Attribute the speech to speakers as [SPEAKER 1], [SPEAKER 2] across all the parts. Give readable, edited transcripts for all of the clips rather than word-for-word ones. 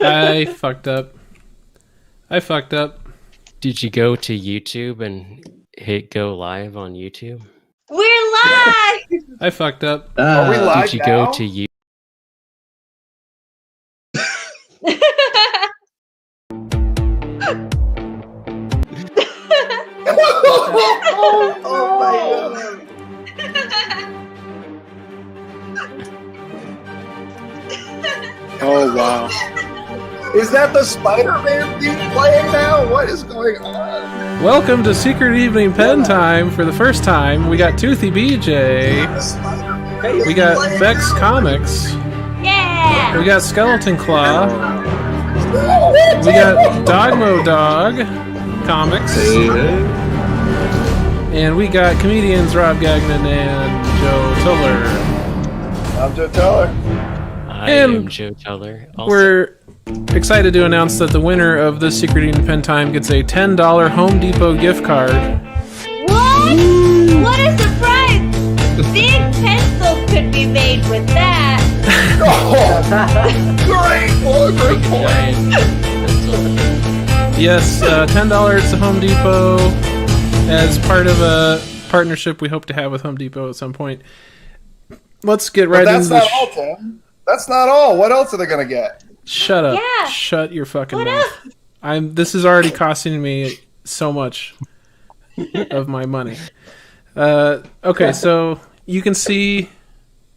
[SPEAKER 1] I fucked up.
[SPEAKER 2] Did you go to YouTube and hit go live on YouTube?
[SPEAKER 3] We're live!
[SPEAKER 1] I fucked up.
[SPEAKER 4] Are we live
[SPEAKER 2] Did you
[SPEAKER 4] now?
[SPEAKER 2] go to YouTube?
[SPEAKER 4] Oh my god.
[SPEAKER 5] Oh wow.
[SPEAKER 4] Is that the Spider-Man theme playing now? What is going on?
[SPEAKER 1] Welcome to Secret Evening Pen Time for the first time. We got Toothy BJ.
[SPEAKER 4] The Spider-Man
[SPEAKER 1] We
[SPEAKER 4] theme
[SPEAKER 1] got
[SPEAKER 4] playing
[SPEAKER 1] Bex
[SPEAKER 4] now?
[SPEAKER 1] Comics.
[SPEAKER 3] Yeah!
[SPEAKER 1] We got Skeleton Claw. We got Dogmo Dog Comics. And we got comedians Rob Gagnon and Joe Tiller.
[SPEAKER 4] I'm Joe Teller.
[SPEAKER 2] I
[SPEAKER 1] And
[SPEAKER 2] am Joe Teller. Also,
[SPEAKER 1] We're excited to announce that the winner of this Secret Evening Pen Time gets a $10 Home Depot gift card.
[SPEAKER 3] What? What a surprise! Big pencil could be made with that.
[SPEAKER 4] Oh, great point, great point.
[SPEAKER 1] Yes, $10 to Home Depot as part of a partnership we hope to have with Home Depot at some point. Let's get right
[SPEAKER 4] But that's
[SPEAKER 1] into the
[SPEAKER 4] not all, Tim. That's not all. What else are they going to get?
[SPEAKER 1] Shut up.
[SPEAKER 3] Yeah.
[SPEAKER 1] Shut your fucking
[SPEAKER 3] What
[SPEAKER 1] mouth. This is already costing me so much of my money. Okay, so you can see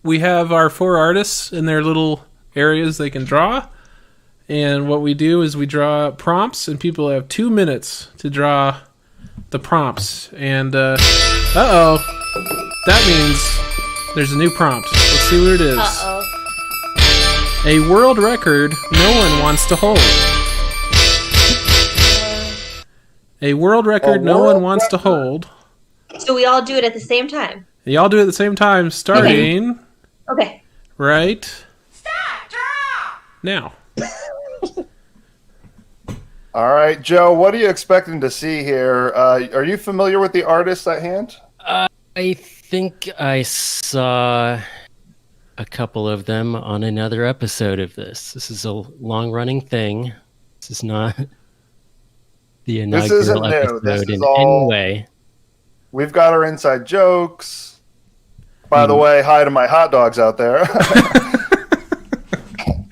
[SPEAKER 1] we have our 4 artists in their little areas they can draw. And what we do is we draw prompts, and people have 2 minutes to draw the prompts. And, uh-oh. That means there's a new prompt. Let's see what it is.
[SPEAKER 3] Uh-oh.
[SPEAKER 1] A world record no one wants to hold. A world record no one wants to hold.
[SPEAKER 3] So we all do it at the same time.
[SPEAKER 1] Y'all do it at the same time, starting
[SPEAKER 3] Okay.
[SPEAKER 1] right now.
[SPEAKER 4] All right, Joe, what are you expecting to see here? Are you familiar with the artist at hand?
[SPEAKER 2] I think I saw a couple of them on another episode of this. This is a long-running thing. This is not the
[SPEAKER 4] This isn't
[SPEAKER 2] inaugural
[SPEAKER 4] new.
[SPEAKER 2] episode
[SPEAKER 4] This is
[SPEAKER 2] in
[SPEAKER 4] all-
[SPEAKER 2] any way.
[SPEAKER 4] We've got our inside jokes. By the way, hi to my hot dogs out there.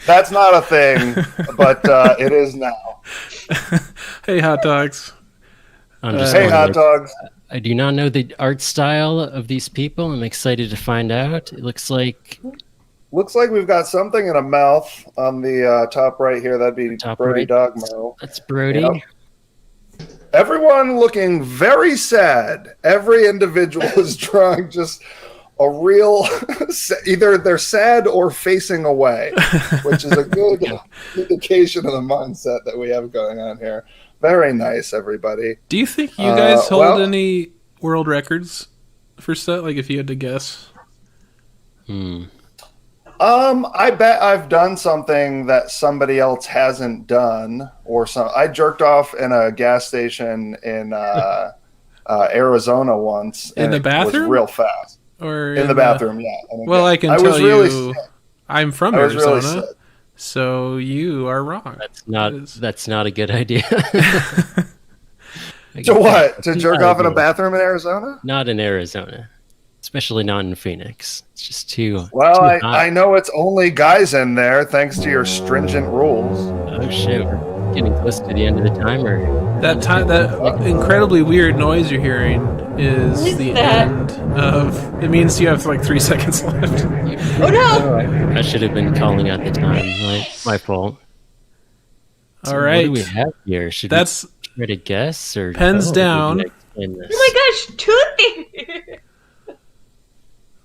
[SPEAKER 4] That's not a thing, but it is now.
[SPEAKER 1] Hey, hot dogs.
[SPEAKER 2] I'm just
[SPEAKER 4] Hey,
[SPEAKER 2] wondering-
[SPEAKER 4] hot dogs.
[SPEAKER 2] I do not know the art style of these people. I'm excited to find out. It looks like
[SPEAKER 4] Looks like we've got something in a mouth on the top right here. That'd be
[SPEAKER 2] Top
[SPEAKER 4] Brody
[SPEAKER 2] right.
[SPEAKER 4] Dogmo.
[SPEAKER 2] that's Brody.
[SPEAKER 4] Yep. Everyone looking very sad. Every individual is drawing just a real, either they're sad or facing away, which is a good indication of the mindset that we have going on here. Very nice, everybody.
[SPEAKER 1] Do you think you guys hold
[SPEAKER 4] well-
[SPEAKER 1] any world records for stuff? Like, if you had to guess.
[SPEAKER 4] I bet I've done something that somebody else hasn't done, or some. I jerked off in a gas station in Arizona once.
[SPEAKER 1] In
[SPEAKER 4] and
[SPEAKER 1] the
[SPEAKER 4] it
[SPEAKER 1] bathroom?
[SPEAKER 4] was real fast.
[SPEAKER 1] Or
[SPEAKER 4] In the bathroom, yeah.
[SPEAKER 1] Well, I can
[SPEAKER 4] I
[SPEAKER 1] tell
[SPEAKER 4] was really
[SPEAKER 1] you,
[SPEAKER 4] sick.
[SPEAKER 1] I'm from
[SPEAKER 4] I was really
[SPEAKER 1] Arizona,
[SPEAKER 4] sick.
[SPEAKER 1] so you are wrong.
[SPEAKER 2] That's not a good idea.
[SPEAKER 4] To what? To jerk
[SPEAKER 2] Not
[SPEAKER 4] off in a
[SPEAKER 2] idea.
[SPEAKER 4] bathroom in Arizona?
[SPEAKER 2] Not in Arizona, especially not in Phoenix. It's just too.
[SPEAKER 4] Well,
[SPEAKER 2] too
[SPEAKER 4] I
[SPEAKER 2] hot.
[SPEAKER 4] know it's only guys in there thanks to your stringent rules.
[SPEAKER 2] Oh shit, we're getting close to the end of the timer.
[SPEAKER 1] That incredibly weird noise you're hearing is
[SPEAKER 3] What is
[SPEAKER 1] the
[SPEAKER 3] that?
[SPEAKER 1] end of. It means you have like 3 seconds left.
[SPEAKER 3] Oh no!
[SPEAKER 2] I should have been calling out the time. My fault.
[SPEAKER 1] All
[SPEAKER 2] What
[SPEAKER 1] right,
[SPEAKER 2] do we have here? Should
[SPEAKER 1] that's
[SPEAKER 2] we try to guess or
[SPEAKER 1] Pens
[SPEAKER 2] would
[SPEAKER 1] down.
[SPEAKER 2] you explain this?
[SPEAKER 3] Oh my gosh, Toothy!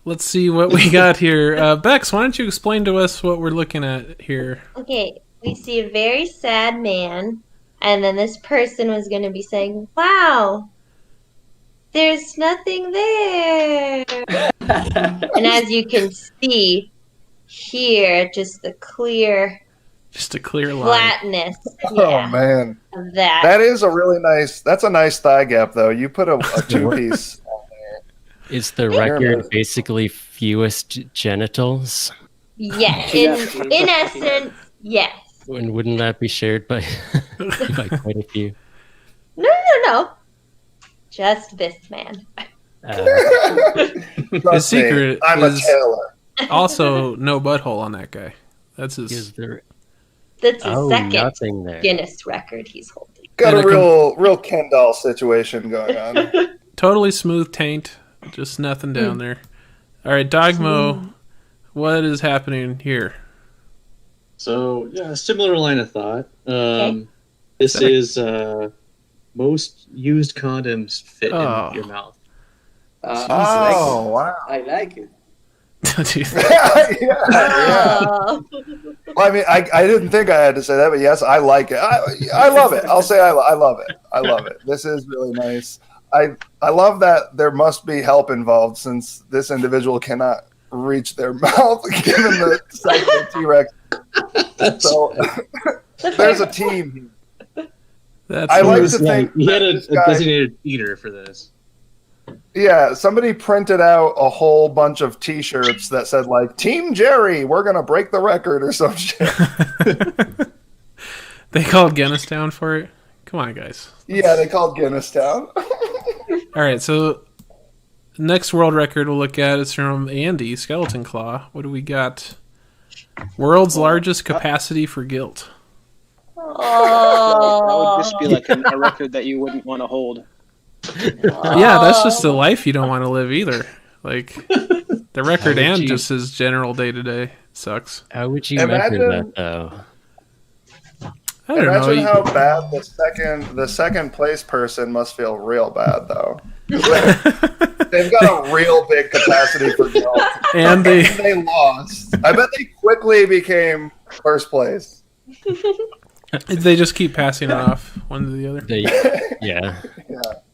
[SPEAKER 1] Let's see what we got here. Bex, why don't you explain to us what we're looking at here?
[SPEAKER 3] Okay, we see a very sad man, and then this person was going to be saying, "Wow, there's nothing there." And as you can see here, just the clear
[SPEAKER 1] Just a clear line.
[SPEAKER 3] flatness
[SPEAKER 4] Oh man,
[SPEAKER 3] of that.
[SPEAKER 4] that is a really nice. That's a nice thigh gap, though. You put a two-piece.
[SPEAKER 2] Is the
[SPEAKER 4] Here,
[SPEAKER 2] record
[SPEAKER 4] man.
[SPEAKER 2] basically fewest genitals?
[SPEAKER 3] Yes, in essence, yes.
[SPEAKER 2] Wouldn't that be shared by, by quite a few?
[SPEAKER 3] No. Just this man.
[SPEAKER 1] His
[SPEAKER 4] Trust
[SPEAKER 1] secret
[SPEAKER 4] me, I'm a
[SPEAKER 1] is
[SPEAKER 4] tailor.
[SPEAKER 1] also no butthole on that guy. That's his.
[SPEAKER 2] Is there?
[SPEAKER 3] That's his second
[SPEAKER 2] nothing there.
[SPEAKER 3] Guinness record he's holding.
[SPEAKER 4] Got
[SPEAKER 1] And
[SPEAKER 4] a
[SPEAKER 1] a
[SPEAKER 4] real Ken doll situation going on.
[SPEAKER 1] Totally smooth taint, just nothing down there. All right, Dogmo, what is happening here?
[SPEAKER 5] So yeah, similar line of thought.
[SPEAKER 3] Okay.
[SPEAKER 5] This is most used condoms fit
[SPEAKER 1] Oh.
[SPEAKER 5] in your mouth.
[SPEAKER 4] Oh, wow.
[SPEAKER 6] I like it.
[SPEAKER 4] yeah.
[SPEAKER 3] Oh.
[SPEAKER 4] Well, I mean, I didn't think I had to say that, but yes, I like it. I love it. I'll say I love it. I love it. This is really nice. I love that there must be help involved since this individual cannot reach their mouth given the size of the T-Rex. So there's a team.
[SPEAKER 1] That's
[SPEAKER 4] I like
[SPEAKER 1] nice.
[SPEAKER 4] to think
[SPEAKER 5] he had a
[SPEAKER 4] this guy-
[SPEAKER 5] designated eater for this.
[SPEAKER 4] Yeah, somebody printed out a whole bunch of T-shirts that said like "Team Jerry, we're gonna break the record" or some shit.
[SPEAKER 1] They called Guinness Town for it. Come on, guys.
[SPEAKER 4] Yeah, they called Guinness Town.
[SPEAKER 1] All right, so next world record we'll look at is from Andy Skeleton Claw. What do we got? World's largest capacity for guilt.
[SPEAKER 3] Oh.
[SPEAKER 6] That would just be like a record that you wouldn't want to hold.
[SPEAKER 1] Yeah, that's just a life you don't want to live either. Like the record
[SPEAKER 2] How would
[SPEAKER 1] and
[SPEAKER 2] you-
[SPEAKER 1] just his general day to day sucks.
[SPEAKER 2] How would you measure
[SPEAKER 4] Imagine-
[SPEAKER 2] that though?
[SPEAKER 1] I don't
[SPEAKER 4] Imagine
[SPEAKER 1] know.
[SPEAKER 4] how bad the second place person must feel real bad though. They've got a real big capacity for guilt.
[SPEAKER 1] And they
[SPEAKER 4] They lost. I bet they quickly became first place.
[SPEAKER 1] they just keep passing it off one to the other.
[SPEAKER 2] Yeah.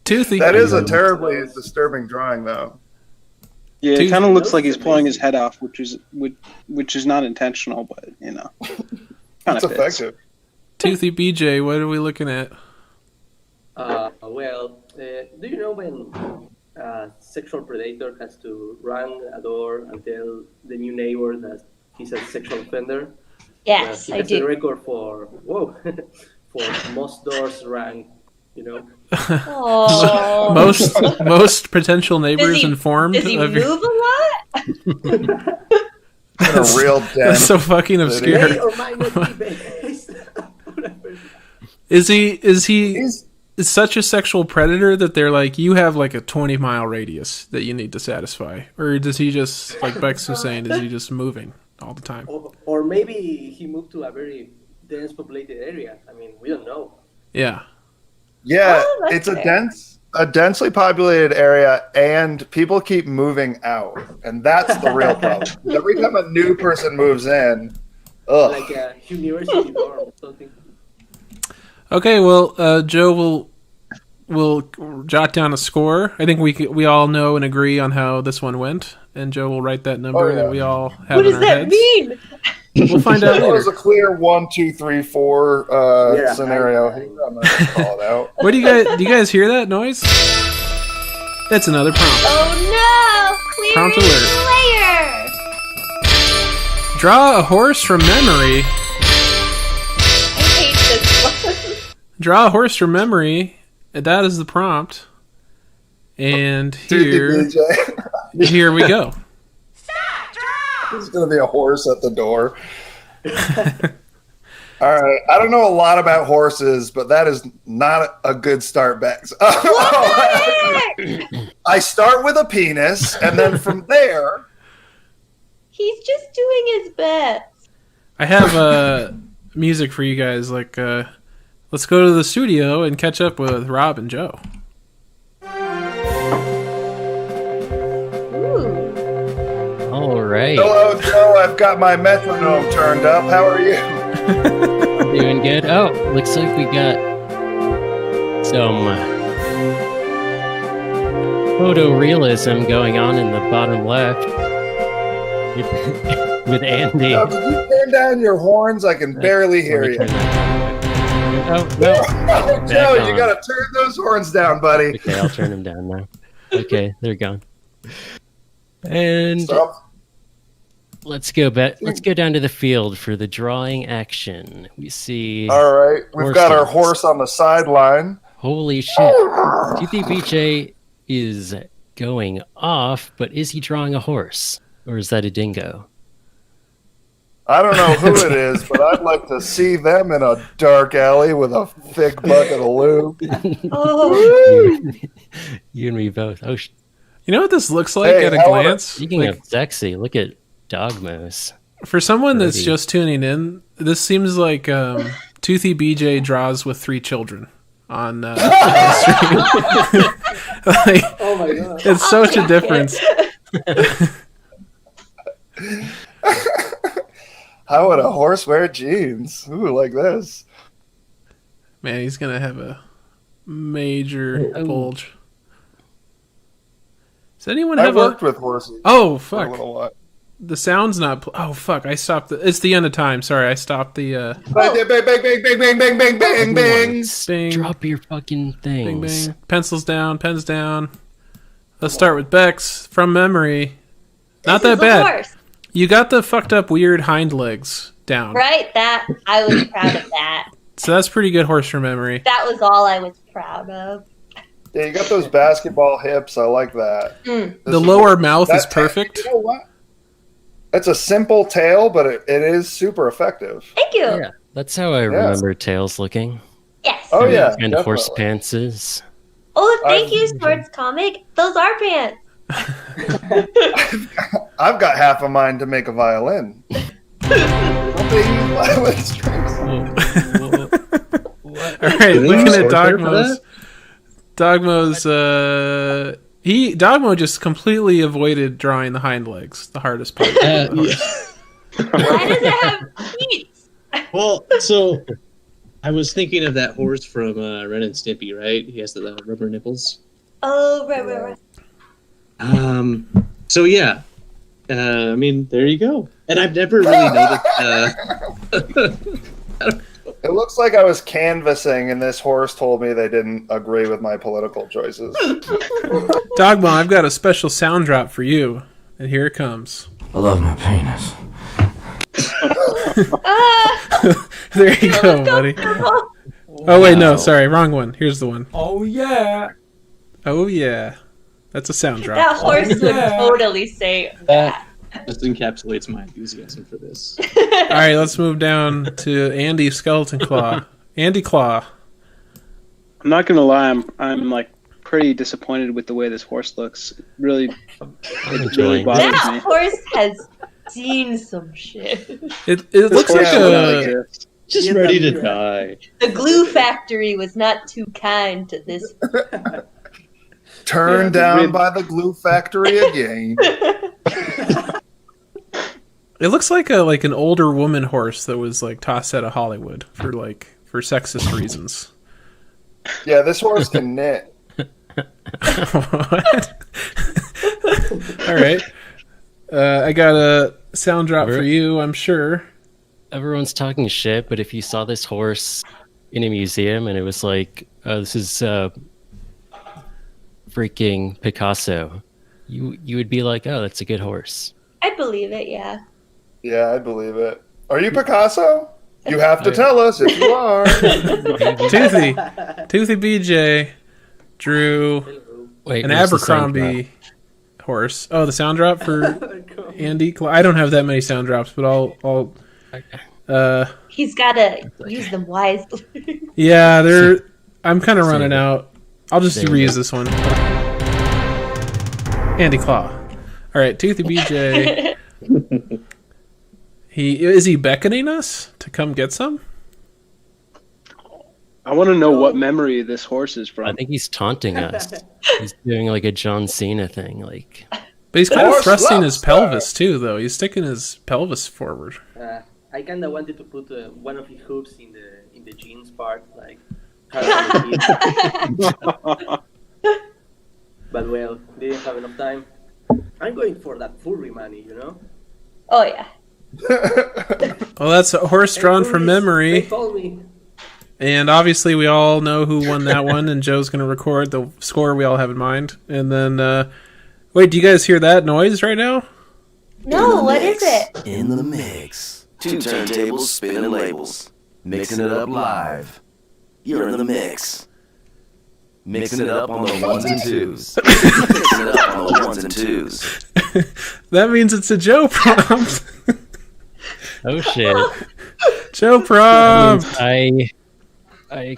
[SPEAKER 1] Toothy.
[SPEAKER 4] That is a terribly disturbing drawing though.
[SPEAKER 6] Yeah,
[SPEAKER 1] Dude,
[SPEAKER 6] it kind of looks like he's pulling his head off, which is not intentional, but you know, kind
[SPEAKER 4] It's
[SPEAKER 6] of
[SPEAKER 4] effective.
[SPEAKER 1] Toothy BJ, what are we looking at?
[SPEAKER 7] Do you know when a sexual predator has to run a door and tell the new neighbor that he's a sexual offender?
[SPEAKER 3] Yes,
[SPEAKER 7] he
[SPEAKER 3] I
[SPEAKER 7] has the
[SPEAKER 3] do.
[SPEAKER 7] record for for most doors rang. You know,
[SPEAKER 3] Oh.
[SPEAKER 1] Most potential neighbors informed
[SPEAKER 3] Does he
[SPEAKER 1] of
[SPEAKER 3] move
[SPEAKER 1] your.
[SPEAKER 3] a lot?
[SPEAKER 4] In a real den.
[SPEAKER 1] That's so fucking obscure.
[SPEAKER 7] may or might not be based. Whatever.
[SPEAKER 1] Is he
[SPEAKER 4] He's-
[SPEAKER 1] is such a sexual predator that they're like, you have like a 20-mile radius that you need to satisfy? Or does he just, like Bex was saying, is he just moving all the time?
[SPEAKER 7] Or maybe he moved to a very dense populated area. I mean, we don't know.
[SPEAKER 1] Yeah.
[SPEAKER 4] Yeah,
[SPEAKER 3] Oh, that's
[SPEAKER 4] it's a
[SPEAKER 3] fair.
[SPEAKER 4] densely populated area, and people keep moving out, and that's the real problem. Every time a new person moves in,
[SPEAKER 7] Like
[SPEAKER 4] ugh.
[SPEAKER 7] a university dorm or something.
[SPEAKER 1] Okay, well, Joe will jot down a score. I think we all know and agree on how this one went, and Joe will write that number
[SPEAKER 4] Oh, yeah.
[SPEAKER 1] that we all have
[SPEAKER 3] What
[SPEAKER 1] in
[SPEAKER 3] does
[SPEAKER 1] our
[SPEAKER 3] that
[SPEAKER 1] heads.
[SPEAKER 3] mean?
[SPEAKER 1] We'll find out
[SPEAKER 4] That was
[SPEAKER 1] later.
[SPEAKER 4] a clear 1, 2, 3, 4
[SPEAKER 7] Yeah,
[SPEAKER 4] scenario.
[SPEAKER 7] I-
[SPEAKER 4] I'm not gonna call it out.
[SPEAKER 1] What do you guys hear that noise? That's another prompt.
[SPEAKER 3] Oh no!
[SPEAKER 1] Prompt
[SPEAKER 3] Clear
[SPEAKER 1] alert.
[SPEAKER 3] layer.
[SPEAKER 1] Draw a horse from memory.
[SPEAKER 3] I hate this one.
[SPEAKER 1] Draw a horse from memory. And that is the prompt. And here here we go.
[SPEAKER 4] There's going to be a horse at the door. All right. I don't know a lot about horses, but that is not a good start, Bex. I start with a penis, and then from there,
[SPEAKER 3] He's just doing his best.
[SPEAKER 1] I have music for you guys. Like, let's go to the studio and catch up with Rob and Joe.
[SPEAKER 3] Ooh.
[SPEAKER 2] All right.
[SPEAKER 4] hello, Joe. I've got my metronome turned up. How are you?
[SPEAKER 2] Doing good. Oh, looks like we got some photorealism going on in the bottom left with Andy.
[SPEAKER 4] Joe, did you turn down your horns? I can barely hear you.
[SPEAKER 2] Oh, no.
[SPEAKER 4] Oh, Joe,
[SPEAKER 2] on.
[SPEAKER 4] you got to turn those horns down, buddy.
[SPEAKER 2] Okay, I'll turn them down now. Okay, they're gone. And
[SPEAKER 4] So,
[SPEAKER 2] let's go back. Let's go down to the field for the drawing action. We see.
[SPEAKER 4] All right, we've got our
[SPEAKER 2] horses.
[SPEAKER 4] horse on the sideline.
[SPEAKER 2] Holy shit! Toothy BJ is going off, but is he drawing a horse, or is that a dingo?
[SPEAKER 4] I don't know who it is, but I'd like to see them in a dark alley with a thick bucket of lube.
[SPEAKER 3] Oh,
[SPEAKER 2] You and me both. Oh,
[SPEAKER 1] You know what this looks like
[SPEAKER 4] Hey,
[SPEAKER 1] at a
[SPEAKER 4] how-
[SPEAKER 1] glance?
[SPEAKER 2] speaking
[SPEAKER 1] Like,
[SPEAKER 2] of sexy, look at Dogmos.
[SPEAKER 1] for someone that's
[SPEAKER 2] Ready.
[SPEAKER 1] just tuning in, this seems like Toothy BJ draws with 3 children on the stream. Like,
[SPEAKER 7] Oh my god.
[SPEAKER 1] it's such a difference.
[SPEAKER 4] How would a horse wear jeans? Ooh, like this.
[SPEAKER 1] Man, he's gonna have a major
[SPEAKER 2] Oh.
[SPEAKER 1] bulge. Does anyone
[SPEAKER 4] I
[SPEAKER 1] have
[SPEAKER 4] worked
[SPEAKER 1] a?
[SPEAKER 4] with horses
[SPEAKER 1] Oh
[SPEAKER 4] for a
[SPEAKER 1] fuck!
[SPEAKER 4] little while.
[SPEAKER 1] The sound's not. Oh fuck! I stopped. It's the end of time. Sorry, I stopped the.
[SPEAKER 4] Bang, bang, bang, bang, bang, bang, bang, bang, bang, bang.
[SPEAKER 1] Bing.
[SPEAKER 2] Drop your fucking
[SPEAKER 1] Bing
[SPEAKER 2] things.
[SPEAKER 1] bing. Pencils down. Pens down. Let's start with Bex from memory. Not
[SPEAKER 3] this
[SPEAKER 1] that
[SPEAKER 3] is a
[SPEAKER 1] bad.
[SPEAKER 3] horse,
[SPEAKER 1] You got the fucked up weird hind legs down.
[SPEAKER 3] right? That I was proud of that.
[SPEAKER 1] So that's pretty good horse from memory.
[SPEAKER 3] That was all I was proud of.
[SPEAKER 4] Yeah, you got those basketball hips. I like that.
[SPEAKER 3] Mm.
[SPEAKER 1] The lower mouth is
[SPEAKER 4] That-
[SPEAKER 1] perfect.
[SPEAKER 4] You know what? It's a simple tail, but it is super effective.
[SPEAKER 3] Thank you.
[SPEAKER 2] Yeah, that's how I remember Tails looking.
[SPEAKER 3] Yes.
[SPEAKER 4] Oh yeah,
[SPEAKER 2] And horse
[SPEAKER 4] definitely.
[SPEAKER 2] pantses.
[SPEAKER 3] Oh, thank
[SPEAKER 4] I've-
[SPEAKER 3] you, Sports Comic. Those are pants.
[SPEAKER 4] I've got half a mind to make a violin. Something violin strings.
[SPEAKER 1] All right,
[SPEAKER 5] Do they
[SPEAKER 1] looking
[SPEAKER 5] use
[SPEAKER 1] at
[SPEAKER 5] horsehair for
[SPEAKER 1] Dogmo's. Dogmo's. Dogmo just completely avoided drawing the hind legs, the hardest part.
[SPEAKER 5] Yeah.
[SPEAKER 3] Why does it have feet?
[SPEAKER 5] Well, so I was thinking of that horse from Ren and Stimpy, right? He has the rubber nipples.
[SPEAKER 3] Oh, right.
[SPEAKER 5] So yeah, I mean, there you go. And I've never really noticed.
[SPEAKER 4] It looks like I was canvassing, and this horse told me they didn't agree with my political choices.
[SPEAKER 1] Dogmo, I've got a special sound drop for you, and here it comes.
[SPEAKER 8] I love my penis.
[SPEAKER 1] There you go, buddy. Oh wait, no, sorry, wrong one. Here's the one.
[SPEAKER 8] Oh yeah.
[SPEAKER 1] Oh yeah, that's a sound drop.
[SPEAKER 3] That horse would totally say that.
[SPEAKER 5] Just encapsulates my enthusiasm for this.
[SPEAKER 1] All right, let's move down to Andy Skeleton Claw. Andy Claw.
[SPEAKER 6] I'm not gonna lie, I'm like pretty disappointed with the way this horse looks. It really
[SPEAKER 2] Enjoying.
[SPEAKER 6] bothers
[SPEAKER 3] That
[SPEAKER 6] me.
[SPEAKER 3] horse has seen some shit.
[SPEAKER 1] It
[SPEAKER 6] This
[SPEAKER 1] looks like
[SPEAKER 6] horse should not
[SPEAKER 1] a.
[SPEAKER 6] exist.
[SPEAKER 5] Just ready to die.
[SPEAKER 3] The glue factory was not too kind to this.
[SPEAKER 4] Turned down by the glue factory again.
[SPEAKER 1] It looks like an older woman horse that was like tossed out of Hollywood for sexist reasons.
[SPEAKER 4] Yeah, this horse can knit.
[SPEAKER 1] What? All right. I got a sound drop for you, I'm sure.
[SPEAKER 2] Everyone's talking shit, but if you saw this horse in a museum and it was like, oh, this is freaking Picasso, you would be like, oh, that's a good horse.
[SPEAKER 3] I believe it, yeah.
[SPEAKER 4] Yeah, I believe it. Are you Picasso? You have to tell us if you are.
[SPEAKER 1] Toothy BJ drew
[SPEAKER 2] Wait,
[SPEAKER 1] an
[SPEAKER 2] where's the sound
[SPEAKER 1] Abercrombie horse. Oh, the sound drop for Andy. I don't have that many sound drops, but I'll.
[SPEAKER 3] He's got to use them wisely.
[SPEAKER 1] Yeah, I'm kind of
[SPEAKER 2] Save
[SPEAKER 1] running
[SPEAKER 2] it.
[SPEAKER 1] out. I'll just
[SPEAKER 2] Save
[SPEAKER 1] reuse
[SPEAKER 2] it.
[SPEAKER 1] this one. Andy Claw. All right, Toothy BJ. Is he beckoning us to come get some?
[SPEAKER 6] I want to know what memory this horse is
[SPEAKER 2] I
[SPEAKER 6] from.
[SPEAKER 2] think he's taunting us. He's doing like a John Cena thing, like.
[SPEAKER 1] But he's kind of
[SPEAKER 4] Horse
[SPEAKER 1] thrusting his
[SPEAKER 4] lobster.
[SPEAKER 1] pelvis too, though. He's sticking his pelvis forward.
[SPEAKER 7] I kind of wanted to put one of his hoops in the jeans part, like. But well, didn't have enough time. I'm going for that furry money, you know.
[SPEAKER 3] Oh, yeah.
[SPEAKER 1] Well, that's a horse drawn
[SPEAKER 7] Hey,
[SPEAKER 1] from
[SPEAKER 7] furries,
[SPEAKER 1] memory.
[SPEAKER 7] They told me.
[SPEAKER 1] And obviously, we all know who won that one, and Joe's going to record the score we all have in mind. And then, wait, do you guys hear that noise right now?
[SPEAKER 3] No, what is it?
[SPEAKER 8] In the mix. 2 turntables spinning labels. Mixing it up live. You're in the mix. Mixing it up on the ones and twos. Mixing it up on the ones and twos.
[SPEAKER 1] That means it's a Joe prompt.
[SPEAKER 2] Oh shit!
[SPEAKER 1] Joe prompt.
[SPEAKER 2] I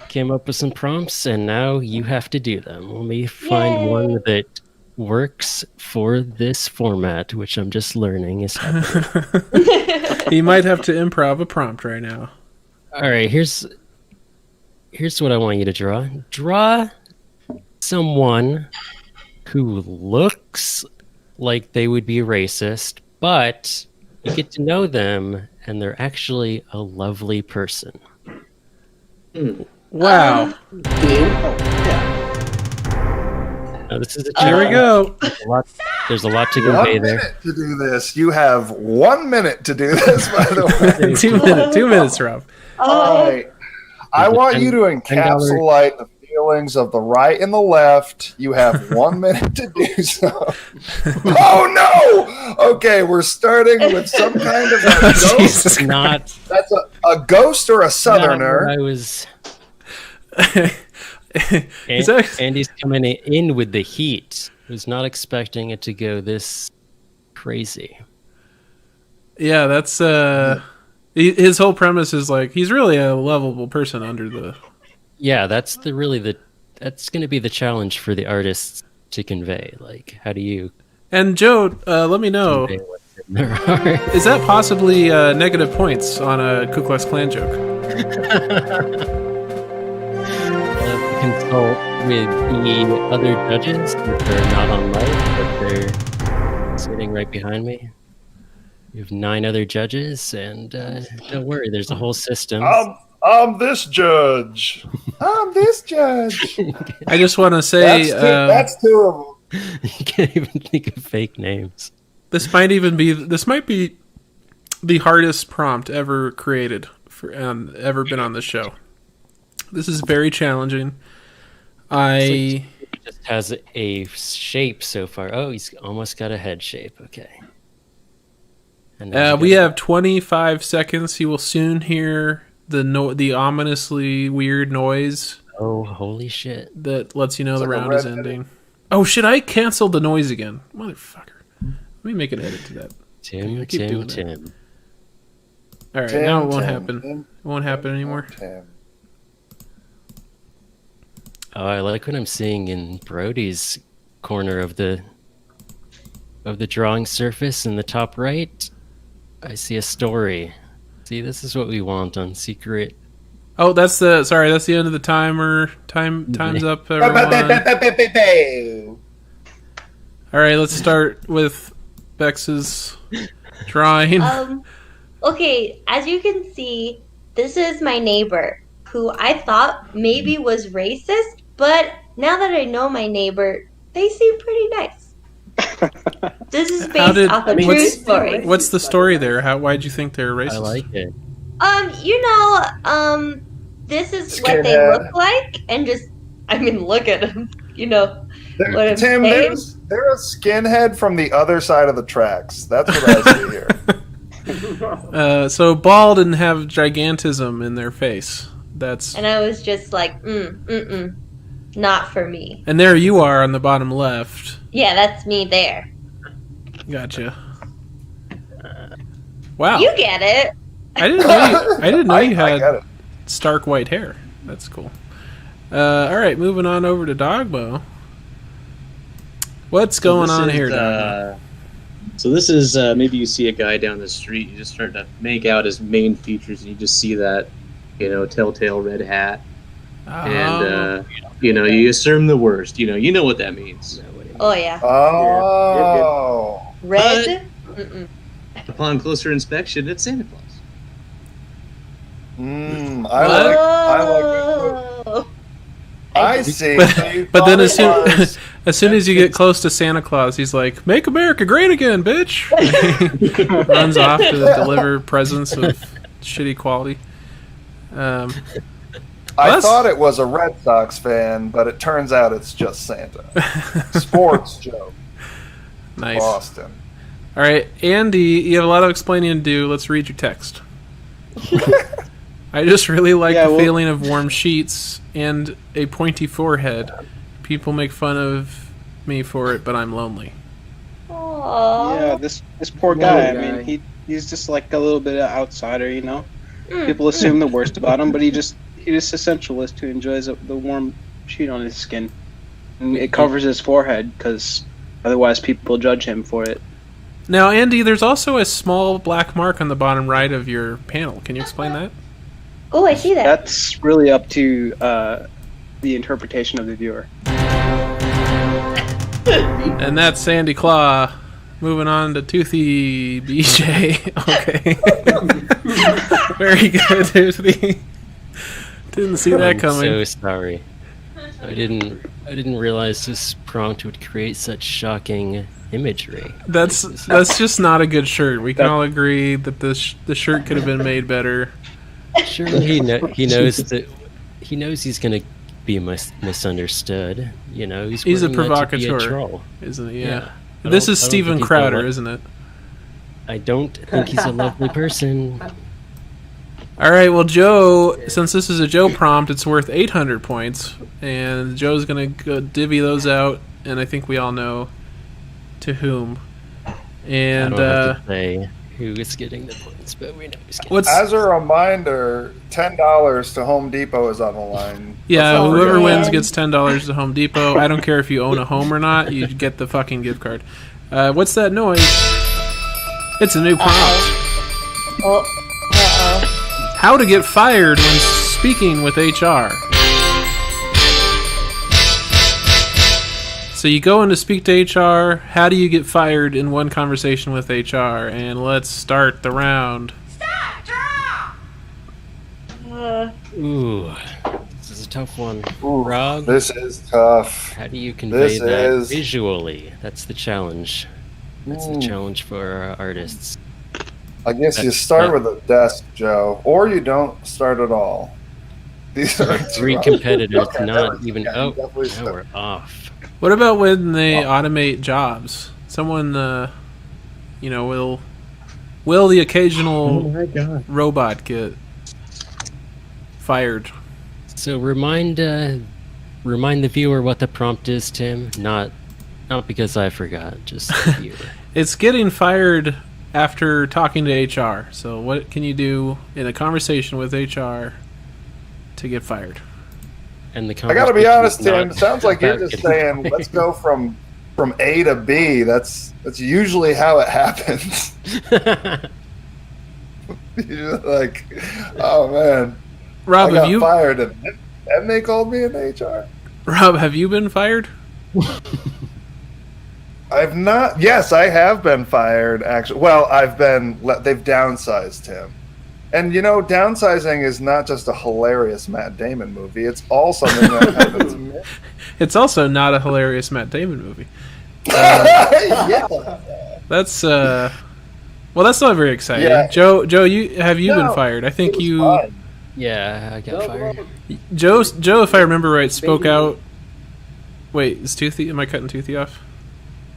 [SPEAKER 2] came up with some prompts, and now you have to do them. Let me find one that works for this format, which I'm just learning is happening.
[SPEAKER 1] You might have to improv a prompt right now.
[SPEAKER 2] All right, here's what I want you to draw. Draw someone who looks like they would be racist, but you get to know them, and they're actually a lovely person.
[SPEAKER 1] Wow.
[SPEAKER 2] Now, this is
[SPEAKER 1] Here we go.
[SPEAKER 2] There's a lot to
[SPEAKER 4] 1
[SPEAKER 2] convey there.
[SPEAKER 4] minute to do this. You have 1 minute to do this, by the way.
[SPEAKER 1] 2 minutes, Rob.
[SPEAKER 4] All right. I want you to
[SPEAKER 2] $10
[SPEAKER 4] encapsulate the feelings of the right and the left. You have 1 minute to do so. Oh no! Okay, we're starting with some kind of a ghost.
[SPEAKER 2] Not
[SPEAKER 4] That's a ghost or a southerner.
[SPEAKER 2] I was.
[SPEAKER 1] Is that-
[SPEAKER 2] Andy's coming in with the heat. Was not expecting it to go this crazy.
[SPEAKER 1] Yeah, that's his whole premise is like he's really a lovable person under the.
[SPEAKER 2] Yeah, that's that's going to be the challenge for the artists to convey. Like, how do you
[SPEAKER 1] And Joe, let me know.
[SPEAKER 2] convey what's in their heart?
[SPEAKER 1] Is that possibly negative points on a Ku Klux Klan joke?
[SPEAKER 2] Consult with the other judges, which are not on mic, but they're sitting right behind me. We have 9 other judges, and don't worry, there's a whole system.
[SPEAKER 4] I'm this judge. I'm this judge.
[SPEAKER 1] I just want to say
[SPEAKER 4] That's two of them.
[SPEAKER 2] You can't even think of fake names.
[SPEAKER 1] this might be the hardest prompt ever created ever been on the show. This is very challenging.
[SPEAKER 2] He just has a shape so far. Oh, he's almost got a head shape. Okay. And
[SPEAKER 1] We have 25 seconds. He will soon hear the ominously weird noise
[SPEAKER 2] Oh, holy shit!
[SPEAKER 1] that lets you know the
[SPEAKER 4] like a
[SPEAKER 1] round is
[SPEAKER 4] red
[SPEAKER 1] ending. Oh shit! I canceled the noise again, motherfucker. Let me make an edit to that.
[SPEAKER 2] Tim.
[SPEAKER 1] All right, now it won't happen. It won't happen anymore.
[SPEAKER 2] Oh, I like what I'm seeing in Brody's corner of the drawing surface in the top right. I see a story. See, this is what we want on Secret.
[SPEAKER 1] Oh, that's the end of the timer. Time's up, everyone. All right, let's start with Bex's drawing.
[SPEAKER 3] Okay, as you can see, this is my neighbor, who I thought maybe was racist, but now that I know my neighbor, they seem pretty nice. This is based off a true story.
[SPEAKER 1] What's the story there? Why'd you think they're racist?
[SPEAKER 2] I like it.
[SPEAKER 3] This is what they look like, and look at them. What I'm
[SPEAKER 4] Tim,
[SPEAKER 3] saying?
[SPEAKER 4] they're a skinhead from the other side of the tracks. That's what I see here.
[SPEAKER 1] So bald and have gigantism in their face.
[SPEAKER 3] And I was just like, not for me.
[SPEAKER 1] And there you are on the bottom left.
[SPEAKER 3] Yeah, that's me there.
[SPEAKER 1] Gotcha. Wow.
[SPEAKER 3] You get it.
[SPEAKER 1] I didn't know you
[SPEAKER 4] I get
[SPEAKER 1] had
[SPEAKER 4] it.
[SPEAKER 1] stark white hair. That's cool. All right, moving on over to Dogbo. What's going on here, Dogbo?
[SPEAKER 5] So this is maybe you see a guy down the street. You just start to make out his main features, and you just see that, telltale red hat, and you assume the worst. You know what that means.
[SPEAKER 3] Oh yeah.
[SPEAKER 4] Oh.
[SPEAKER 3] Red.
[SPEAKER 5] Upon closer inspection, it's Santa Claus.
[SPEAKER 4] I like it. I see.
[SPEAKER 1] But then as soon as you get close to Santa Claus, he's like, "Make America great again, bitch!" He runs off to deliver presents of shitty quality.
[SPEAKER 4] I thought it was a Red Sox fan, but it turns out it's just Santa. Sports joke.
[SPEAKER 1] Nice.
[SPEAKER 4] Boston.
[SPEAKER 1] All All right, Andy, you have a lot of explaining to do. Let's read your text. I just really like the feeling of warm sheets and a pointy forehead. People make fun of me for it, but I'm lonely.
[SPEAKER 3] Aww.
[SPEAKER 6] Yeah, this poor guy. I mean, he's just like a little bit of outsider, you know. People assume the worst about him, but he just essentialist who enjoys the warm sheet on his skin. And it covers his forehead because otherwise people judge him for it.
[SPEAKER 1] Now, Andy, there's also a small black mark on the bottom right of your panel. Can you explain that?
[SPEAKER 3] Oh, I see that.
[SPEAKER 6] That's really up to the interpretation of the viewer.
[SPEAKER 1] And that's Sandy Claw. Moving on to Toothy BJ. Okay. Very good, Toothy. Didn't see that coming.
[SPEAKER 2] I'm so sorry. I didn't realize this prompt would create such shocking imagery.
[SPEAKER 1] That's just not a good shirt. We can all agree that the shirt could have been made better.
[SPEAKER 2] Sure, he knows that he's gonna be misunderstood. You know,
[SPEAKER 1] he's a provocateur,
[SPEAKER 2] troll,
[SPEAKER 1] isn't he? Yeah. This is Steven Crowder, isn't it?
[SPEAKER 2] I don't think he's a lovely person.
[SPEAKER 1] All right, well, Joe, since this is a Joe prompt, it's worth 800 points, and Joe's gonna go divvy those out, and I think we all know to whom. And
[SPEAKER 2] I don't have to say who is getting the points, but we know who's getting.
[SPEAKER 4] As a reminder, $10 to Home Depot is on the line.
[SPEAKER 1] Yeah, whoever wins gets $10 to Home Depot. I don't care if you own a home or not. You get the fucking gift card. What's that noise? It's a new prompt.
[SPEAKER 3] Uh-oh.
[SPEAKER 1] How to get fired when speaking with HR. So you go in to speak to HR. How do you get fired in one conversation with HR? And let's start the round.
[SPEAKER 2] Ooh, this is a tough one. Rob,
[SPEAKER 4] this is tough.
[SPEAKER 2] How do you convey that visually? That's the challenge. That's the challenge for our artists.
[SPEAKER 4] I guess you start with a desk, Joe, or you don't start at all. These are
[SPEAKER 2] three competitors, not even. Oh, now we're off.
[SPEAKER 1] What about when they automate jobs? Someone, will the occasional robot get fired?
[SPEAKER 2] So remind the viewer what the prompt is, Tim. Not because I forgot, just the viewer.
[SPEAKER 1] It's getting fired after talking to HR. So what can you do in a conversation with HR to get fired?
[SPEAKER 2] And the
[SPEAKER 4] I gotta be honest, Tim. It sounds like you're just saying, "Let's go from A to B." That's usually how it happens. You're like, oh man,
[SPEAKER 1] Rob,
[SPEAKER 4] I got fired, and they called me in HR.
[SPEAKER 1] Rob, have you been fired?
[SPEAKER 4] I've not. Yes, I have been fired. Actually, well, they've downsized him. And, downsizing is not just a hilarious Matt Damon movie. It's all something that happens.
[SPEAKER 1] It's also not a hilarious Matt Damon movie.
[SPEAKER 4] Yeah.
[SPEAKER 1] That's that's not very exciting. Yeah. Joe, have you been fired? I think you.
[SPEAKER 4] Fine.
[SPEAKER 2] Yeah, I got fired.
[SPEAKER 1] Joe, if I remember right, spoke out. Wait, is Toothy? Am I cutting Toothy off?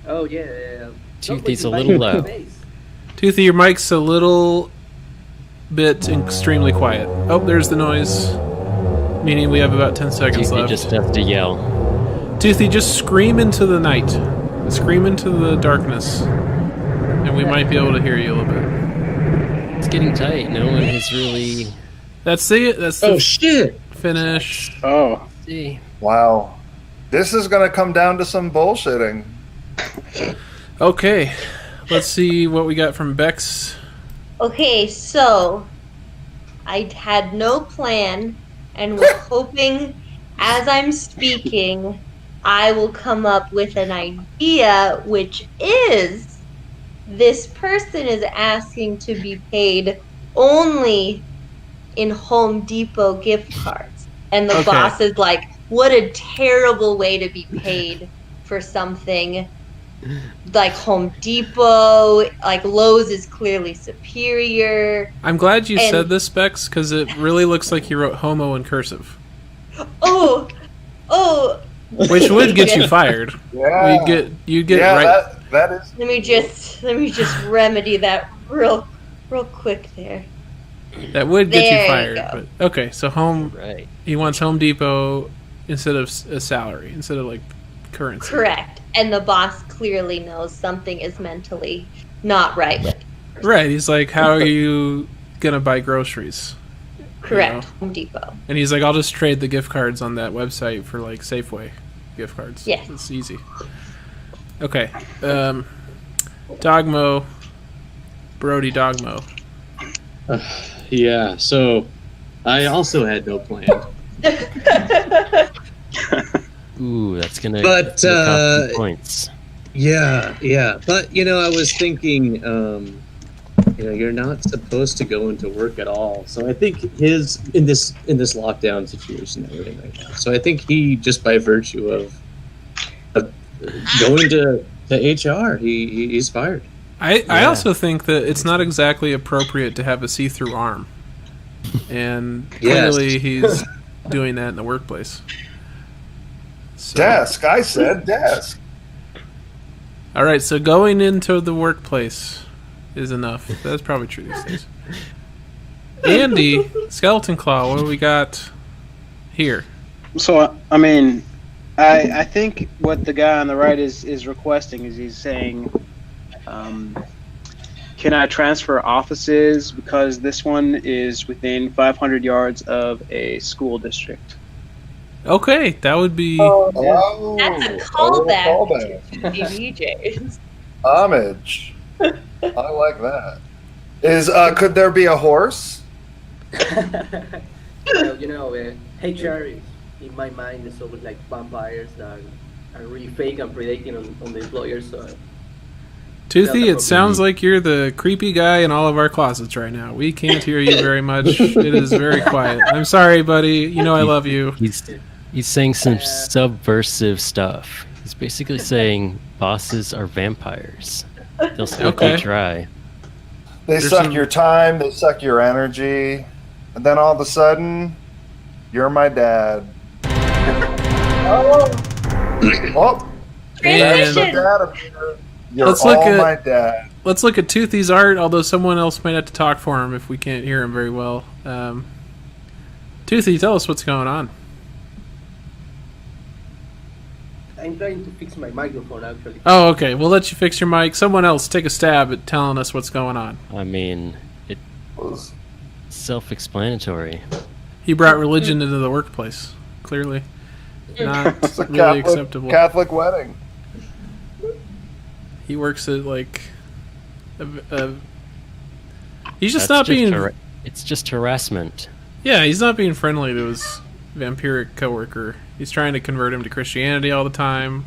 [SPEAKER 7] Oh yeah.
[SPEAKER 2] Toothy's a little low.
[SPEAKER 1] Toothy, your mic's a little bit extremely quiet. Oh, there's the noise. Meaning we have about 10 seconds left.
[SPEAKER 2] You just have to yell.
[SPEAKER 1] Toothy, just scream into the night. Scream into the darkness. And we might be able to hear you a little bit.
[SPEAKER 2] It's getting tight. No one has really...
[SPEAKER 1] That's the
[SPEAKER 5] shit!
[SPEAKER 1] Finish.
[SPEAKER 6] Oh.
[SPEAKER 2] See.
[SPEAKER 4] Wow. This is going to come down to some bullshitting.
[SPEAKER 1] Okay. Let's see what we got from Bex.
[SPEAKER 3] Okay, so I had no plan and was hoping as I'm speaking I will come up with an idea, which is this person is asking to be paid only in Home Depot gift cards. And the boss is like, what a terrible way to be paid for something. Like Home Depot, like Lowe's is clearly superior.
[SPEAKER 1] I'm glad you said this, Bex, because it really looks like you wrote homo in cursive.
[SPEAKER 3] Oh,
[SPEAKER 1] which would get you fired.
[SPEAKER 4] Yeah.
[SPEAKER 1] You get
[SPEAKER 4] yeah,
[SPEAKER 1] right.
[SPEAKER 4] that is.
[SPEAKER 3] Let me just remedy that real quick there.
[SPEAKER 1] That would get
[SPEAKER 3] There
[SPEAKER 1] you
[SPEAKER 3] you
[SPEAKER 1] fired.
[SPEAKER 3] go.
[SPEAKER 1] But okay, so
[SPEAKER 2] Right.
[SPEAKER 1] he wants Home Depot instead of a salary, instead of like currency.
[SPEAKER 3] Correct. And the boss clearly knows something is mentally not right with him.
[SPEAKER 1] Right. He's like, how are you gonna buy groceries?
[SPEAKER 3] Correct.
[SPEAKER 1] You know?
[SPEAKER 3] Home Depot.
[SPEAKER 1] And he's like, I'll just trade the gift cards on that website for like Safeway gift cards.
[SPEAKER 3] Yes.
[SPEAKER 1] It's easy. Okay. Dogmo. Brody Dogmo.
[SPEAKER 5] Yeah, so I also had no plan.
[SPEAKER 2] Ooh, that's gonna
[SPEAKER 5] But,
[SPEAKER 2] cost some points.
[SPEAKER 5] Yeah. But, I was thinking, you're not supposed to go into work at all. So I think in this lockdown situation that we're in right now. So I think he, just by virtue of going to HR, he's fired.
[SPEAKER 1] I also think that it's not exactly appropriate to have a see-through arm. And clearly he's doing that in the workplace. So.
[SPEAKER 4] Desk. I said desk.
[SPEAKER 1] All right, so going into the workplace is enough. That's probably true these days. Andy, Skeleton Claw, what do we got here?
[SPEAKER 6] So, I mean, I think what the guy on the right is requesting is he's saying, can I transfer offices because this one is within 500 yards of a school district?
[SPEAKER 1] Okay, that would be...
[SPEAKER 4] Oh,
[SPEAKER 3] That's a callback to DJs.
[SPEAKER 4] Homage. I like that. Could there be a horse?
[SPEAKER 7] HR in my mind is always like vampires that are really fake and predating on the employers. So
[SPEAKER 1] Toothy, it sounds like you're the creepy guy in all of our closets right now. We can't hear you very much. It is very quiet. I'm sorry, buddy. You know I love you.
[SPEAKER 2] He's saying some subversive stuff. He's basically saying bosses are vampires. They'll suck you dry.
[SPEAKER 4] They suck your time, they suck your energy, and then all of a sudden, you're my dad. Oh,
[SPEAKER 3] Transition.
[SPEAKER 4] You're
[SPEAKER 1] Let's look at
[SPEAKER 4] my dad.
[SPEAKER 1] Let's look at Toothy's art, although someone else might have to talk for him if we can't hear him very well. Toothy, tell us what's going on.
[SPEAKER 7] I'm trying to fix my microphone actually.
[SPEAKER 1] Oh, okay. We'll let you fix your mic. Someone else take a stab at telling us what's going on.
[SPEAKER 2] I mean, it's self-explanatory.
[SPEAKER 1] He brought religion into the workplace. Clearly. Not
[SPEAKER 4] It's a
[SPEAKER 1] really acceptable.
[SPEAKER 4] Catholic wedding.
[SPEAKER 1] He works at like he's just not being
[SPEAKER 2] it's just harassment.
[SPEAKER 1] Yeah, he's not being friendly to his vampiric coworker. He's trying to convert him to Christianity all the time.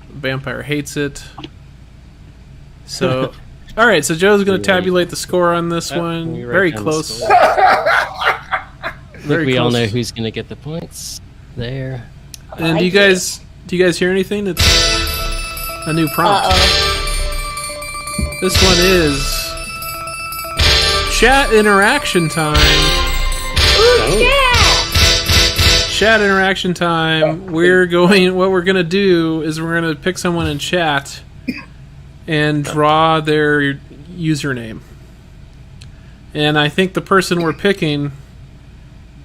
[SPEAKER 1] Vampire hates it. So all right, so Joe's going to tabulate the score on this one. Very close.
[SPEAKER 2] I think we all know who's going to get the points there.
[SPEAKER 1] And do you guys hear anything? It's a new prompt. This one is chat interaction time. Chat interaction time. What we're gonna do is we're gonna pick someone in chat and draw their username. And I think the person we're picking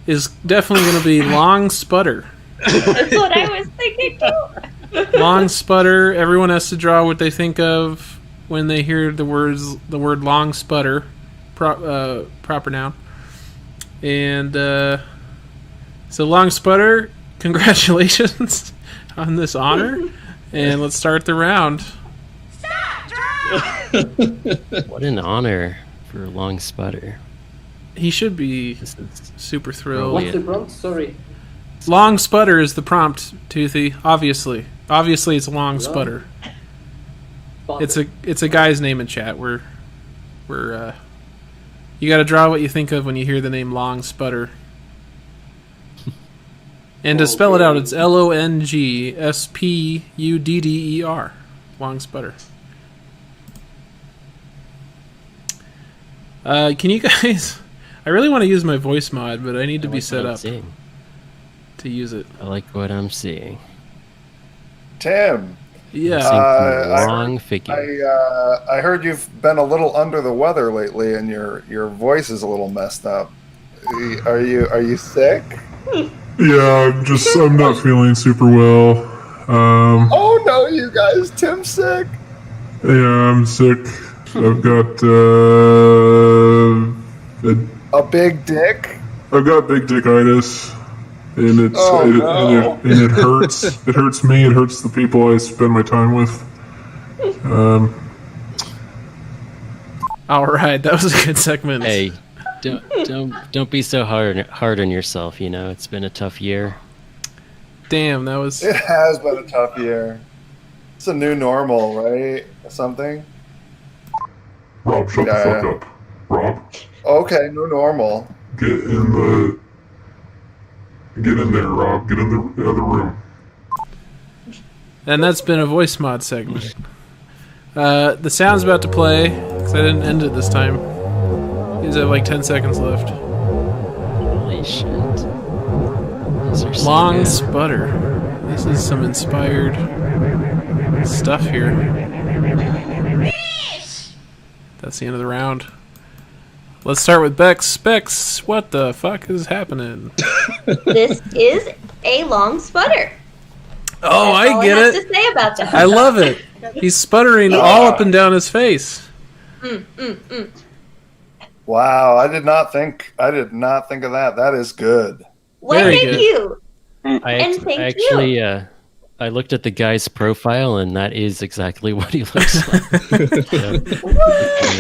[SPEAKER 1] is definitely gonna be Long Sputter.
[SPEAKER 3] That's what I was thinking too.
[SPEAKER 1] Long Sputter. Everyone has to draw what they think of when they hear the word Long Sputter, proper noun. And so Long Sputter, congratulations on this honor, and let's start the round.
[SPEAKER 2] What an honor for Long Sputter.
[SPEAKER 1] He should be super thrilled.
[SPEAKER 7] What's the prompt? Sorry.
[SPEAKER 1] Long Sputter is the prompt, Toothy. Obviously, it's Long Sputter. It's a guy's name in chat. We're you got to draw what you think of when you hear the name Long Sputter. And to spell it out, it's LONGSPUDDER. Long Sputter. Can you guys? I really want to use my voice mod, but I need to be set up. to use it.
[SPEAKER 2] I like what I'm seeing.
[SPEAKER 4] Tim.
[SPEAKER 1] Yeah.
[SPEAKER 2] Long figure.
[SPEAKER 4] I heard you've been a little under the weather lately, and your voice is a little messed up. Are you sick?
[SPEAKER 9] Yeah, I'm not feeling super well.
[SPEAKER 4] Oh no, you guys, Tim's sick.
[SPEAKER 9] Yeah, I'm sick. I've got
[SPEAKER 4] a big dick.
[SPEAKER 9] I've got big dickitis, and it hurts. It hurts me. It hurts the people I spend my time with.
[SPEAKER 1] All right, that was a good segment.
[SPEAKER 2] Hey, don't be so hard on yourself. You know, it's been a tough year.
[SPEAKER 1] Damn, that was.
[SPEAKER 4] It has been a tough year. It's a new normal, right? Something.
[SPEAKER 9] Rob, shut the fuck up. Rob.
[SPEAKER 4] Okay, new normal.
[SPEAKER 9] Get in there, Rob. Get in the other room.
[SPEAKER 1] And that's been a voice mod segment. The sound's about to play, because I didn't end it this time. You guys have like 10 seconds left.
[SPEAKER 2] Holy shit.
[SPEAKER 1] Long sputter. This is some inspired stuff here. That's the end of the round. Let's start with Bex. Bex, what the fuck is happening?
[SPEAKER 3] This is a long sputter.
[SPEAKER 1] Oh,
[SPEAKER 3] That's all
[SPEAKER 1] I get
[SPEAKER 3] I have
[SPEAKER 1] it.
[SPEAKER 3] to say about that.
[SPEAKER 1] I love it. He's sputtering all up and down his face.
[SPEAKER 4] Wow, I did not think of that. That is good.
[SPEAKER 3] Well,
[SPEAKER 1] Very
[SPEAKER 3] thank
[SPEAKER 1] good.
[SPEAKER 3] you.
[SPEAKER 2] I actually I looked at the guy's profile, and that is exactly what he looks like.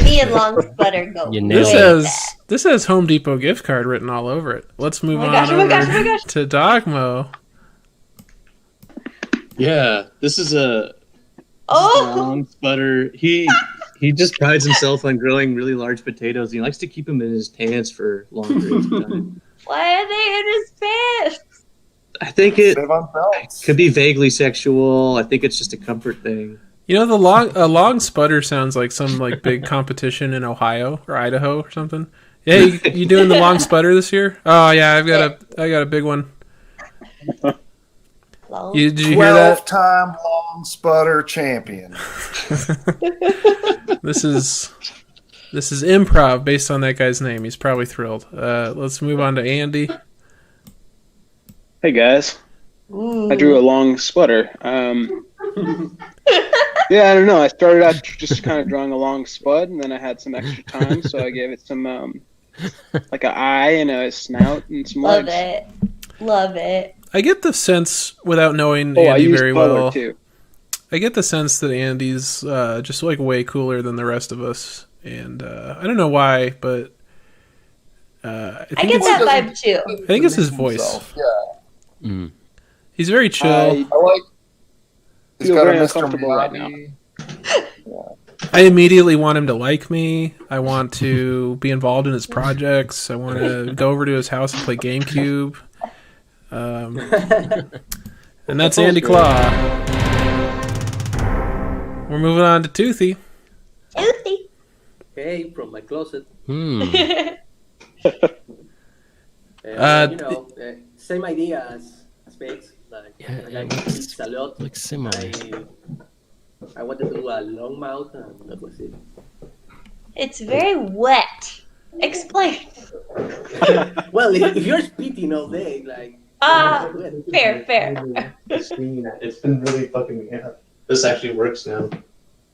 [SPEAKER 3] Me and long sputter go.
[SPEAKER 2] You
[SPEAKER 1] This
[SPEAKER 2] nailed it.
[SPEAKER 1] has Home Depot gift card written all over it. Let's move on
[SPEAKER 3] oh my gosh.
[SPEAKER 1] to Dogmo.
[SPEAKER 5] Yeah, this is a
[SPEAKER 3] Oh,
[SPEAKER 5] long sputter. He just prides himself on growing really large potatoes. He likes to keep them in his pants for long periods of time.
[SPEAKER 3] why are they in his pants?
[SPEAKER 5] I think it
[SPEAKER 4] Live on belts.
[SPEAKER 5] could be vaguely sexual. I think it's just a comfort thing.
[SPEAKER 1] You know, a long sputter sounds like some like big competition in Ohio or Idaho or something. Hey, you doing the long sputter this year? Oh yeah, I got a big one. Did you hear that?
[SPEAKER 4] 12-time long sputter champion.
[SPEAKER 1] This is improv based on that guy's name. He's probably thrilled. Let's move on to Andy.
[SPEAKER 6] Hey guys,
[SPEAKER 3] Ooh.
[SPEAKER 6] I drew a long sputter. Yeah, I don't know. I started out just kind of drawing a long spud, and then I had some extra time, so I gave it some like an eye and a snout and some
[SPEAKER 3] Love
[SPEAKER 6] legs.
[SPEAKER 3] Love it.
[SPEAKER 1] I get the sense, without knowing
[SPEAKER 6] I
[SPEAKER 1] Andy
[SPEAKER 6] used
[SPEAKER 1] very
[SPEAKER 6] color
[SPEAKER 1] well,
[SPEAKER 6] too.
[SPEAKER 1] I get the sense that Andy's just like way cooler than the rest of us, and I don't know why, but I
[SPEAKER 3] get that vibe too.
[SPEAKER 1] I think it's his voice.
[SPEAKER 4] Himself, yeah.
[SPEAKER 2] Mm.
[SPEAKER 1] He's very chill.
[SPEAKER 4] I like. He's
[SPEAKER 6] feel
[SPEAKER 4] got a
[SPEAKER 6] very
[SPEAKER 4] Mr.
[SPEAKER 6] uncomfortable right
[SPEAKER 4] Miyagi.
[SPEAKER 1] I immediately want him to like me. I want to be involved in his projects. I want to go over to his house and play GameCube. And that's Andy Claw. We're moving on to Toothy.
[SPEAKER 3] Toothy.
[SPEAKER 7] Hey, from my closet. Same idea as Space. Like,
[SPEAKER 2] Yeah,
[SPEAKER 7] I like
[SPEAKER 2] it
[SPEAKER 7] pizza a lot.
[SPEAKER 2] looks similar.
[SPEAKER 7] I wanted to do a long mouth, and that was it.
[SPEAKER 3] It's very wet. Explain.
[SPEAKER 7] Well, if you're spitting all day, like.
[SPEAKER 3] Fair.
[SPEAKER 5] It's been really fucking me up. This actually works now.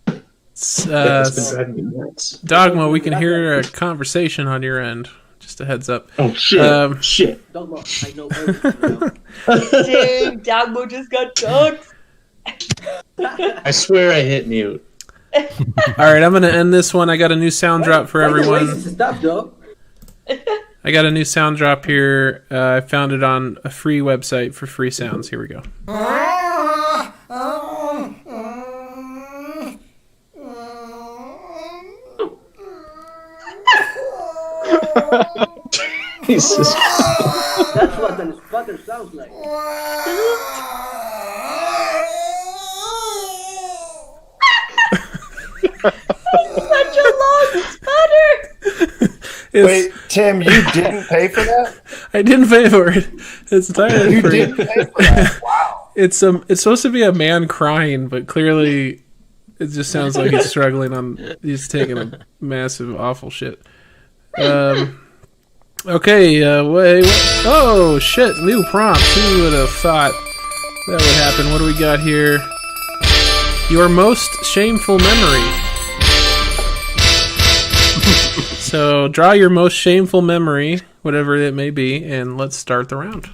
[SPEAKER 5] It's been driving me nuts.
[SPEAKER 1] Dogma, we can hear a conversation on your end. Just a heads up.
[SPEAKER 5] Oh shit! Shit!
[SPEAKER 7] Don't know. I know everything now.
[SPEAKER 3] Dude, Dogmo just got dogs.
[SPEAKER 5] I swear I hit mute.
[SPEAKER 1] All right, I'm going to end this one. I got a new sound drop for everyone.
[SPEAKER 7] Stop, dog.
[SPEAKER 1] I got a new sound drop here. I found it on a free website for free sounds. Here we go.
[SPEAKER 5] Jesus.
[SPEAKER 7] That's what the sputter sounds like.
[SPEAKER 3] Such a long sputter.
[SPEAKER 4] Wait, Tim, you didn't pay for that?
[SPEAKER 1] I didn't pay for it. It's entirely
[SPEAKER 4] You
[SPEAKER 1] free.
[SPEAKER 4] didn't pay for that. Wow.
[SPEAKER 1] It's supposed to be a man crying, but clearly it just sounds like he's struggling he's taking a massive awful shit. Okay, wait. Oh shit, new prompt. Who would have thought that would happen? What do we got here? Your most shameful memory. So draw your most shameful memory, whatever it may be, and let's start the round.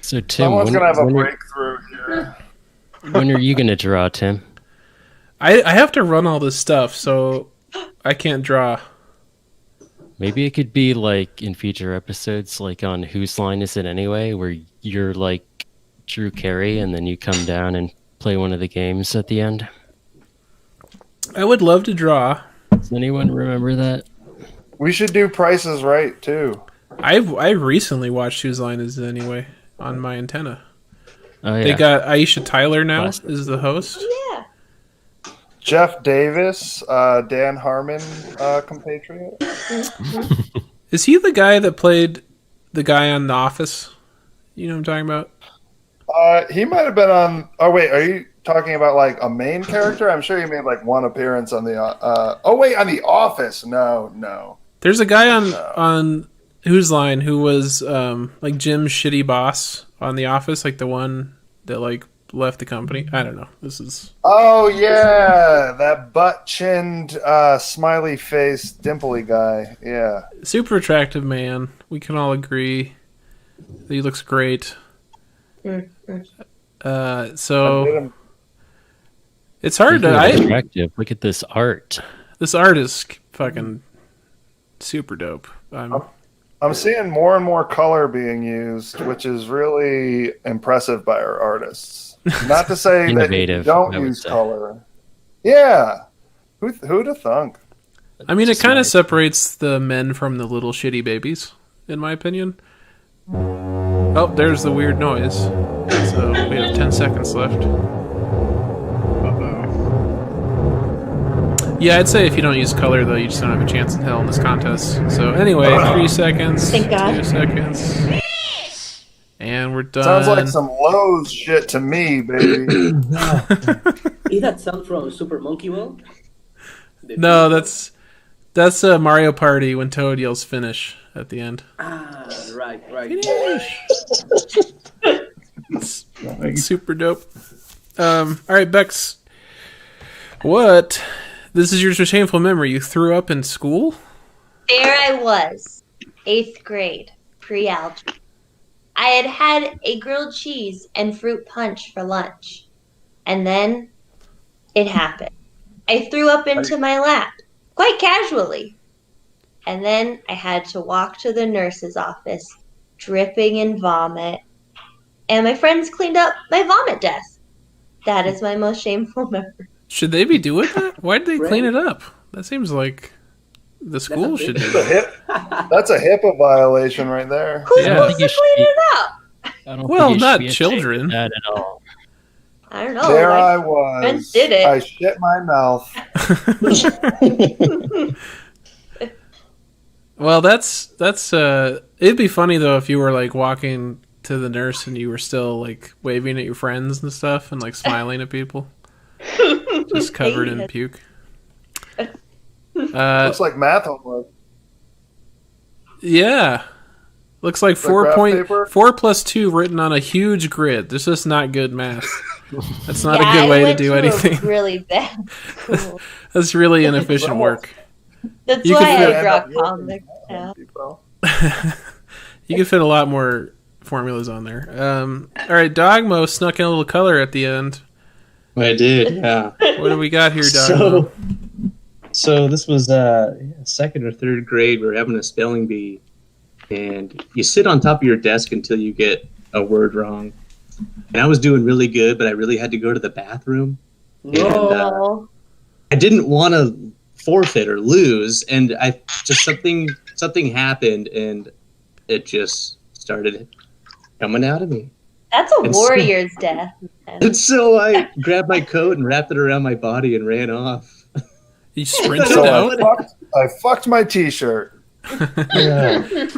[SPEAKER 2] So Tim,
[SPEAKER 4] Someone's gonna have a breakthrough here.
[SPEAKER 2] when are you gonna draw, Tim?
[SPEAKER 1] I have to run all this stuff, so I can't draw.
[SPEAKER 2] Maybe it could be like in future episodes, like on Whose Line Is It Anyway, where you're like Drew Carey and then you come down and play one of the games at the end.
[SPEAKER 1] I would love to draw.
[SPEAKER 2] Does anyone remember that?
[SPEAKER 4] We should do Prices Right too.
[SPEAKER 1] I recently watched Whose Line Is It Anyway on my antenna.
[SPEAKER 2] Oh, yeah.
[SPEAKER 1] They got Aisha Tyler now
[SPEAKER 2] Classic.
[SPEAKER 1] is the host.
[SPEAKER 3] Yeah.
[SPEAKER 4] Jeff Davis, Dan Harmon compatriot.
[SPEAKER 1] Is he the guy that played the guy on The Office? You know what I'm talking about?
[SPEAKER 4] He might have been on. Oh wait, are you talking about like a main character? I'm sure he made like one appearance on the. Oh wait, on The Office. No.
[SPEAKER 1] There's a guy on Whose Line who was like Jim's shitty boss on The Office, like the one that like left the company. I don't know. This is.
[SPEAKER 4] Oh yeah, that butt-chinned, smiley face, dimply guy. Yeah.
[SPEAKER 1] Super attractive man. We can all agree that he looks great. So it's hard to.
[SPEAKER 2] Attractive. Look at this art.
[SPEAKER 1] This art is fucking super dope.
[SPEAKER 4] I'm seeing more and more color being used, which is really impressive by our artists. Not to say that you don't use color. Yeah. Who'd have thunk?
[SPEAKER 1] I mean, it kind of separates the men from the little shitty babies, in my opinion. Oh, there's the weird noise. So we have 10 seconds left. Yeah, I'd say if you don't use color, though, you just don't have a chance in hell in this contest. So anyway, 3 seconns.
[SPEAKER 3] Thank God.
[SPEAKER 1] 2 seconds. And we're done.
[SPEAKER 4] Sounds like some Lowe's shit to me, baby.
[SPEAKER 7] Is that sound from Super Monkey World?
[SPEAKER 1] No, that's Mario Party when Toad yells finish at the end.
[SPEAKER 7] Ah, right.
[SPEAKER 1] It's super dope. All right, Bex. What? This is your shameful memory. You threw up in school?
[SPEAKER 3] There I was, 8th grade, pre-algebra. I had a grilled cheese and fruit punch for lunch. And then it happened. I threw up into my lap, quite casually. And then I had to walk to the nurse's office, dripping in vomit. And my friends cleaned up my vomit death. That is my most shameful memory.
[SPEAKER 1] Should they be doing that? Why did they clean it up? That seems like the school should do that.
[SPEAKER 4] That's a HIPAA violation right there.
[SPEAKER 3] Who's supposed to clean it up?
[SPEAKER 1] Well, not children.
[SPEAKER 2] At all.
[SPEAKER 3] I don't know.
[SPEAKER 4] There
[SPEAKER 3] my
[SPEAKER 4] I was.
[SPEAKER 3] friends did it.
[SPEAKER 4] I shit my mouth.
[SPEAKER 1] Well, that's it'd be funny though if you were like walking to the nurse and you were still like waving at your friends and stuff and like smiling at people. Just covered in puke.
[SPEAKER 4] Looks like math homework.
[SPEAKER 1] Yeah. Looks like 4 plus 2 written on a huge grid. This is not good math. That's not a good way to do anything.
[SPEAKER 3] Really bad.
[SPEAKER 1] That's really inefficient work.
[SPEAKER 3] That's why I draw comics now.
[SPEAKER 1] You can fit a lot more formulas on there. All right, Dogmo snuck in a little color at the end.
[SPEAKER 5] I did, yeah.
[SPEAKER 1] What do we got here, Dogmo?
[SPEAKER 5] So this was second or third grade. We were having a spelling bee, and you sit on top of your desk until you get a word wrong. And I was doing really good, but I really had to go to the bathroom. And I didn't want to forfeit or lose, and I just something happened, and it just started coming out of me.
[SPEAKER 3] That's a warrior's death.
[SPEAKER 5] And so I grabbed my coat and wrapped it around my body and ran off.
[SPEAKER 1] You sprinted out?
[SPEAKER 4] I fucked my t-shirt.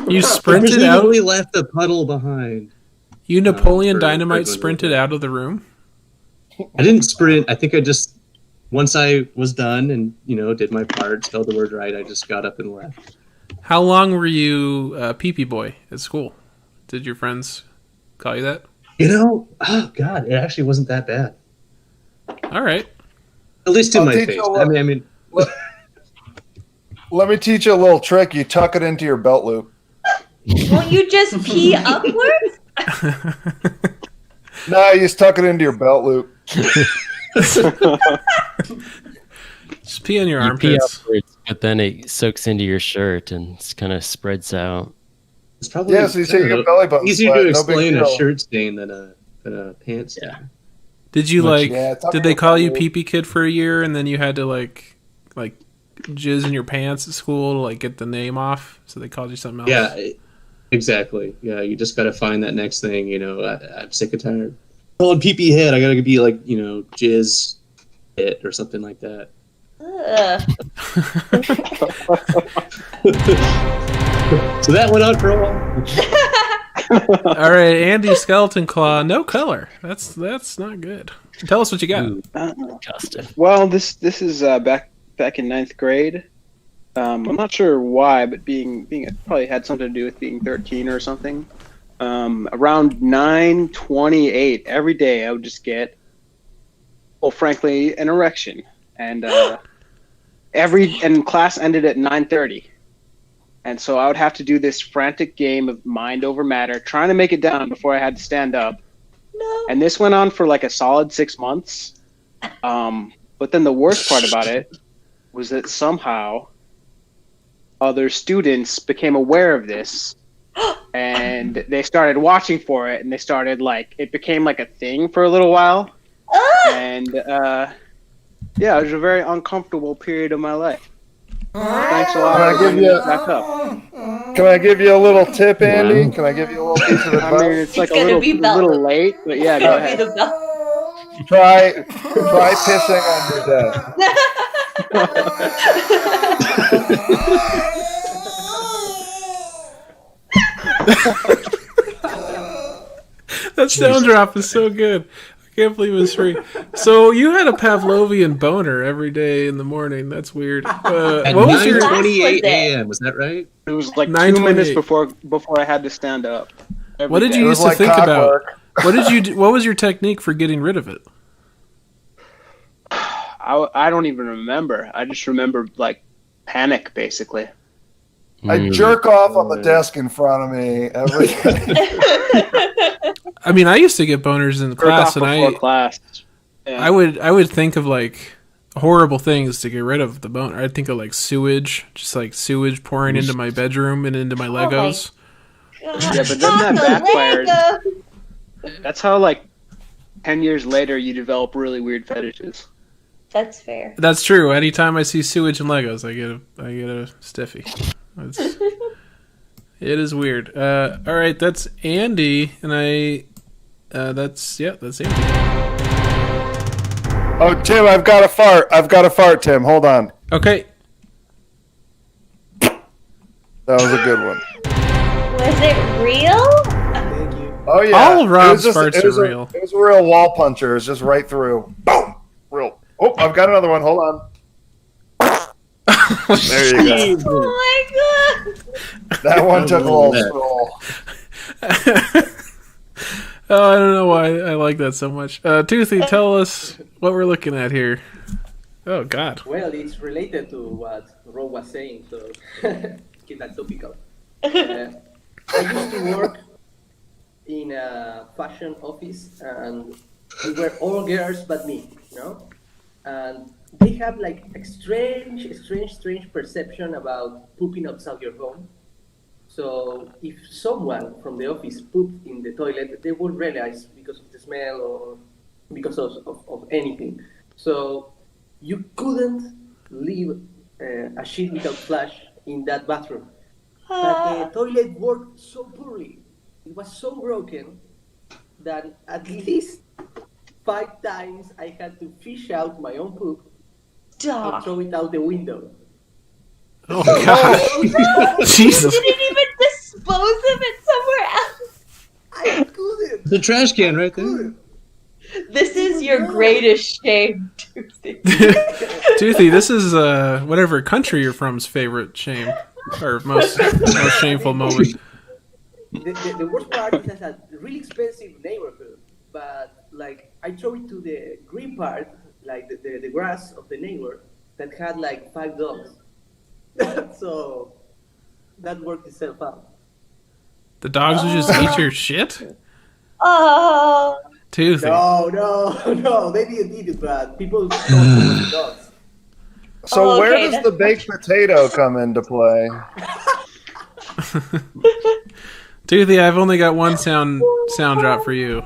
[SPEAKER 1] You sprinted out.
[SPEAKER 5] Presumably left a puddle behind.
[SPEAKER 1] You Napoleon
[SPEAKER 5] for
[SPEAKER 1] Dynamite
[SPEAKER 5] everyone
[SPEAKER 1] sprinted out of the room.
[SPEAKER 5] I didn't sprint. I think I just, once I was done and, did my part, spelled the word right, I just got up and left.
[SPEAKER 1] How long were you pee-pee boy at school? Did your friends call you that?
[SPEAKER 5] Oh, God, it actually wasn't that bad.
[SPEAKER 1] All right.
[SPEAKER 5] At least to my face. I mean...
[SPEAKER 4] Let me teach you a little trick. You tuck it into your belt loop.
[SPEAKER 3] Won't you just pee upwards?
[SPEAKER 4] No, you just tuck it into your belt loop.
[SPEAKER 1] Just pee on your
[SPEAKER 2] You
[SPEAKER 1] armpits.
[SPEAKER 2] pee upwards, but then it soaks into your shirt and kind of spreads out.
[SPEAKER 5] It's probably
[SPEAKER 4] so you say your belly button
[SPEAKER 5] easier
[SPEAKER 4] sweat,
[SPEAKER 5] to
[SPEAKER 4] no big
[SPEAKER 5] explain a
[SPEAKER 4] deal.
[SPEAKER 5] shirt stain than a pants stain.
[SPEAKER 2] Yeah.
[SPEAKER 1] Did you
[SPEAKER 4] it's
[SPEAKER 1] did they call you pee-pee kid for a year and then you had to like jizz in your pants at school to get the name off? So they called you something else?
[SPEAKER 5] Yeah, exactly. Yeah, you just got to find that next thing, I'm sick and tired. Oh, pee-pee head, I got to be jizz hit or something like that. So that went on for a while.
[SPEAKER 1] All right, Andy Skeleton Claw, no color. That's not good. Tell us what you got.
[SPEAKER 6] Well, this is back in 9th grade. I'm not sure why, but being it probably had something to do with being 13 or something. Around 9:28 every day, I would just get, well, frankly, an erection, and class ended at 9:30. And so I would have to do this frantic game of mind over matter, trying to make it down before I had to stand up.
[SPEAKER 3] No.
[SPEAKER 6] And this went on for like a solid 6 months. But then the worst part about it was that somehow other students became aware of this and they started watching for it, and they started it became like a thing for a little while. And it was a very uncomfortable period of my life. Thanks a lot.
[SPEAKER 4] Can I
[SPEAKER 6] for
[SPEAKER 4] give
[SPEAKER 6] bringing
[SPEAKER 4] you
[SPEAKER 6] this back up.
[SPEAKER 4] Can I give you a little tip, Andy? Can I give you a little piece of
[SPEAKER 6] I mean,
[SPEAKER 4] advice?
[SPEAKER 6] it's a little late, but yeah, go ahead.
[SPEAKER 4] Try pissing on your desk.
[SPEAKER 1] That sound drop is so good. I can't believe it was free. So you had a Pavlovian boner every day in the morning. That's weird.
[SPEAKER 5] At
[SPEAKER 1] What was your
[SPEAKER 5] 9:28 a.m. Was that right?
[SPEAKER 6] It was like 2
[SPEAKER 1] 9:28.
[SPEAKER 6] minutes before I had to stand up.
[SPEAKER 1] What did you used to think about? What did you do? What was your technique for getting rid of it?
[SPEAKER 6] I don't even remember. I just remember panic, basically.
[SPEAKER 4] I jerk off on the desk in front of me every day.
[SPEAKER 1] I mean, I used to get boners in class, and
[SPEAKER 6] class. Yeah.
[SPEAKER 1] I would think of horrible things to get rid of the boner. I'd think of sewage, just sewage pouring into my bedroom and into my Legos.
[SPEAKER 6] Yeah, but then that backfired. That's how 10 years later you develop really weird fetishes.
[SPEAKER 3] That's fair.
[SPEAKER 1] That's true. Anytime I see sewage and Legos, I get a stiffy. It is weird. All right, that's Andy, and that's Andy.
[SPEAKER 4] Oh, Tim, I've got a fart, Tim. Hold on.
[SPEAKER 1] Okay.
[SPEAKER 4] That was a good one.
[SPEAKER 3] Was it real?
[SPEAKER 4] Oh yeah.
[SPEAKER 1] All of Rob's farts are real.
[SPEAKER 4] It was a real wall puncher. It was just right through. Boom. Real. Oh, I've got another one. Hold on. There you go.
[SPEAKER 3] Oh my god!
[SPEAKER 4] That one took a little scroll.
[SPEAKER 1] Oh, I don't know why I like that so much. Toothy, tell us what we're looking at here. Oh God.
[SPEAKER 7] Well, it's related to what Ro was saying, so keep that topical. I used to work in a fashion office, and we were all girls but me, and they have a strange perception about pooping outside your home. So if someone from the office pooped in the toilet, they would realize because of the smell or because of anything. So you couldn't leave a shit without flush in that bathroom. But the toilet worked so poorly. It was so broken that at least 5 times I had to fish out my own poop and throw it out the window.
[SPEAKER 1] Oh God! Jesus!
[SPEAKER 3] You didn't even dispose of it somewhere else.
[SPEAKER 7] I couldn't.
[SPEAKER 5] The trash can right there.
[SPEAKER 3] This is your greatest shame, Toothy.
[SPEAKER 1] Toothy, this is whatever country you're from's favorite shame or most shameful moment.
[SPEAKER 7] The worst part is that's a really expensive neighborhood, but like I throw it to the green part, like the grass of the neighbor that had like 5 dogs. So that worked itself out.
[SPEAKER 1] The dogs would just eat your shit?
[SPEAKER 3] Oh.
[SPEAKER 1] Toothy.
[SPEAKER 7] No, they didn't eat it, but people don't the dogs.
[SPEAKER 4] So where
[SPEAKER 3] okay,
[SPEAKER 4] does the baked potato come into play?
[SPEAKER 1] Toothy, I've only got one sound drop for you.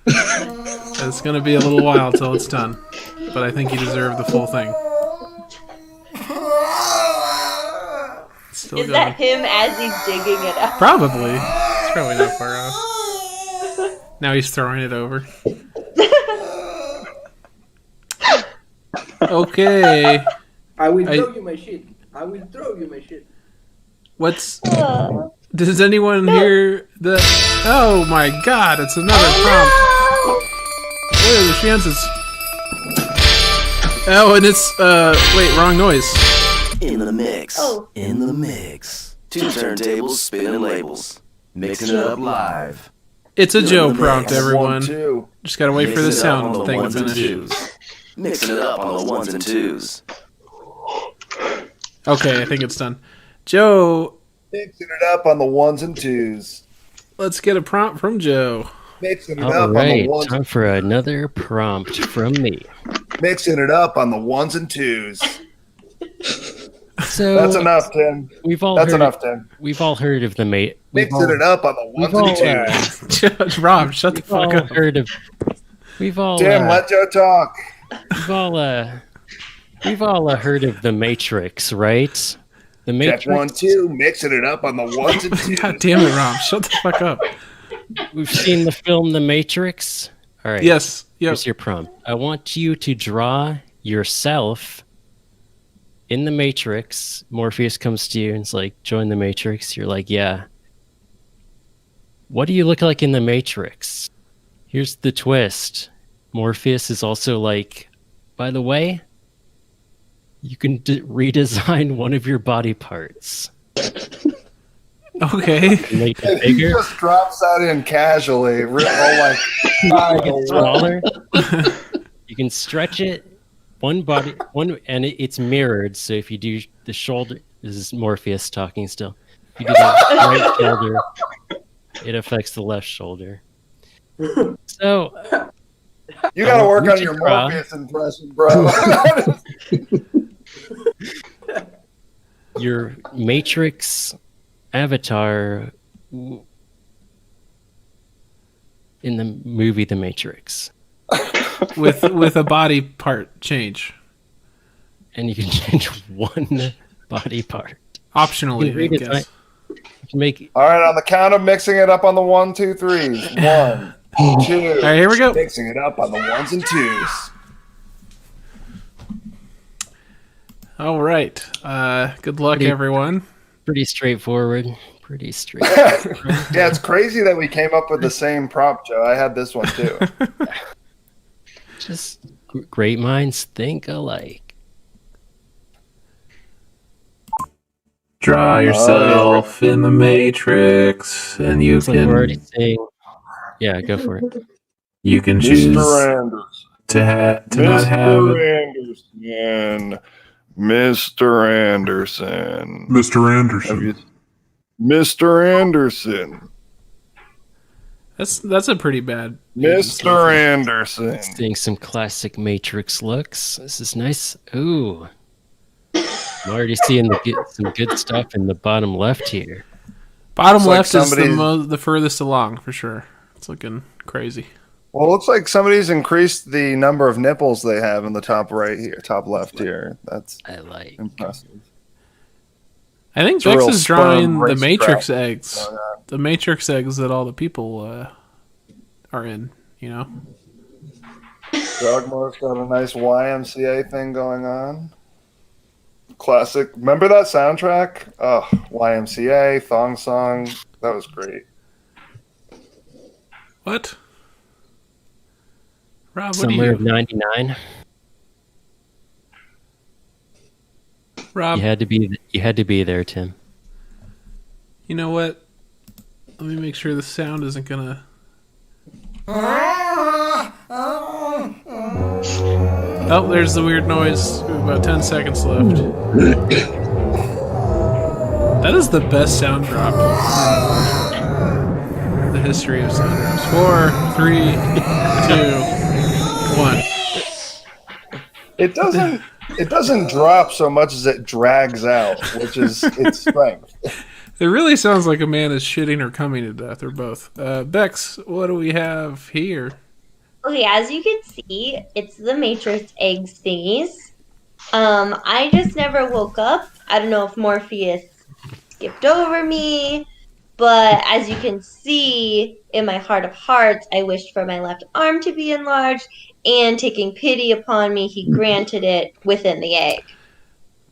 [SPEAKER 1] It's gonna be a little while till it's done, but I think you deserve the full thing. Still
[SPEAKER 3] Is
[SPEAKER 1] going.
[SPEAKER 3] that him as he's digging it up?
[SPEAKER 1] Probably. It's probably not far off. Now he's throwing it over. Okay.
[SPEAKER 7] I will throw you my shit.
[SPEAKER 1] What's... Does anyone hear the... Oh my God, it's another prompt. What are the chances? Oh, and it's... Wait, wrong noise.
[SPEAKER 8] In the mix.
[SPEAKER 3] Oh.
[SPEAKER 8] In the mix. 2 turntables spinning labels. Mixing it up live.
[SPEAKER 1] It's a Joe prompt,
[SPEAKER 4] One,
[SPEAKER 1] everyone.
[SPEAKER 4] two.
[SPEAKER 1] Just gotta wait for the
[SPEAKER 8] Mixing it up on
[SPEAKER 1] sound
[SPEAKER 8] the
[SPEAKER 1] thing to
[SPEAKER 8] ones and
[SPEAKER 1] finish.
[SPEAKER 8] twos. Mixing it up on the 1s and 2s.
[SPEAKER 1] Okay, I think it's done. Joe,
[SPEAKER 4] Mixing it up on the 1s and 2s.
[SPEAKER 1] let's get a prompt from Joe.
[SPEAKER 4] Mixing it
[SPEAKER 2] All
[SPEAKER 4] up on
[SPEAKER 2] right,
[SPEAKER 4] the 1s.
[SPEAKER 2] time for another prompt from me.
[SPEAKER 4] Mixing it up on the 1s and 2s.
[SPEAKER 2] So
[SPEAKER 4] That's enough, Tim.
[SPEAKER 2] We've all
[SPEAKER 4] That's
[SPEAKER 2] heard,
[SPEAKER 4] enough, Tim.
[SPEAKER 2] We've all heard of the mate.
[SPEAKER 4] Mixing it up on the 1s and 2s.
[SPEAKER 1] Rob, shut the
[SPEAKER 2] We've all
[SPEAKER 1] fuck up.
[SPEAKER 2] heard of. We've all.
[SPEAKER 4] Tim, let Joe talk.
[SPEAKER 2] We've all heard of the Matrix, right? The Matrix.
[SPEAKER 4] Check 1, 2. Mixing it up on the 1s and 2s.
[SPEAKER 1] God damn it, Rob. Shut the fuck up.
[SPEAKER 2] We've seen the film The Matrix. All right.
[SPEAKER 1] Yes. Yep.
[SPEAKER 2] Here's your prompt. I want you to draw yourself in the Matrix. Morpheus comes to you and it's like, join the Matrix. You're like, yeah. What do you look like in the Matrix? Here's the twist. Morpheus is also like, by the way, you can redesign one of your body parts.
[SPEAKER 1] Okay.
[SPEAKER 2] Make it
[SPEAKER 4] He
[SPEAKER 2] bigger,
[SPEAKER 4] just drops that in casually. All like,
[SPEAKER 2] make it smaller. You can stretch it. And it's mirrored. So if you do the shoulder, this is Morpheus talking still. If you do the right shoulder, it affects the left shoulder. So
[SPEAKER 4] you got to work on
[SPEAKER 2] you
[SPEAKER 4] your
[SPEAKER 2] draw?
[SPEAKER 4] Morpheus impression, bro.
[SPEAKER 2] your Matrix avatar in the movie The Matrix,
[SPEAKER 1] with a body part change.
[SPEAKER 2] and you can change one body part.
[SPEAKER 1] Optionally,
[SPEAKER 2] You can
[SPEAKER 1] I guess.
[SPEAKER 2] You can make
[SPEAKER 4] All right, on the count of mixing it up on the 1, 2, 3s. 1, 2.
[SPEAKER 1] All right, here we go.
[SPEAKER 4] Mixing it up on the 1s and 2s.
[SPEAKER 1] All right. Good luck, everyone.
[SPEAKER 2] pretty straightforward. Pretty straight.
[SPEAKER 4] Yeah, it's crazy that we came up with the same prompt, Joe. I had this one too.
[SPEAKER 2] Just great minds think alike.
[SPEAKER 1] Draw yourself in the Matrix, and you
[SPEAKER 2] It's like we're already saying. Yeah, go for it.
[SPEAKER 1] You can choose
[SPEAKER 4] Mr. Anderson.
[SPEAKER 1] to not have.
[SPEAKER 4] Anderson. Mr. Anderson.
[SPEAKER 9] Mr. Anderson.
[SPEAKER 4] Mr. Anderson.
[SPEAKER 1] That's a pretty bad.
[SPEAKER 4] Mr. Anderson.
[SPEAKER 2] Seeing some classic Matrix looks. This is nice. Ooh. I'm already seeing some good stuff in the bottom left here.
[SPEAKER 1] Bottom
[SPEAKER 4] It's like
[SPEAKER 1] left is
[SPEAKER 4] somebody's-
[SPEAKER 1] the furthest along for sure. It's looking crazy.
[SPEAKER 4] Well, it looks like somebody's increased the number of nipples they have in the top right here, top left here. That's
[SPEAKER 2] I like.
[SPEAKER 4] impressive.
[SPEAKER 1] I think
[SPEAKER 4] It's a
[SPEAKER 1] Vex
[SPEAKER 4] real
[SPEAKER 1] is drawing
[SPEAKER 4] sperm
[SPEAKER 1] the
[SPEAKER 4] race
[SPEAKER 1] Matrix
[SPEAKER 4] crowd
[SPEAKER 1] eggs.
[SPEAKER 4] going on.
[SPEAKER 1] The Matrix eggs that all the people are in. You know.
[SPEAKER 4] Dogmore's got a nice YMCA thing going on. Classic. Remember that soundtrack? Oh, YMCA, Thong Song. That was great.
[SPEAKER 1] What? Rob, what
[SPEAKER 2] Summer
[SPEAKER 1] do
[SPEAKER 2] of '99.
[SPEAKER 1] Rob,
[SPEAKER 2] You had to be there, Tim.
[SPEAKER 1] you know what? Let me make sure the sound isn't gonna. Oh, there's the weird noise. About 10 seconds left. That is the best sound drop in the history of sound drops. 4, 3, 2, 1.
[SPEAKER 4] It doesn't drop so much as it drags out, which is its strength.
[SPEAKER 1] It really sounds like a man is shitting or coming to death, or both. Bex, what do we have here?
[SPEAKER 3] Okay, as you can see, it's the Matrix eggs thingies. I just never woke up. I don't know if Morpheus skipped over me, but as you can see, in my heart of hearts, I wished for my left arm to be enlarged, and taking pity upon me, he granted it within the egg.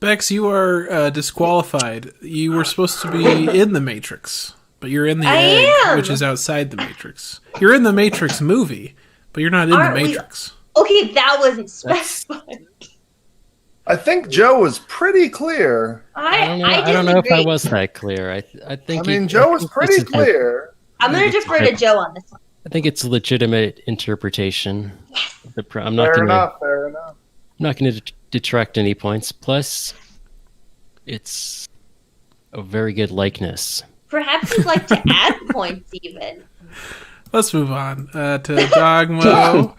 [SPEAKER 1] Bex, you are disqualified. You were supposed to be in the Matrix, but you're in the egg, which is outside the Matrix. You're in the Matrix movie, but you're not in the Matrix.
[SPEAKER 3] Okay, that wasn't specified.
[SPEAKER 4] I think Joe was pretty clear.
[SPEAKER 2] I don't know if I was that clear. I think.
[SPEAKER 4] Joe was pretty clear.
[SPEAKER 3] I'm going to defer to Joe on this one.
[SPEAKER 2] I think it's a legitimate interpretation. I'm not
[SPEAKER 4] Fair
[SPEAKER 2] gonna,
[SPEAKER 4] enough. Fair enough.
[SPEAKER 2] I'm not going to detract any points. Plus, it's a very good likeness.
[SPEAKER 3] Perhaps you'd like to add points even.
[SPEAKER 1] Let's move on to Dogmo.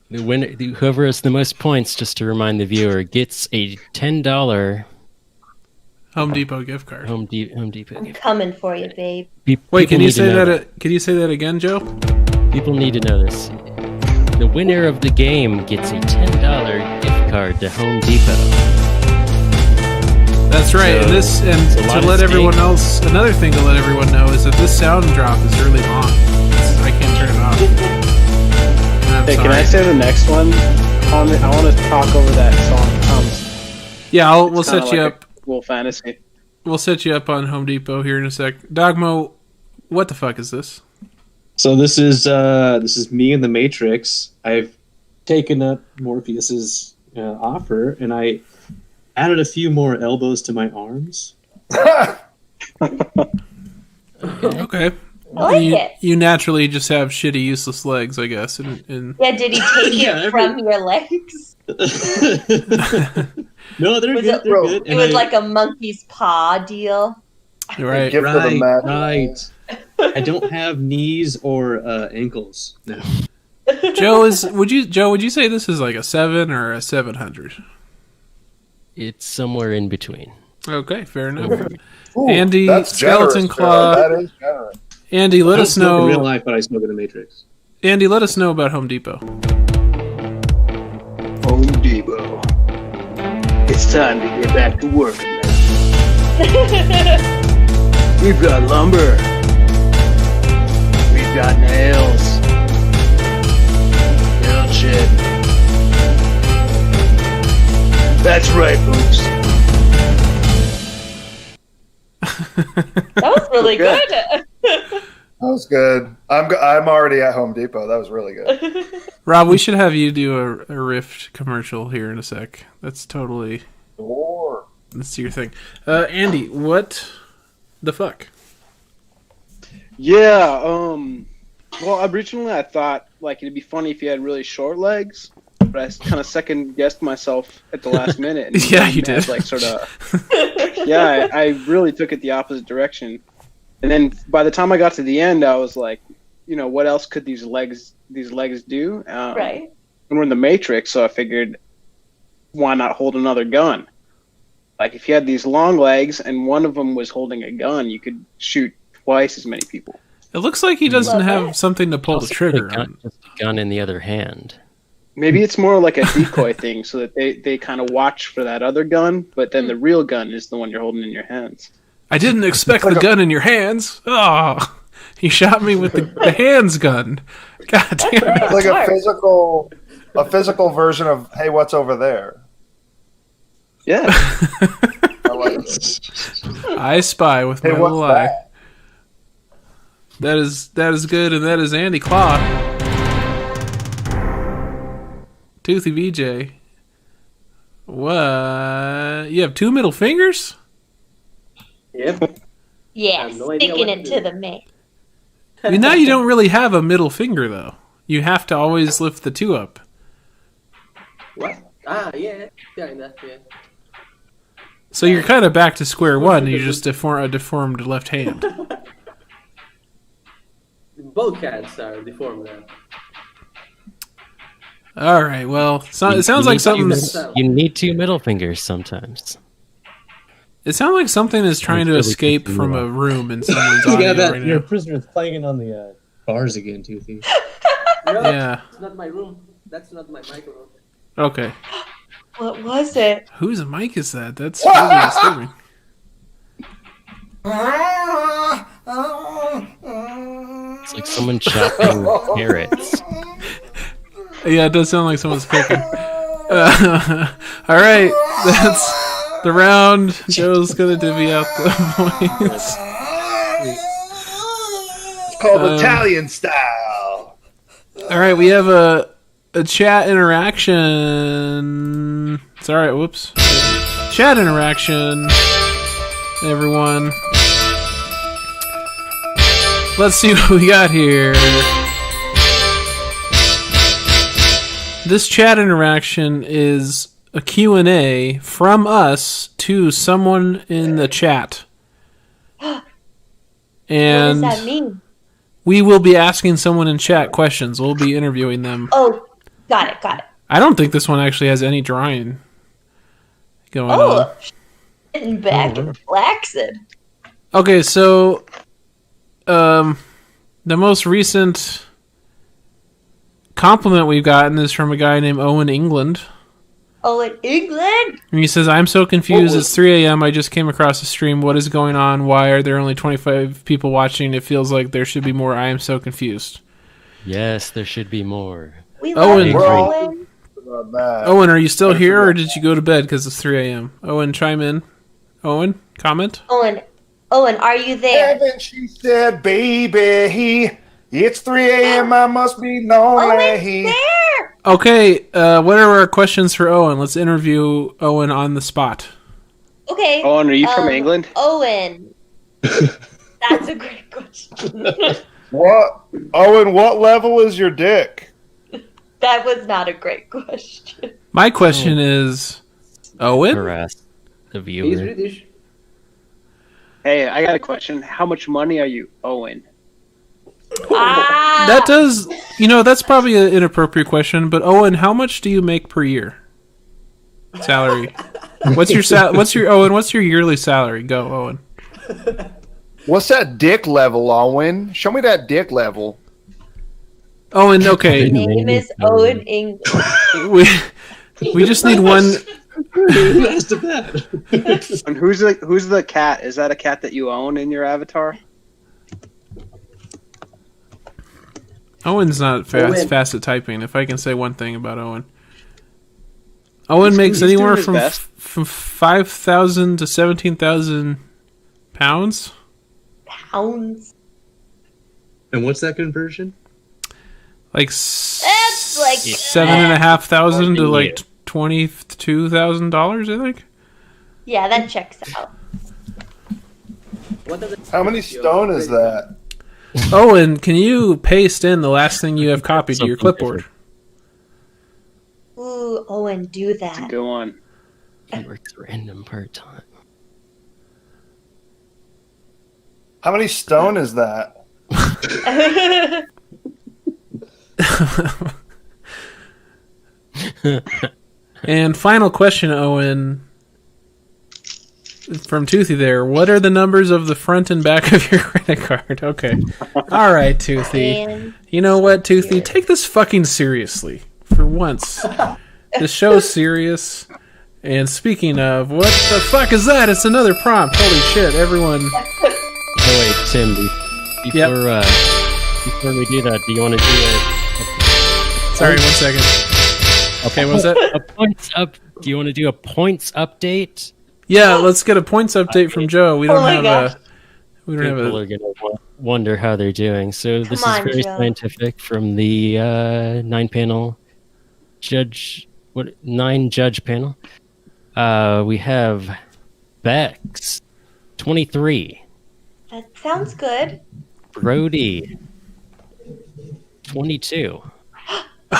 [SPEAKER 2] The winner, whoever has the most points, just to remind the viewer, gets a $10
[SPEAKER 1] Home Depot gift card.
[SPEAKER 2] Home Depot gift
[SPEAKER 3] I'm
[SPEAKER 2] card.
[SPEAKER 3] coming for you, babe.
[SPEAKER 1] Wait, can you say that? Can you say that again, Joe?
[SPEAKER 2] People need to know this. The winner of the game gets a $10 gift card to Home Depot.
[SPEAKER 1] That's right.
[SPEAKER 2] So,
[SPEAKER 1] and to let everyone else, another thing to let everyone know is that this sound drop is really long. I can't turn it off.
[SPEAKER 6] Hey, can I say the next one? I want to talk over that song.
[SPEAKER 1] Yeah, we'll set you up.
[SPEAKER 6] Cool fantasy.
[SPEAKER 1] We'll set you up on Home Depot here in a sec. Dogmo, what the fuck is this?
[SPEAKER 5] So this is me in the Matrix. I've taken up Morpheus's offer, and I added a few more elbows to my arms.
[SPEAKER 1] Okay.
[SPEAKER 3] I like it.
[SPEAKER 1] You naturally just have shitty, useless legs, I guess.
[SPEAKER 3] Yeah, did he take it from your legs?
[SPEAKER 5] No, they're good. They're good.
[SPEAKER 3] It was like a monkey's paw deal.
[SPEAKER 1] Right.
[SPEAKER 5] Right. I don't have knees or ankles. No.
[SPEAKER 1] Joe, would you say this is like a 7 or a 700?
[SPEAKER 2] It's somewhere in between.
[SPEAKER 1] Okay, fair enough.
[SPEAKER 4] Ooh,
[SPEAKER 1] Andy,
[SPEAKER 4] that's
[SPEAKER 1] Skeleton
[SPEAKER 4] generous,
[SPEAKER 1] Claw.
[SPEAKER 4] That is generous.
[SPEAKER 1] Andy, let us know.
[SPEAKER 5] In real life, but I smoke in the Matrix.
[SPEAKER 1] Andy, let us know about Home Depot.
[SPEAKER 6] Home Depot. It's time to get back to work. We've got lumber. We've got nails. Nail shit. That's right, folks.
[SPEAKER 3] That was really good.
[SPEAKER 4] That was good. I'm already at Home Depot. That was really good.
[SPEAKER 1] Rob, we should have you do a Rift commercial here in a sec. That's totally...
[SPEAKER 4] Sure.
[SPEAKER 1] That's your thing. Andy, what the fuck?
[SPEAKER 6] Yeah, well, originally I thought, like, it'd be funny if you had really short legs, but I kind of second-guessed myself at the last minute. And
[SPEAKER 1] Yeah, you did.
[SPEAKER 6] Like, sort of... Yeah, I really took it the opposite direction. And then by the time I got to the end, I was like, you know, what else could these legs do?
[SPEAKER 3] Right.
[SPEAKER 6] And we're in the Matrix, so I figured, why not hold another gun? Like, if you had these long legs and one of them was holding a gun, you could shoot twice as many people.
[SPEAKER 1] It looks like he doesn't have something to pull the trigger on.
[SPEAKER 2] Just a gun in the other hand.
[SPEAKER 6] Maybe it's more like a decoy thing, so that they kind of watch for that other gun, but then the real gun is the one you're holding in your hands.
[SPEAKER 1] I didn't expect the gun in your hands. Oh, You shot me with the hands gun. God damn it.
[SPEAKER 4] It's like a physical version of "Hey, what's over there?"
[SPEAKER 6] Yeah.
[SPEAKER 4] I like it.
[SPEAKER 1] I spy with
[SPEAKER 4] Hey,
[SPEAKER 1] my
[SPEAKER 4] what's
[SPEAKER 1] little eye.
[SPEAKER 4] that?
[SPEAKER 1] That is good, and that is Andy Claw. Toothy VJ. What? You have 2 middle fingers?
[SPEAKER 7] Yep.
[SPEAKER 3] Yeah,
[SPEAKER 7] have no idea
[SPEAKER 3] sticking
[SPEAKER 7] what
[SPEAKER 3] it
[SPEAKER 7] to
[SPEAKER 3] to
[SPEAKER 7] do.
[SPEAKER 3] the man.
[SPEAKER 1] I mean, now you don't really have a middle finger, though. You have to always lift the 2 up.
[SPEAKER 7] What? Ah, yeah. Kinda, yeah.
[SPEAKER 1] So you're kind of back to square one. You just a deformed left hand.
[SPEAKER 7] Both hands are deformed now.
[SPEAKER 1] All right. Well, it sounds like something's.
[SPEAKER 2] You need 2 middle fingers sometimes.
[SPEAKER 1] It sounds like something is trying to
[SPEAKER 2] really
[SPEAKER 1] escape
[SPEAKER 2] pissing
[SPEAKER 1] from
[SPEAKER 2] you
[SPEAKER 1] a
[SPEAKER 2] off.
[SPEAKER 1] room in someone's audio right
[SPEAKER 5] Your
[SPEAKER 1] now.
[SPEAKER 5] prisoner's playing on the bars again, Toothy.
[SPEAKER 7] No,
[SPEAKER 1] Yeah.
[SPEAKER 7] it's not my room. That's not my microphone.
[SPEAKER 1] Okay.
[SPEAKER 3] What was it?
[SPEAKER 1] Whose mic is that? That's really disturbing.
[SPEAKER 2] It's like someone chopping carrots.
[SPEAKER 1] Yeah, it does sound like someone's cooking. All right, that's the round. Joe's gonna divvy out the points.
[SPEAKER 4] It's called Italian style.
[SPEAKER 1] All right, we have a chat interaction. Sorry, whoops. Chat interaction, everyone. Let's see what we got here. This chat interaction is a Q&A from us to someone in the chat. And
[SPEAKER 3] What does that mean?
[SPEAKER 1] we will be asking someone in chat questions. We'll be interviewing them.
[SPEAKER 3] Oh, got it.
[SPEAKER 1] I don't think this one actually has any drawing going on.
[SPEAKER 3] Oh, sitting back and relaxing.
[SPEAKER 1] Okay, so the most recent compliment we've gotten is from a guy named Owen England.
[SPEAKER 3] Oh, in England?
[SPEAKER 1] And he says, I'm so confused. It's 3 a.m. I just came across the stream. What is going on? Why are there only 25 people watching? It feels like there should be more. I am so confused.
[SPEAKER 2] Yes, there should be more.
[SPEAKER 3] We
[SPEAKER 1] Owen.
[SPEAKER 3] love you, Owen.
[SPEAKER 1] Owen, are you still here or did you go to bed because it's 3 a.m.? Owen, chime in. Owen, comment?
[SPEAKER 3] Owen, are you there?
[SPEAKER 4] Haven't she said, baby, it's 3 a.m. I must be lonely.
[SPEAKER 3] Owen's there!
[SPEAKER 1] Okay, what are our questions for Owen? Let's interview Owen on the spot.
[SPEAKER 3] Okay.
[SPEAKER 6] Owen, are you from England?
[SPEAKER 3] Owen. That's a great question.
[SPEAKER 4] What? Owen, what level is your dick?
[SPEAKER 3] That was not a great question.
[SPEAKER 1] My question is, Owen?
[SPEAKER 2] Harass the
[SPEAKER 7] He's
[SPEAKER 2] viewer.
[SPEAKER 7] British.
[SPEAKER 6] Hey, I got a question. How much money are you owing?
[SPEAKER 1] That does, that's probably an inappropriate question, but Owen, how much do you make per year? Salary. What's your yearly salary? Go, Owen.
[SPEAKER 4] What's that dick level, Owen? Show me that dick level.
[SPEAKER 1] Owen, okay.
[SPEAKER 3] My name is Owen England.
[SPEAKER 1] we just need one.
[SPEAKER 5] Who asked him that?
[SPEAKER 6] And who's the cat? Is that a cat that you own in your avatar?
[SPEAKER 1] Owen's not
[SPEAKER 7] Owen.
[SPEAKER 1] fast at typing. If I can say one thing about Owen, Owen makes
[SPEAKER 6] he's
[SPEAKER 1] anywhere
[SPEAKER 6] doing his best.
[SPEAKER 1] from 5,000 to 17,000 pounds.
[SPEAKER 3] Pounds.
[SPEAKER 5] And what's that conversion?
[SPEAKER 1] Like
[SPEAKER 3] That's like
[SPEAKER 1] 7,500 to like $22,000, I think.
[SPEAKER 3] Yeah, that checks out.
[SPEAKER 7] What are the
[SPEAKER 4] How many stone is that?
[SPEAKER 1] Owen, can you paste in the last thing you have copied to your clipboard?
[SPEAKER 3] Ooh, Owen, do that.
[SPEAKER 6] Go on.
[SPEAKER 2] He works random part time.
[SPEAKER 4] How many stone is that?
[SPEAKER 1] And final question, Owen, from Toothy there. What are the numbers of the front and back of your credit card? Okay. All right, Toothy.
[SPEAKER 3] And
[SPEAKER 1] You know what, Toothy? Take this fucking seriously. For once. This show's serious. And speaking of, what the fuck is that? It's another prompt. Holy shit, everyone.
[SPEAKER 2] Oh wait, Tim, Before we do that, do you want to do it?
[SPEAKER 1] Sorry, 1 second. Okay, what was that?
[SPEAKER 2] A points up. Do you want to do a points update?
[SPEAKER 1] Yeah, let's get a points update from Joe. We don't have a. We don't
[SPEAKER 2] People
[SPEAKER 1] have
[SPEAKER 2] are gonna wonder how they're doing. So this is
[SPEAKER 3] on,
[SPEAKER 2] very
[SPEAKER 3] Joe.
[SPEAKER 2] scientific from the 9 judge panel. We have Bex, 23.
[SPEAKER 3] That sounds good.
[SPEAKER 2] Brody, 22.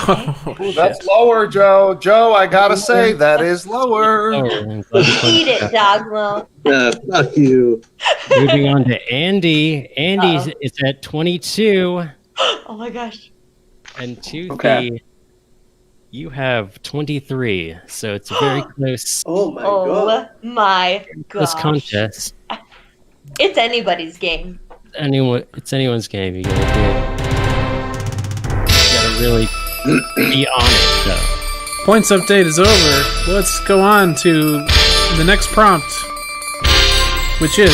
[SPEAKER 4] Ooh, that's lower, Joe. Joe, I gotta say, that is lower.
[SPEAKER 2] Oh,
[SPEAKER 3] Eat it, Dogmo.
[SPEAKER 5] Fuck you.
[SPEAKER 2] moving on to Andy. Andy is at 22.
[SPEAKER 3] Oh my gosh.
[SPEAKER 2] And Toothy,
[SPEAKER 6] Okay.
[SPEAKER 2] you have 23. So it's a very close,
[SPEAKER 7] Oh my
[SPEAKER 3] Oh
[SPEAKER 7] god.
[SPEAKER 3] my
[SPEAKER 2] close
[SPEAKER 3] gosh.
[SPEAKER 2] contest.
[SPEAKER 3] It's anybody's game.
[SPEAKER 2] It's anyone's game. You gotta really be on it, though.
[SPEAKER 1] Points update is over. Let's go on to the next prompt, which is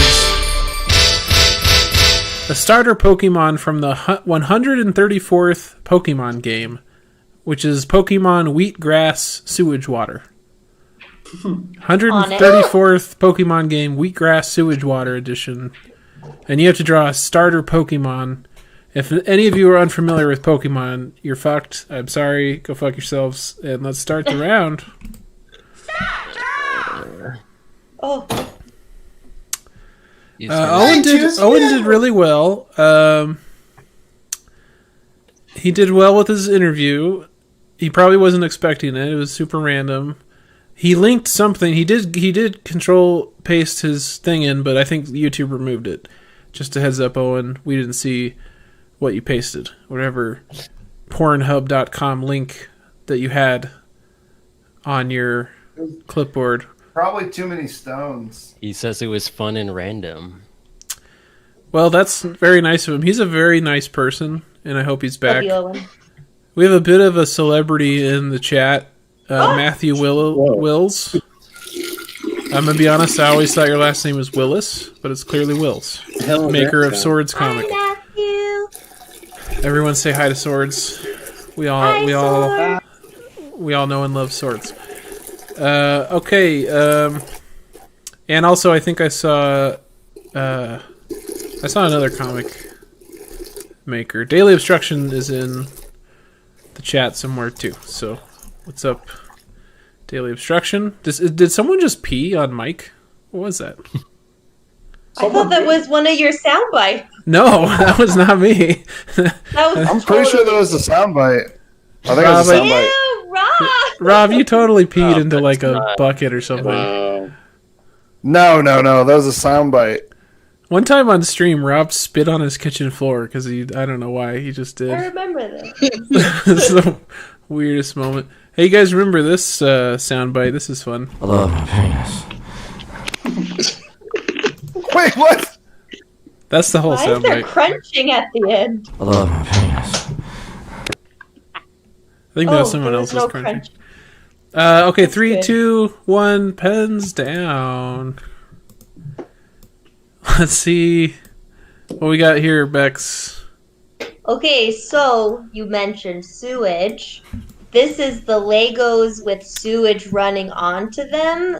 [SPEAKER 1] a starter Pokemon from the 134th Pokemon game, which is Pokemon Wheatgrass Sewage Water. 134th Pokemon game, Wheatgrass Sewage Water Edition. And you have to draw a starter Pokemon. If any of you are unfamiliar with Pokemon, you're fucked. I'm sorry. Go fuck yourselves. And let's start the round.
[SPEAKER 3] Oh,
[SPEAKER 1] Owen did really well. He did well with his interview. He probably wasn't expecting it. It was super random. He linked something. He did control paste his thing in, but I think YouTube removed it. Just a heads up, Owen. We didn't see what you pasted. Whatever Pornhub.com link that you had on your clipboard.
[SPEAKER 4] Probably too many stones.
[SPEAKER 2] He says it was fun and random.
[SPEAKER 1] Well, that's very nice of him. He's a very nice person, and I hope he's back.
[SPEAKER 3] love you, Owen.
[SPEAKER 1] We have a bit of a celebrity in the chat. Matthew Wills. I'm going to be honest, I always thought your last name was Willis, but it's clearly Wills. Maker of Swords comic.
[SPEAKER 3] Hi, Matthew.
[SPEAKER 1] Everyone say hi to Swords. We all know and love Swords. Okay, and also I think I saw another comic maker. Daily Obstruction is in the chat somewhere too. So, what's up, Daily Obstruction? Did someone just pee on Mike? What was that?
[SPEAKER 3] I thought that was one of your sound bites.
[SPEAKER 1] No, that was not me.
[SPEAKER 4] I'm pretty sure that was a soundbite. I think it was a soundbite.
[SPEAKER 3] Ew, Rob!
[SPEAKER 1] Rob, you totally peed into like a bucket or something.
[SPEAKER 4] No, that was a soundbite.
[SPEAKER 1] One time on stream, Rob spit on his kitchen floor because I don't know why, he just did.
[SPEAKER 3] I remember this.
[SPEAKER 1] This is the weirdest moment. Hey, you guys remember this soundbite? This is fun.
[SPEAKER 8] I love my penis.
[SPEAKER 4] Wait, what?
[SPEAKER 1] That's the whole
[SPEAKER 3] Why is there
[SPEAKER 1] soundbite.
[SPEAKER 3] crunching at the end?
[SPEAKER 8] I love my penis.
[SPEAKER 1] I think that was someone
[SPEAKER 3] there was
[SPEAKER 1] else's
[SPEAKER 3] no
[SPEAKER 1] crunching.
[SPEAKER 3] crunch.
[SPEAKER 1] Okay,
[SPEAKER 3] That's
[SPEAKER 1] 3,
[SPEAKER 3] good.
[SPEAKER 1] 2, 1, pens down. Let's see what we got here, Bex.
[SPEAKER 3] Okay, so you mentioned sewage. This is the Legos with sewage running onto them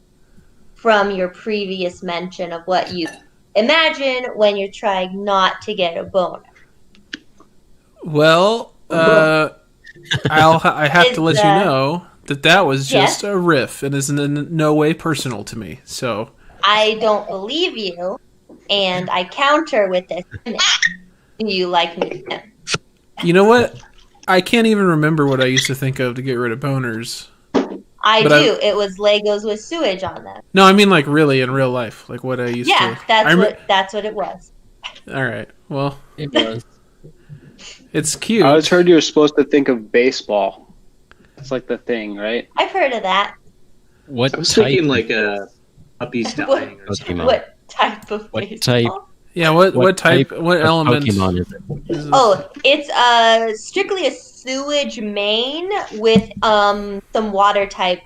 [SPEAKER 3] from your previous mention of what you imagine when you're trying not to get a boner.
[SPEAKER 1] Well, I have to let you know that was just a riff and is in no way personal to me. So
[SPEAKER 3] I don't believe you, and I counter with this. Do you like me?
[SPEAKER 1] you know what? I can't even remember what I used to think of to get rid of boners.
[SPEAKER 3] I
[SPEAKER 1] But
[SPEAKER 3] do. It was Legos with sewage on them.
[SPEAKER 1] No, I mean like really in real life, like what I used to.
[SPEAKER 3] Yeah, that's what it was.
[SPEAKER 1] All right. Well,
[SPEAKER 2] It was.
[SPEAKER 1] it's cute.
[SPEAKER 6] I always heard you were supposed to think of baseball. It's like the thing, right?
[SPEAKER 3] I've heard of that.
[SPEAKER 2] What
[SPEAKER 5] I was
[SPEAKER 2] type?
[SPEAKER 5] thinking like a puppies dying or something.
[SPEAKER 2] Pokemon.
[SPEAKER 3] What type of
[SPEAKER 2] What
[SPEAKER 3] baseball?
[SPEAKER 2] type?
[SPEAKER 1] Yeah. What type? What
[SPEAKER 2] of
[SPEAKER 1] element?
[SPEAKER 2] Pokemon is it?
[SPEAKER 1] is this?
[SPEAKER 3] Oh, it's strictly a sewage main with some water type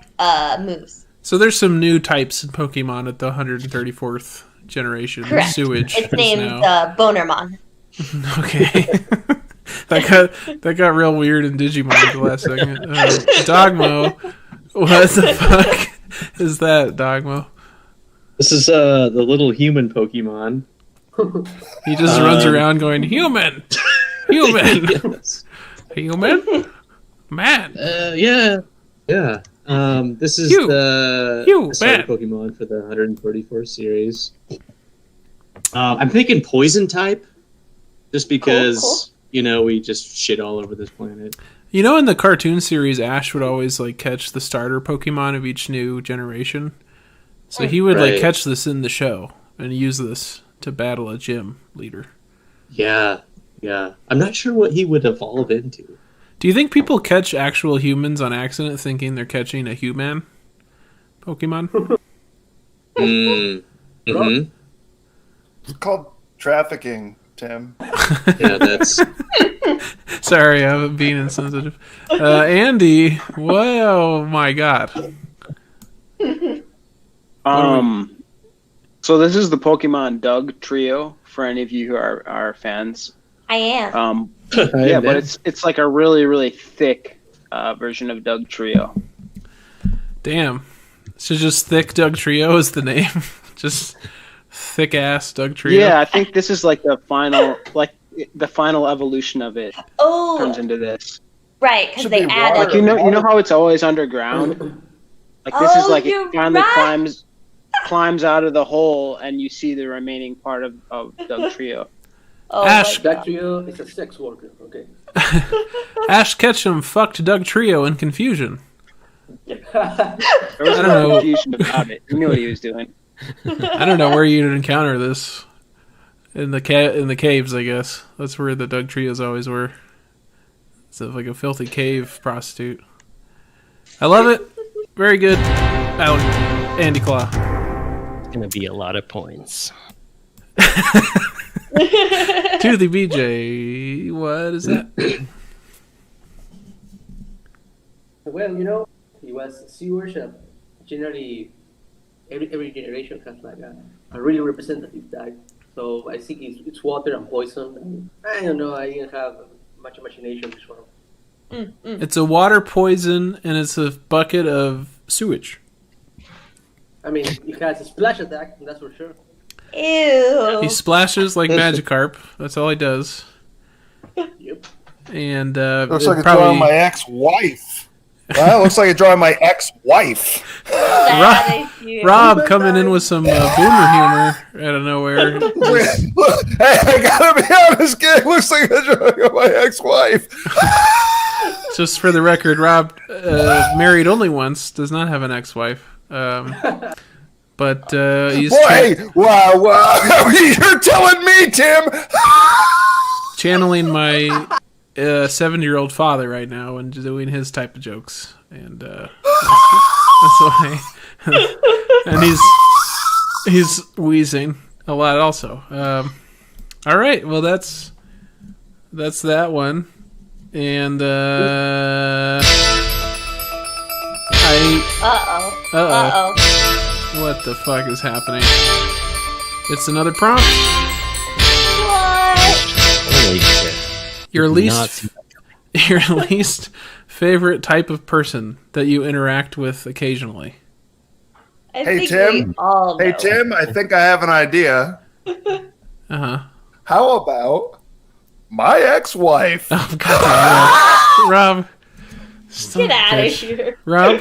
[SPEAKER 3] moves.
[SPEAKER 1] So there's some new types in Pokemon at the 134th generation.
[SPEAKER 3] Correct.
[SPEAKER 1] Sewage
[SPEAKER 3] It's
[SPEAKER 1] is
[SPEAKER 3] named
[SPEAKER 1] now.
[SPEAKER 3] Bonermon.
[SPEAKER 1] Okay. that got real weird in Digimon at the last second. Dogmo. What the fuck is that, Dogmo?
[SPEAKER 5] This is the little human Pokemon.
[SPEAKER 1] He just runs around going, human! Human!
[SPEAKER 5] Yes.
[SPEAKER 1] Human? Man!
[SPEAKER 5] Yeah. This is the starter Pokemon for the 144 series. I'm thinking poison type, just because we just shit all over this planet.
[SPEAKER 1] You know, in the cartoon series, Ash would always like catch the starter Pokemon of each new generation. So he would like catch this in the show and use this to battle a gym leader.
[SPEAKER 5] Yeah. I'm not sure what he would evolve into.
[SPEAKER 1] Do you think people catch actual humans on accident thinking they're catching a human Pokemon?
[SPEAKER 5] Mm-hmm.
[SPEAKER 4] It's called trafficking, Tim.
[SPEAKER 5] Yeah, that's...
[SPEAKER 1] Sorry, I'm being insensitive. Andy, whoa, my God.
[SPEAKER 6] So this is the Pokemon Dugtrio, for any of you who are fans.
[SPEAKER 3] I am.
[SPEAKER 6] Yeah, but it's like a really, really thick version of Dugtrio.
[SPEAKER 1] Damn. So just Thick Dugtrio is the name? Just thick ass Dugtrio?
[SPEAKER 6] Yeah, I think this is like the final evolution of it.
[SPEAKER 3] Oh,
[SPEAKER 6] turns into this.
[SPEAKER 3] Right, because they added.
[SPEAKER 6] Like you know how it's always underground. Like this is like it finally climbs out of the hole, and you see the remaining part of Dugtrio.
[SPEAKER 3] Oh,
[SPEAKER 1] Ash
[SPEAKER 7] Dugtrio is a sex worker. Okay.
[SPEAKER 1] Ash Ketchum fucked Dugtrio in confusion.
[SPEAKER 6] There was no confusion about it. He knew what he was doing.
[SPEAKER 1] I don't know where you'd encounter this. In the caves, I guess. That's where the Dugtrios always were. It's like a filthy cave prostitute. I love it. Very good. Andy Claw.
[SPEAKER 2] It's going to be a lot of points.
[SPEAKER 1] To the BJ. What is that?
[SPEAKER 7] Well, he was sewage. Generally, every generation has like a really representative type. So I think it's water and poison. And I don't know. I didn't have much imagination this one.
[SPEAKER 1] It's a water poison, and it's a bucket of sewage.
[SPEAKER 7] I mean, it has a splash attack, that's for sure.
[SPEAKER 3] Ew.
[SPEAKER 1] He splashes like Magikarp. That's all he does.
[SPEAKER 7] Yep.
[SPEAKER 1] And
[SPEAKER 4] looks like a drawing my ex-wife. Looks like a drawing my ex-wife.
[SPEAKER 1] Rob coming in with some boomer humor out of nowhere.
[SPEAKER 4] Look, I gotta be honest, kid. Looks like a drawing of my ex-wife.
[SPEAKER 1] Just for the record, Rob married only once, does not have an ex-wife. But he's
[SPEAKER 4] wow! You're telling me, Tim.
[SPEAKER 1] channeling my 7-year-old father right now and doing his type of jokes, and that's why. And he's wheezing a lot also. All right, well that's that one, and what the fuck is happening? It's another prompt.
[SPEAKER 3] What?
[SPEAKER 2] Holy shit.
[SPEAKER 1] Your least favorite type of person that you interact with occasionally.
[SPEAKER 4] Hey Tim. Hey Tim, I think I have an idea.
[SPEAKER 1] Uh-huh.
[SPEAKER 4] How about my ex-wife?
[SPEAKER 1] Oh God, Rob.
[SPEAKER 3] Get out of here.
[SPEAKER 1] Rob,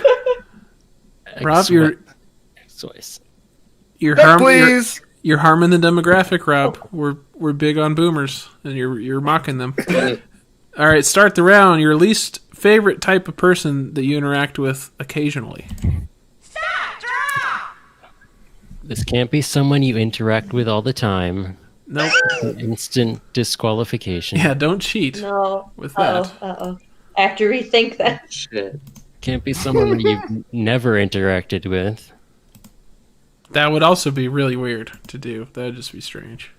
[SPEAKER 1] you're harming the demographic, Rob. We're big on boomers, and you're mocking them. All right, start the round. Your least favorite type of person that you interact with occasionally.
[SPEAKER 2] This can't be someone you interact with all the time.
[SPEAKER 1] Nope.
[SPEAKER 2] Instant disqualification.
[SPEAKER 1] Yeah, don't cheat.
[SPEAKER 3] No.
[SPEAKER 1] With that.
[SPEAKER 3] I have to rethink that.
[SPEAKER 5] Shit.
[SPEAKER 2] Can't be someone you've never interacted with.
[SPEAKER 1] That would also be really weird to do. That would just be strange.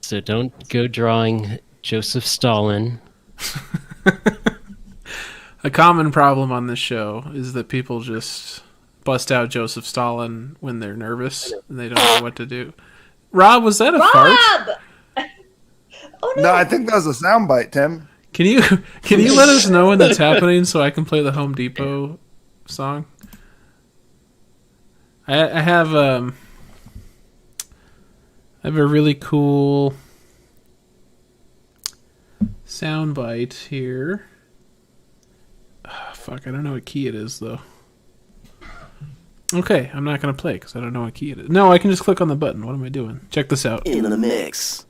[SPEAKER 2] So don't go drawing Joseph Stalin.
[SPEAKER 1] A common problem on this show is that people just bust out Joseph Stalin when they're nervous and they don't know what to do. Rob, was that a fart?
[SPEAKER 3] Oh
[SPEAKER 4] No, I think that was a soundbite, Tim.
[SPEAKER 1] Can you let us know when that's happening so I can play the Home Depot song? I have a really cool soundbite here. Oh, fuck, I don't know what key it is though. Okay, I'm not gonna play because I don't know what key it is. No, I can just click on the button. What am I doing? Check this out.
[SPEAKER 8] In the mix.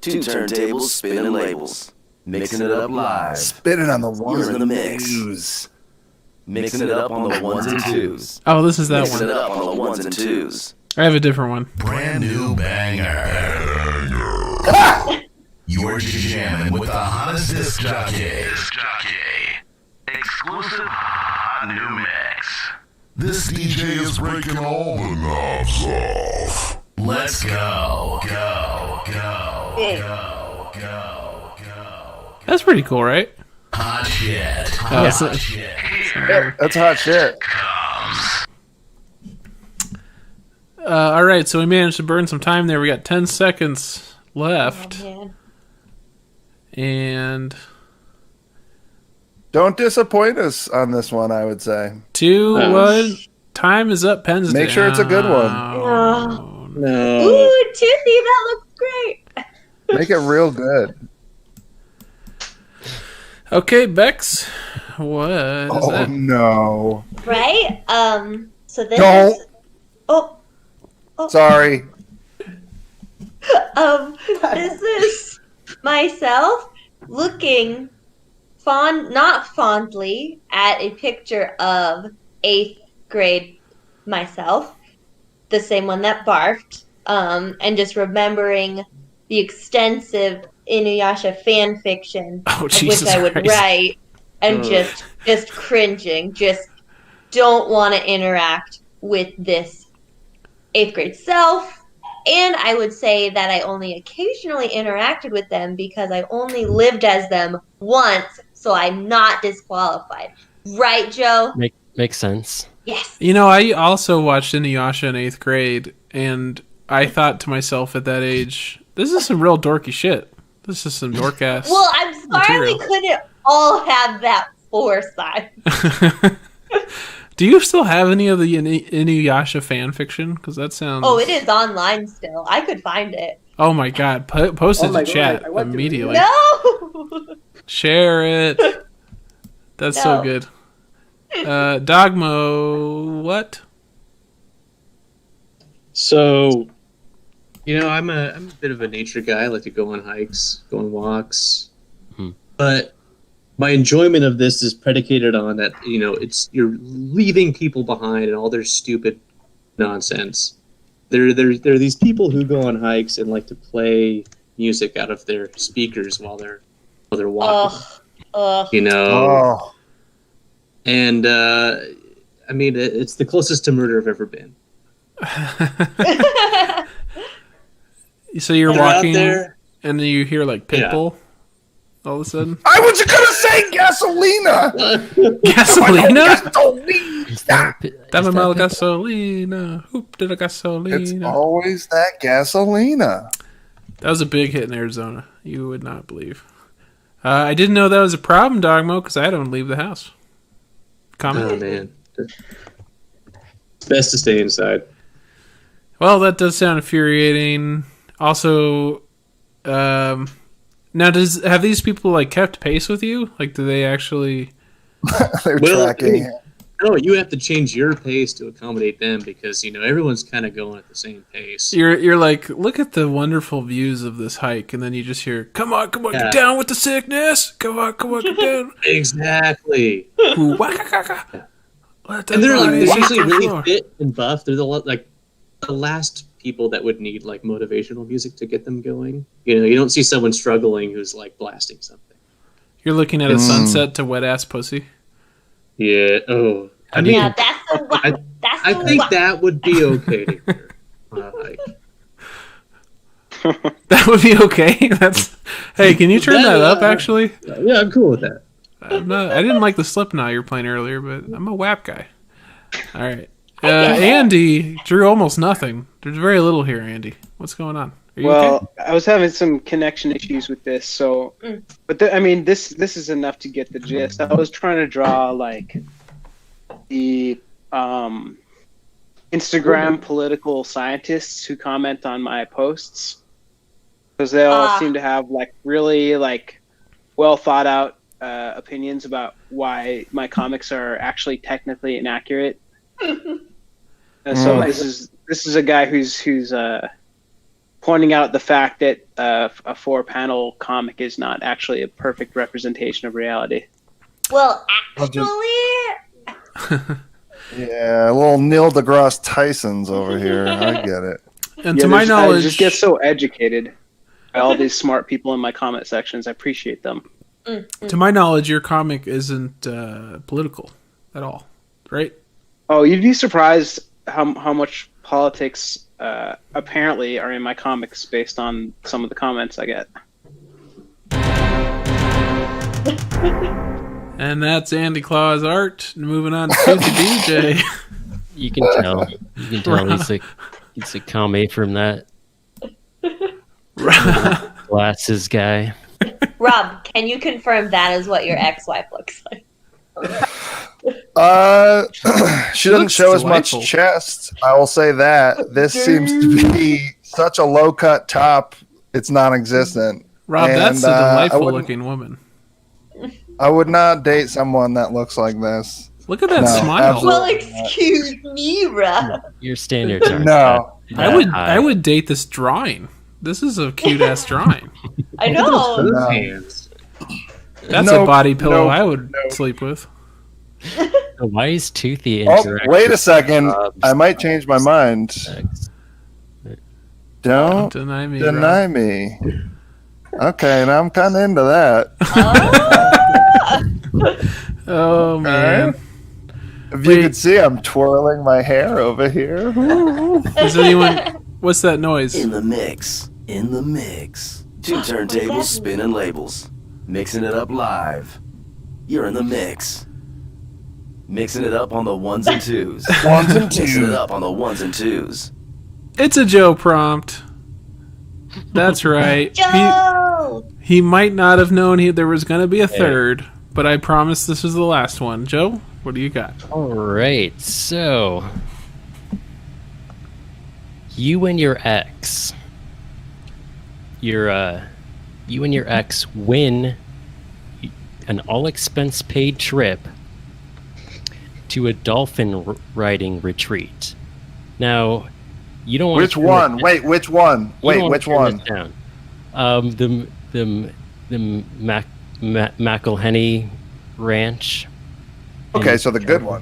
[SPEAKER 8] Two turntables spinning labels. Mixing it up live.
[SPEAKER 4] Spinning on the ones
[SPEAKER 8] You're in the
[SPEAKER 4] and
[SPEAKER 8] mix.
[SPEAKER 4] twos.
[SPEAKER 8] Mixing it up on the ones and twos.
[SPEAKER 1] Oh, this is that
[SPEAKER 8] Mixing
[SPEAKER 1] one.
[SPEAKER 8] it up on the ones and twos.
[SPEAKER 1] I have a different one.
[SPEAKER 10] Brand new banger. You're jamming with the hottest disc jockey. Exclusive hot new mix. This DJ is breaking all the knobs off. Let's go.
[SPEAKER 1] That's pretty cool, right?
[SPEAKER 10] Hot shit.
[SPEAKER 1] Oh,
[SPEAKER 10] Hot shit.
[SPEAKER 4] That's hot shit.
[SPEAKER 1] All right, so we managed to burn some time there. We got 10 seconds left.
[SPEAKER 3] Oh, man.
[SPEAKER 1] And
[SPEAKER 4] Don't disappoint us on this one, I would say.
[SPEAKER 1] 2, 1. Time is up. Pens
[SPEAKER 4] Make sure it's a good one.
[SPEAKER 3] Oh.
[SPEAKER 5] No.
[SPEAKER 3] Ooh, Toothy, that looks great.
[SPEAKER 4] Make it real good.
[SPEAKER 1] Okay, Bex. What is
[SPEAKER 4] Oh,
[SPEAKER 1] that?
[SPEAKER 4] no.
[SPEAKER 3] Right? So this
[SPEAKER 4] Don't.
[SPEAKER 3] is... Oh.
[SPEAKER 4] Sorry.
[SPEAKER 3] This is myself looking not fondly at a picture of 8th grade myself, the same one that barfed, and just remembering the extensive Inuyasha fan fiction
[SPEAKER 1] Oh,
[SPEAKER 3] of
[SPEAKER 1] Jesus
[SPEAKER 3] which I would
[SPEAKER 1] Christ.
[SPEAKER 3] write, and just cringing, just don't want to interact with this 8th grade self. And I would say that I only occasionally interacted with them because I only lived as them once, so I'm not disqualified. Right, Joe?
[SPEAKER 2] Makes sense.
[SPEAKER 3] Yes.
[SPEAKER 1] You know, I also watched Inuyasha in 8th grade, and I thought to myself at that age, this is some real dorky shit. This is some dork ass.
[SPEAKER 3] Well, I'm sorry
[SPEAKER 1] material.
[SPEAKER 3] we couldn't all have that foresight.
[SPEAKER 1] Do you still have any of the Inuyasha fan fiction? Because that sounds...
[SPEAKER 3] Oh, it is online still. I could find it.
[SPEAKER 1] Oh my god, post it
[SPEAKER 7] Oh my
[SPEAKER 1] to
[SPEAKER 7] God,
[SPEAKER 1] chat
[SPEAKER 7] I want to read
[SPEAKER 1] immediately.
[SPEAKER 3] No!
[SPEAKER 1] Share it. That's so
[SPEAKER 3] No.
[SPEAKER 1] good. Dogmo, what?
[SPEAKER 5] So, you know, I'm a bit of a nature guy. I like to go on hikes, go on walks. But my enjoyment of this is predicated on that, you know, you're leaving people behind and all their stupid nonsense. There are these people who go on hikes and like to play music out of their speakers while they're walking. You know,
[SPEAKER 4] Oh.
[SPEAKER 5] and I mean, it's the closest to murder I've ever been.
[SPEAKER 1] So you're
[SPEAKER 5] They're out
[SPEAKER 1] walking,
[SPEAKER 5] there.
[SPEAKER 1] and then you hear like
[SPEAKER 5] Yeah.
[SPEAKER 1] Pitbull all of a sudden.
[SPEAKER 4] I was gonna say gasolina.
[SPEAKER 1] Gasolina?
[SPEAKER 4] Gasolina.
[SPEAKER 2] Is that
[SPEAKER 1] Dame mal gasolina. Hoop de la
[SPEAKER 4] It's
[SPEAKER 1] gasolina.
[SPEAKER 4] always that gasolina.
[SPEAKER 1] That was a big hit in Arizona. You would not believe. I didn't know that was a problem, Dogmo, because I don't leave the house. Comment?
[SPEAKER 5] Oh man, it's best to stay inside.
[SPEAKER 1] Well, that does sound infuriating. Also, now have these people like kept pace with you? Like, do they actually?
[SPEAKER 4] They're
[SPEAKER 5] Well,
[SPEAKER 4] tracking.
[SPEAKER 5] No, you have to change your pace to accommodate them because, you know, everyone's kind of going at the same pace.
[SPEAKER 1] You're like, look at the wonderful views of this hike, and then you just hear, "Come on,
[SPEAKER 5] Yeah.
[SPEAKER 1] get down with the sickness! Come on, get down!"
[SPEAKER 5] Exactly.
[SPEAKER 1] Ooh, waka-kaka. Let the
[SPEAKER 5] And they're
[SPEAKER 1] bodies
[SPEAKER 5] like
[SPEAKER 1] hit
[SPEAKER 5] usually
[SPEAKER 1] the
[SPEAKER 5] really
[SPEAKER 1] floor.
[SPEAKER 5] fit and buff. They're the last people that would need like motivational music to get them going. You know, you don't see someone struggling who's like blasting something.
[SPEAKER 1] You're looking at a sunset to wet ass pussy.
[SPEAKER 5] Yeah. Oh. I mean,
[SPEAKER 3] Yeah, that's the one.
[SPEAKER 5] I think that would be okay to hear. Like,
[SPEAKER 1] That would be okay. That's. Hey, can you turn that up? Actually,
[SPEAKER 5] yeah, I'm cool with that.
[SPEAKER 1] I didn't like the Slipknot you were playing earlier, but I'm a WAP guy. All right, Andy drew almost nothing. There's very little here, Andy. What's going on?
[SPEAKER 6] Well, I was having some connection issues with this, so, but this is enough to get the gist. I was trying to draw like the Instagram political scientists who comment on my posts, because they all seem to have like really like well thought out opinions about why my comics are actually technically inaccurate. And so this is a guy who's pointing out the fact that a 4-panel comic is not actually a perfect representation of reality.
[SPEAKER 3] Well, actually,
[SPEAKER 4] yeah, a little Neil deGrasse Tyson's over here. I get it.
[SPEAKER 1] And to my knowledge,
[SPEAKER 6] I just get so educated by all these smart people in my comment sections. I appreciate them.
[SPEAKER 1] To my knowledge, your comic isn't political at all, right?
[SPEAKER 6] Oh, you'd be surprised how much politics apparently are in my comics based on some of the comments I get.
[SPEAKER 1] And that's Andy Claw's art. Moving on to the DJ.
[SPEAKER 2] You can tell. He's a commie from that glasses guy.
[SPEAKER 3] Rob, can you confirm that is what your ex-wife looks like?
[SPEAKER 4] She doesn't show as much chest. I will say that. This seems to be such a low-cut top. It's non-existent.
[SPEAKER 1] Rob, that's a delightful looking woman.
[SPEAKER 4] I would not date someone that looks like this.
[SPEAKER 1] Look at that smile.
[SPEAKER 3] Well, excuse me, Rob.
[SPEAKER 2] Your standards are
[SPEAKER 1] I would date this drawing. This is a cute ass drawing.
[SPEAKER 3] I know.
[SPEAKER 1] That's a body pillow I would sleep with.
[SPEAKER 2] Why is Toothy
[SPEAKER 4] wait a second. I might change my mind. Don't deny me. Okay, now I'm kind of into that.
[SPEAKER 1] Oh, man.
[SPEAKER 4] If you could see, I'm twirling my hair over here.
[SPEAKER 1] Is anyone... What's that noise?
[SPEAKER 8] In the mix. 2 turntables spinning labels. Mixing it up live. You're in the mix. Mixing it up on the ones and twos. Mixing it up on the ones and twos.
[SPEAKER 1] It's a Joe prompt. That's right.
[SPEAKER 3] Joe!
[SPEAKER 1] He might not have known there was going to be a third, but I promise this is the last one. Joe, what do you got?
[SPEAKER 2] All right, so you and your ex, you and your ex win an all-expense paid trip to a dolphin riding retreat. Now, you don't want
[SPEAKER 4] which one? Wait, which one? Wait, which one?
[SPEAKER 2] Down. The McElhenney Ranch.
[SPEAKER 4] Okay, so the good one.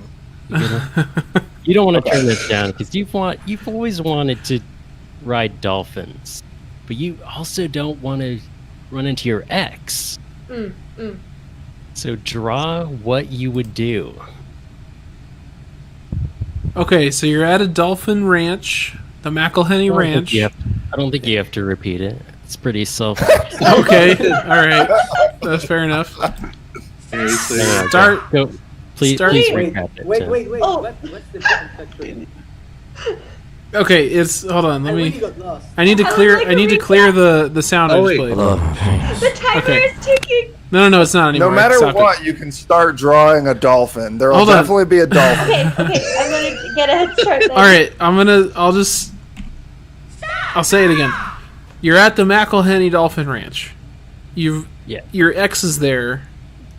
[SPEAKER 2] You don't want to turn this down because you've always wanted to ride dolphins, but you also don't want to run into your ex. So draw what you would do.
[SPEAKER 1] Okay, so you're at a dolphin ranch, the McElhenney Ranch.
[SPEAKER 2] I don't think you have to repeat it. It's pretty self.
[SPEAKER 1] Okay, all right, that's fair enoff. Start.
[SPEAKER 2] Go. Please recap it.
[SPEAKER 7] Wait. Oh. What's the difference?
[SPEAKER 1] Okay, hold on. I need to clear the sound I just played.
[SPEAKER 3] The timer is ticking.
[SPEAKER 1] No, it's not anymore.
[SPEAKER 4] No matter what, you can start drawing a dolphin. There will definitely be a dolphin.
[SPEAKER 3] Okay. I'm gonna get a head start then.
[SPEAKER 1] All right, I'll say it again. You're at the McElhenney Dolphin Ranch. Your ex is there,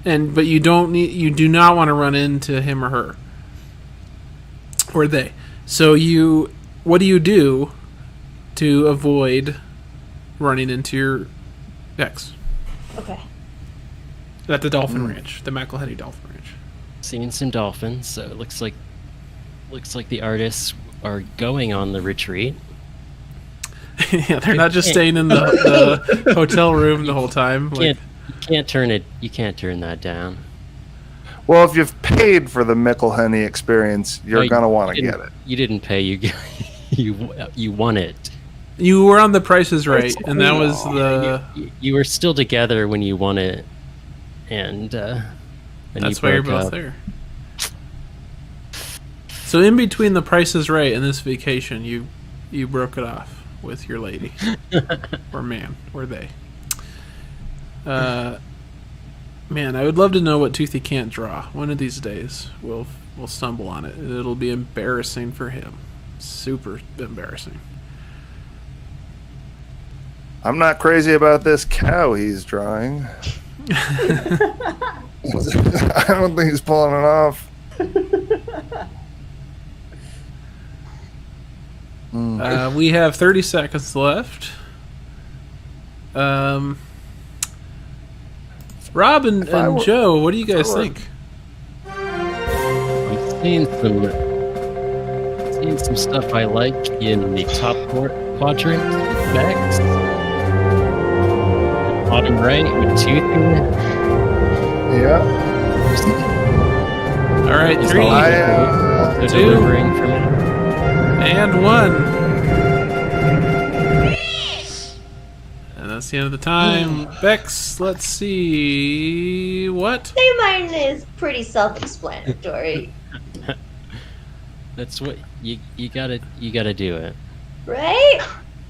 [SPEAKER 1] but you do not want to run into him or her, or they. So what do you do to avoid running into your ex?
[SPEAKER 3] Okay.
[SPEAKER 1] At the Dolphin Ranch, the McElhenney Dolphin Ranch.
[SPEAKER 2] Seeing some dolphins, so it looks like the artists are going on the retreat.
[SPEAKER 1] Yeah, they're not just staying in the hotel room the whole time.
[SPEAKER 2] You can't turn that down.
[SPEAKER 4] Well, if you've paid for the McElhenney experience, you're gonna want to get it.
[SPEAKER 2] You didn't pay. You won it.
[SPEAKER 1] You were on The Price is Right, and that was
[SPEAKER 2] You were still together when you won it, and
[SPEAKER 1] that's why you're both there. So in between The Price is Right and this vacation, you broke it off. with your lady or man or they. Man, I would love to know what Toothy can't draw. One of these days, we'll stumble on it. It'll be embarrassing for him. Super embarrassing.
[SPEAKER 4] I'm not crazy about this cow he's drawing. I don't think he's pulling it off.
[SPEAKER 1] We have 30 seconds left. Rob and Joe, what do you guys think?
[SPEAKER 2] I'm seeing some stuff I like in the top quadrant with Bex. Bottom right with Toothy.
[SPEAKER 4] Yeah.
[SPEAKER 1] All right, 3, 2,
[SPEAKER 2] delivering from it.
[SPEAKER 1] and 1. And that's the end of the time. Bex, let's see what.
[SPEAKER 3] Say mine is pretty self-explanatory,
[SPEAKER 2] That's what you gotta do it.
[SPEAKER 3] right?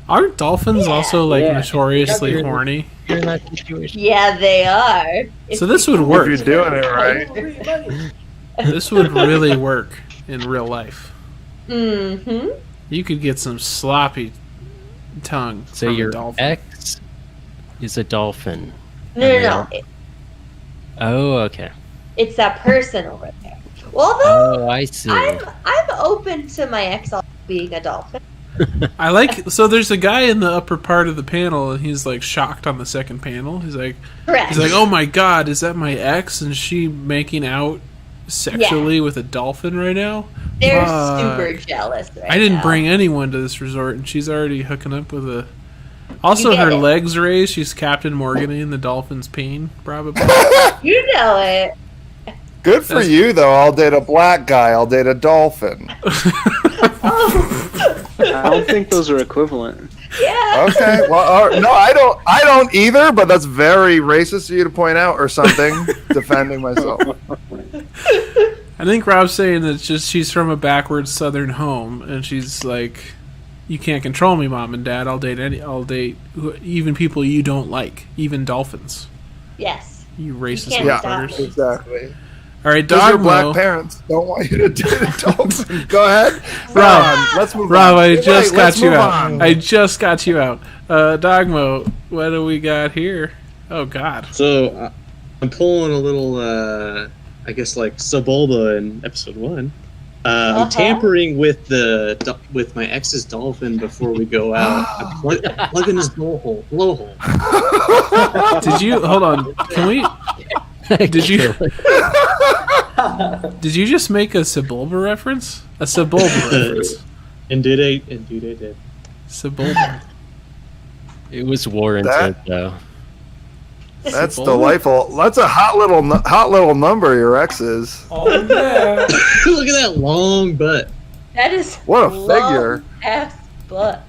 [SPEAKER 1] Aren't dolphins also notoriously horny?
[SPEAKER 2] You're in that situation.
[SPEAKER 3] Yeah, they are.
[SPEAKER 1] So this would work.
[SPEAKER 4] If you're doing it right.
[SPEAKER 1] This would really work in real life.
[SPEAKER 3] Mm-hmm.
[SPEAKER 1] You could get some sloppy tongue
[SPEAKER 2] So
[SPEAKER 1] from a
[SPEAKER 2] your
[SPEAKER 1] dolphin.
[SPEAKER 2] ex is a dolphin.
[SPEAKER 3] No.
[SPEAKER 2] Oh, okay.
[SPEAKER 3] It's that person over there. Well, though,
[SPEAKER 2] Oh, I see.
[SPEAKER 3] I'm open to my ex being a dolphin.
[SPEAKER 1] I like. So there's a guy in the upper part of the panel, and he's like shocked on the second panel. He's like,
[SPEAKER 3] Correct.
[SPEAKER 1] "Oh my god, is that my ex? And she making out sexually with a dolphin right now?"
[SPEAKER 3] They're
[SPEAKER 1] Fuck.
[SPEAKER 3] super jealous right
[SPEAKER 1] I didn't
[SPEAKER 3] now.
[SPEAKER 1] bring anyone to this resort, and she's already hooking up with a. Also,
[SPEAKER 3] You get
[SPEAKER 1] her
[SPEAKER 3] it.
[SPEAKER 1] legs raised. She's Captain Morgan in the dolphin's peen, probably.
[SPEAKER 3] You know it.
[SPEAKER 4] Good for you, though. I'll date a black guy. I'll date a dolphin.
[SPEAKER 6] I don't think those are equivalent.
[SPEAKER 3] Yeah.
[SPEAKER 4] Okay. Well, no, I don't either. But that's very racist of you to point out, or something. Defending myself.
[SPEAKER 1] I think Rob's saying that she's from a backwards Southern home, and she's like, "You can't control me, Mom and Dad. I'll date even people you don't like, even dolphins.
[SPEAKER 3] Yes.
[SPEAKER 1] You racist
[SPEAKER 3] can't
[SPEAKER 1] motherfuckers."
[SPEAKER 3] stop.
[SPEAKER 4] Exactly.
[SPEAKER 1] All right,
[SPEAKER 4] Because your
[SPEAKER 1] Dogmo.
[SPEAKER 4] black parents don't want you to date a dolphin. Go ahead.
[SPEAKER 1] Rob,
[SPEAKER 4] Let's move
[SPEAKER 1] Rob,
[SPEAKER 4] on.
[SPEAKER 1] I just got
[SPEAKER 4] let's
[SPEAKER 1] you
[SPEAKER 4] move
[SPEAKER 1] out.
[SPEAKER 4] on.
[SPEAKER 1] I just got you out. Dogmo, what do we got here? Oh God.
[SPEAKER 5] So I'm pulling a little, I guess, like Sebulba in episode 1. I'm tampering with my ex's dolphin before we go out. I'm plugging his blowhole.
[SPEAKER 1] Did you hold on? Can we? Did you? Did you just make a Sebulba reference? A Sebulba reference.
[SPEAKER 5] Indeed, I did.
[SPEAKER 1] Sebulba.
[SPEAKER 2] It was warranted, though.
[SPEAKER 4] That's delightful. That's a hot little number. Your ex is.
[SPEAKER 1] Oh yeah.
[SPEAKER 5] Look at that long butt.
[SPEAKER 3] That is
[SPEAKER 4] What a figure.
[SPEAKER 3] ass butt.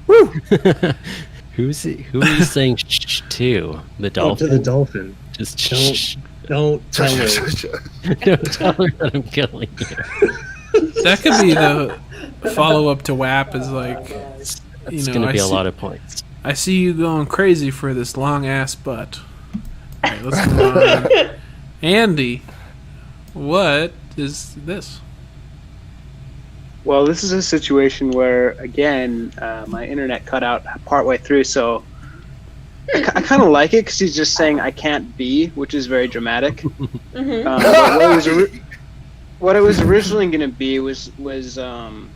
[SPEAKER 4] Woo.
[SPEAKER 2] Who are you saying shh to? The dolphin?
[SPEAKER 5] To the dolphin.
[SPEAKER 2] Just shh.
[SPEAKER 5] Don't tell her.
[SPEAKER 2] Don't tell her that I'm killing you.
[SPEAKER 1] That could be the follow-up to WAP. Is like,
[SPEAKER 2] It's going to be a lot of points.
[SPEAKER 1] I see you going crazy for this long ass butt. All right, let's move on. Andy, what is this?
[SPEAKER 6] Well, this is a situation where, again, my internet cut out partway through, so I kind of like it because he's just saying I can't be, which is very dramatic. What it was originally going to be was kind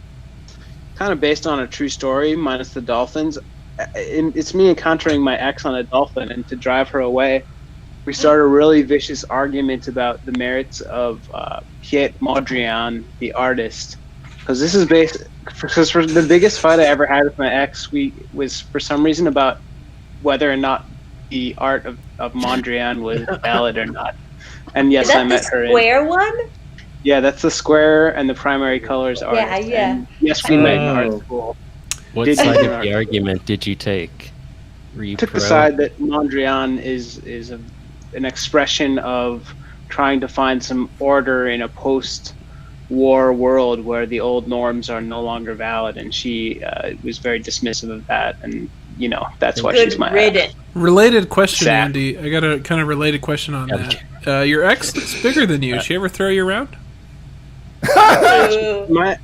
[SPEAKER 6] of based on a true story, minus the dolphins. It's me encountering my ex on a dolphin, and to drive her away, we started a really vicious argument about the merits of Piet Mondrian, the artist. Because this is for the biggest fight I ever had with my ex, was for some reason about whether or not the art of Mondrian was valid or not. And yes, I met her.
[SPEAKER 3] Is that the square one?
[SPEAKER 6] Yeah, that's the square and the primary colors art.
[SPEAKER 3] Yeah.
[SPEAKER 6] And yes, we met in art school.
[SPEAKER 2] What side of the argument did you take?
[SPEAKER 6] Took the side that Mondrian is an expression of trying to find some order in a war world where the old norms are no longer valid, and she was very dismissive of that, and that's why she's my ex.
[SPEAKER 1] Related question,
[SPEAKER 6] Sad.
[SPEAKER 1] Andy. I got a kind of related question on that. Your ex is bigger than you. She ever throw you around?
[SPEAKER 6] My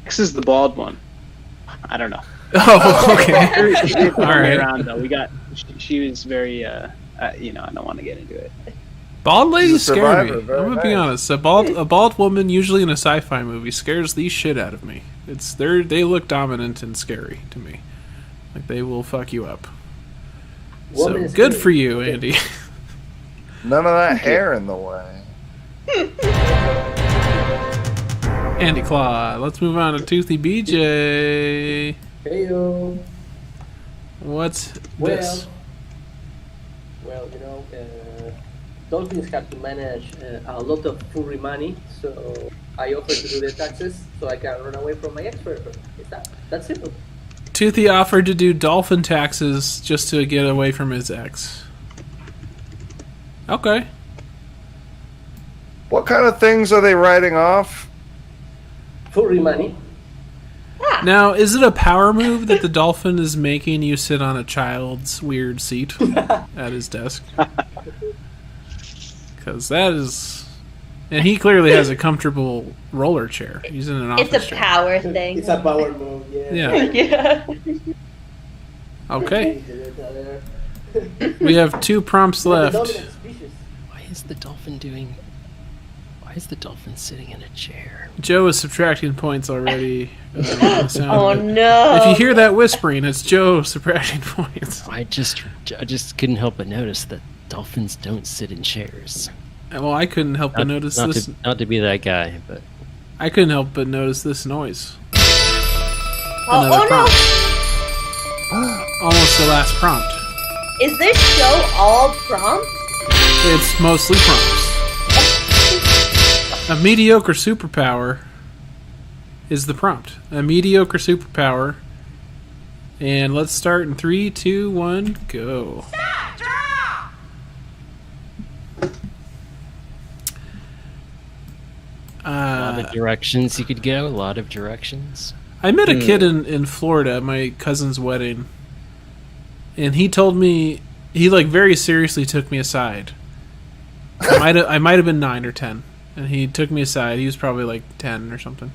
[SPEAKER 6] ex is the bald one. I don't know.
[SPEAKER 1] Oh, okay.
[SPEAKER 6] She did throw
[SPEAKER 1] All
[SPEAKER 6] me
[SPEAKER 1] right.
[SPEAKER 6] around, though. She was very, I don't want to get into it.
[SPEAKER 1] Bald ladies
[SPEAKER 4] She's a
[SPEAKER 1] scare me.
[SPEAKER 4] survivor,
[SPEAKER 1] I'm
[SPEAKER 4] very
[SPEAKER 1] gonna be honest. A bald woman, usually in a sci-fi movie, scares the shit out of me. They look dominant and scary to me. Like they will fuck you up. So
[SPEAKER 7] Woman is
[SPEAKER 1] good
[SPEAKER 7] scary.
[SPEAKER 1] for you, Andy.
[SPEAKER 4] None of that hair in the way.
[SPEAKER 1] Andy Claw. Let's move on to Toothy BJ.
[SPEAKER 7] Heyo.
[SPEAKER 1] What's
[SPEAKER 7] Well,
[SPEAKER 1] this?
[SPEAKER 7] well, dolphins have to manage a lot of furry money, so I offer to do the taxes so I can run away from my ex-boyfriend. That's simple.
[SPEAKER 1] Toothy offered to do dolphin taxes just to get away from his ex. Okay.
[SPEAKER 4] What kind of things are they writing off?
[SPEAKER 7] Furry money.
[SPEAKER 1] Now, is it a power move that the dolphin is making you sit on a child's weird seat at his desk? Because that is... And he clearly has a comfortable roller chair. He's in an office
[SPEAKER 3] It's a
[SPEAKER 1] chair.
[SPEAKER 3] power thing.
[SPEAKER 7] It's a power move, yeah.
[SPEAKER 1] Yeah.
[SPEAKER 3] Yeah.
[SPEAKER 1] Okay. We have 2 prompts left.
[SPEAKER 2] Why is the dolphin doing... Why is the dolphin sitting in a chair?
[SPEAKER 1] Joe is subtracting points already. The sound
[SPEAKER 3] Oh
[SPEAKER 1] of it.
[SPEAKER 3] no.
[SPEAKER 1] If you hear that whispering, it's Joe subtracting points.
[SPEAKER 2] I just couldn't help but notice that dolphins don't sit in chairs.
[SPEAKER 1] Well, I couldn't help but notice this.
[SPEAKER 2] Not to be that guy, but
[SPEAKER 1] I couldn't help but notice this noise.
[SPEAKER 3] Oh
[SPEAKER 1] Almost the last prompt.
[SPEAKER 3] no. Is this show all prompts?
[SPEAKER 1] It's mostly prompts. A mediocre superpower is the prompt. A mediocre superpower. And let's start in 3, 2, 1, go.
[SPEAKER 2] a lot of directions you could go. A lot of directions.
[SPEAKER 1] I met a kid in Florida at my cousin's wedding. And he told me, he like very seriously took me aside. I might have been 9 or 10. And he took me aside. He was probably like 10 or something.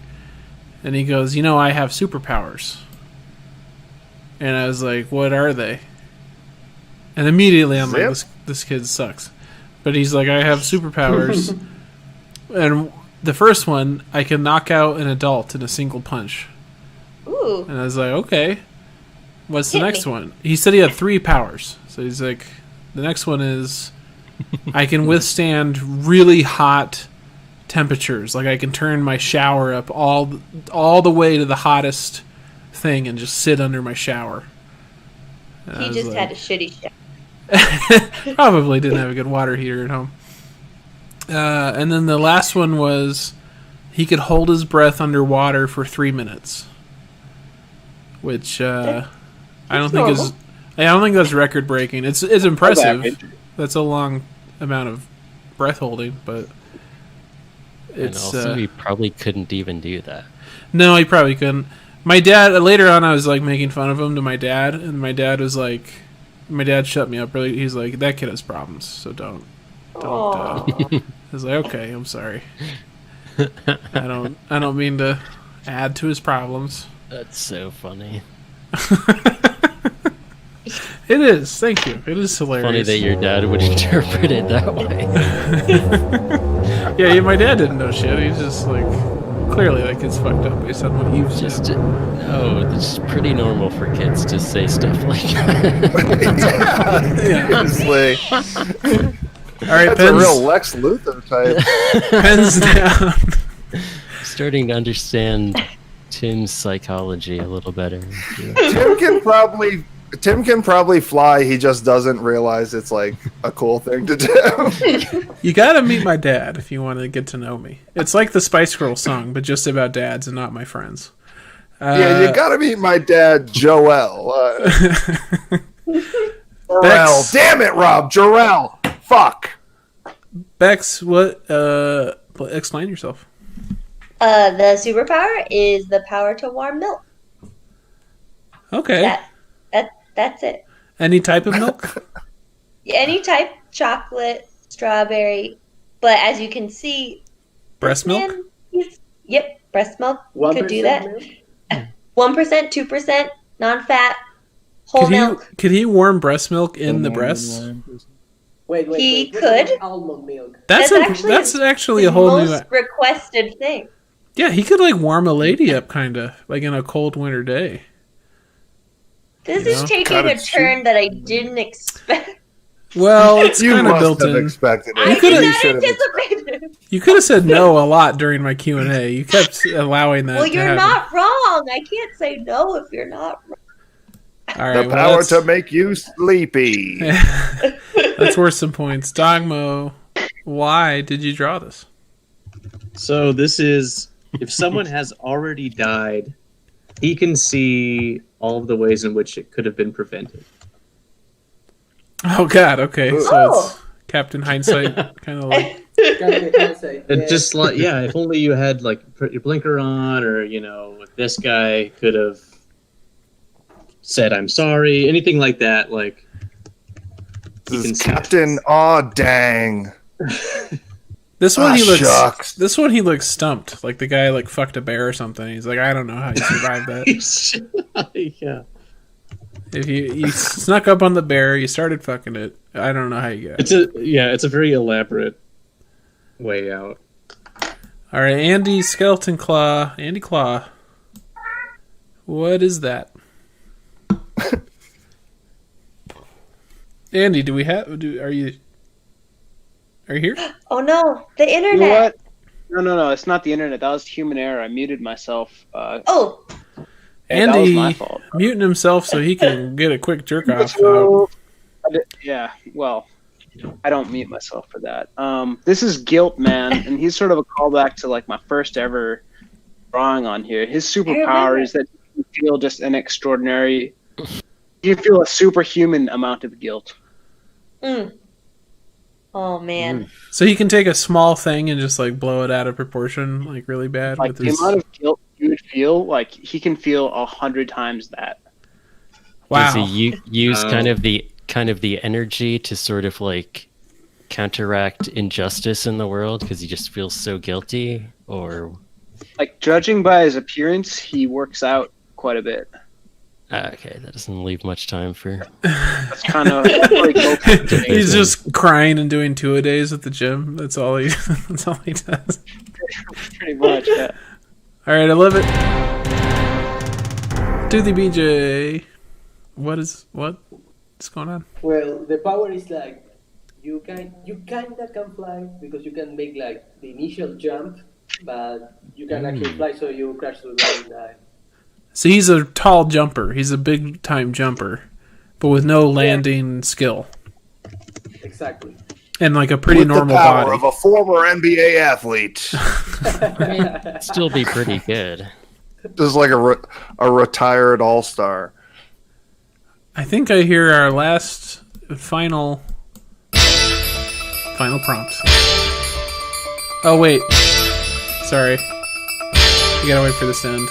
[SPEAKER 1] And he goes, I have superpowers. And I was like, what are they? And immediately I'm like, this kid sucks. But he's like, I have superpowers. And the first one, I can knock out an adult in a single punch.
[SPEAKER 3] Ooh.
[SPEAKER 1] And I was like, okay. What's the
[SPEAKER 3] Hit
[SPEAKER 1] next
[SPEAKER 3] me.
[SPEAKER 1] one? He said he had 3 powers. So he's like, the next one is I can withstand really hot temperatures. Like I can turn my shower up all the way to the hottest thing and just sit under my shower. And I
[SPEAKER 3] He
[SPEAKER 1] was
[SPEAKER 3] just
[SPEAKER 1] like-
[SPEAKER 3] had a shitty show.
[SPEAKER 1] Probably didn't have a good water heater at home. And then the last one was he could hold his breath underwater for 3 minutes, which I don't think is. I don't think that's record breaking. It's impressive. That's a long amount of breath holding, but
[SPEAKER 2] And
[SPEAKER 1] it's
[SPEAKER 2] also, he probably couldn't even do that.
[SPEAKER 1] no, he probably couldn't. My dad later on, I was like making fun of him to my dad, and my dad was like, my dad shut me up. Really, he's like, that kid has problems, so don't. I was like, okay, I'm sorry. I don't mean to add to his problems.
[SPEAKER 2] That's so funny.
[SPEAKER 1] It is. Thank you. It is hilarious.
[SPEAKER 2] Funny that your dad would interpret it that way.
[SPEAKER 1] Yeah, my dad didn't know shit. He's just like, clearly that kid's fucked up based on what you've
[SPEAKER 2] Just
[SPEAKER 1] said.
[SPEAKER 2] no, it's pretty normal for kids to say stuff like that.
[SPEAKER 4] Seriously.
[SPEAKER 1] All right,
[SPEAKER 4] That's a real Lex Luthor type.
[SPEAKER 1] pens down.
[SPEAKER 2] Starting to understand Tim's psychology a little better.
[SPEAKER 4] Tim can probably fly. He just doesn't realize it's like a cool thing to do.
[SPEAKER 1] You gotta meet my dad if you want to get to know me. It's like the Spice Girls song, but just about dads and not my friends.
[SPEAKER 4] Yeah, you gotta meet my dad, Joel. Jarrell.
[SPEAKER 1] Bex.
[SPEAKER 4] Damn it, Rob. Jarrell. Fuck.
[SPEAKER 1] Bex, what? Explain yourself.
[SPEAKER 3] The superpower is the power to warm milk.
[SPEAKER 1] Okay.
[SPEAKER 3] That's it.
[SPEAKER 1] Any type of milk?
[SPEAKER 3] Any type, chocolate, strawberry, but as you can see,
[SPEAKER 1] Breast milk?
[SPEAKER 3] Yep, breast milk.
[SPEAKER 7] 1%
[SPEAKER 3] Could do that.
[SPEAKER 7] milk?
[SPEAKER 3] 1%, 2%, non-fat, whole milk.
[SPEAKER 1] Could he warm breast milk in the breast?
[SPEAKER 7] Wait.
[SPEAKER 3] He
[SPEAKER 7] What
[SPEAKER 3] could.
[SPEAKER 7] about almond milk?
[SPEAKER 1] That's actually a whole new.
[SPEAKER 3] Most requested thing.
[SPEAKER 1] Yeah, he could like warm a lady up, kind of like in a cold winter day.
[SPEAKER 3] This is taking a turn that I didn't expect.
[SPEAKER 1] Well, it's
[SPEAKER 4] You
[SPEAKER 1] kind of
[SPEAKER 4] must
[SPEAKER 1] built
[SPEAKER 4] have
[SPEAKER 1] in.
[SPEAKER 4] expected it.
[SPEAKER 3] I
[SPEAKER 1] coulda-
[SPEAKER 3] did not
[SPEAKER 4] should have
[SPEAKER 3] anticipate it.
[SPEAKER 1] You could have said no a lot during my Q&A. You kept allowing that.
[SPEAKER 3] Well,
[SPEAKER 1] to
[SPEAKER 3] you're
[SPEAKER 1] happen.
[SPEAKER 3] not wrong. I can't say no if you're not wrong.
[SPEAKER 1] All right,
[SPEAKER 4] The
[SPEAKER 1] well,
[SPEAKER 4] power
[SPEAKER 1] that's,
[SPEAKER 4] to make you sleepy.
[SPEAKER 1] that's worth some points. Dogmo, why did you draw this?
[SPEAKER 5] So this is if someone has already died, he can see all of the ways in which it could have been prevented.
[SPEAKER 1] Oh God, okay, so
[SPEAKER 3] Oh.
[SPEAKER 1] it's Captain Hindsight, kind of like.
[SPEAKER 5] Just like if only you had like put your blinker on, or this guy could have said I'm sorry, anything like that. Like you can see
[SPEAKER 4] Captain, aw dang.
[SPEAKER 1] This one he looks.
[SPEAKER 4] Shucks.
[SPEAKER 1] This one he looks stumped, like the guy like fucked a bear or something. He's like, I don't know how you survived that.
[SPEAKER 5] yeah.
[SPEAKER 1] If you snuck up on the bear, you started fucking it. I don't know how you got it.
[SPEAKER 5] It's a very elaborate way out.
[SPEAKER 1] All right, Andy Skeleton Claw, Andy Claw. What is that? Andy, do we have? Are you here?
[SPEAKER 3] Oh no, the internet.
[SPEAKER 6] You know what? No, it's not the internet. That was human error. I muted myself.
[SPEAKER 3] Oh.
[SPEAKER 6] That was
[SPEAKER 1] Andy
[SPEAKER 6] my fault.
[SPEAKER 1] muting himself so he can get a quick jerk off out.
[SPEAKER 6] Yeah, well, I don't mute myself for that. This is Guilt Man, and he's sort of a callback to like my first ever drawing on here. His superpower is that you feel just an extraordinary, you feel a superhuman amount of guilt.
[SPEAKER 3] Oh man.
[SPEAKER 1] So he can take a small thing and just like blow it out of proportion, like really bad.
[SPEAKER 6] Like
[SPEAKER 1] with
[SPEAKER 6] the
[SPEAKER 1] his...
[SPEAKER 6] amount of guilt you would feel, like he can feel 100 times that.
[SPEAKER 1] Wow.
[SPEAKER 2] Does he use kind of the energy to sort of like counteract injustice in the world because he just feels so guilty, or
[SPEAKER 6] Like judging by his appearance, he works out quite a bit.
[SPEAKER 2] okay, that doesn't leave much time for.
[SPEAKER 6] That's kind of
[SPEAKER 1] He's just crying and doing 2-a-days at the gym. That's all he. That's all he does.
[SPEAKER 6] pretty much. Yeah.
[SPEAKER 1] All right, I love it. Do the BJ. What's going on?
[SPEAKER 7] Well, the power is like you kinda can fly because you can make like the initial jump, but you can actually fly, so you crash to the ground and die.
[SPEAKER 1] So he's a tall jumper. He's a big time jumper, but with no landing skill.
[SPEAKER 7] Exactly.
[SPEAKER 1] And like a pretty
[SPEAKER 4] With
[SPEAKER 1] normal
[SPEAKER 4] the power
[SPEAKER 1] body.
[SPEAKER 4] of a former NBA athlete.
[SPEAKER 2] I mean, it'd still be pretty good.
[SPEAKER 4] Just like a retired all-star.
[SPEAKER 1] I think I hear our last final prompt. Oh wait, sorry. You gotta wait for this to end.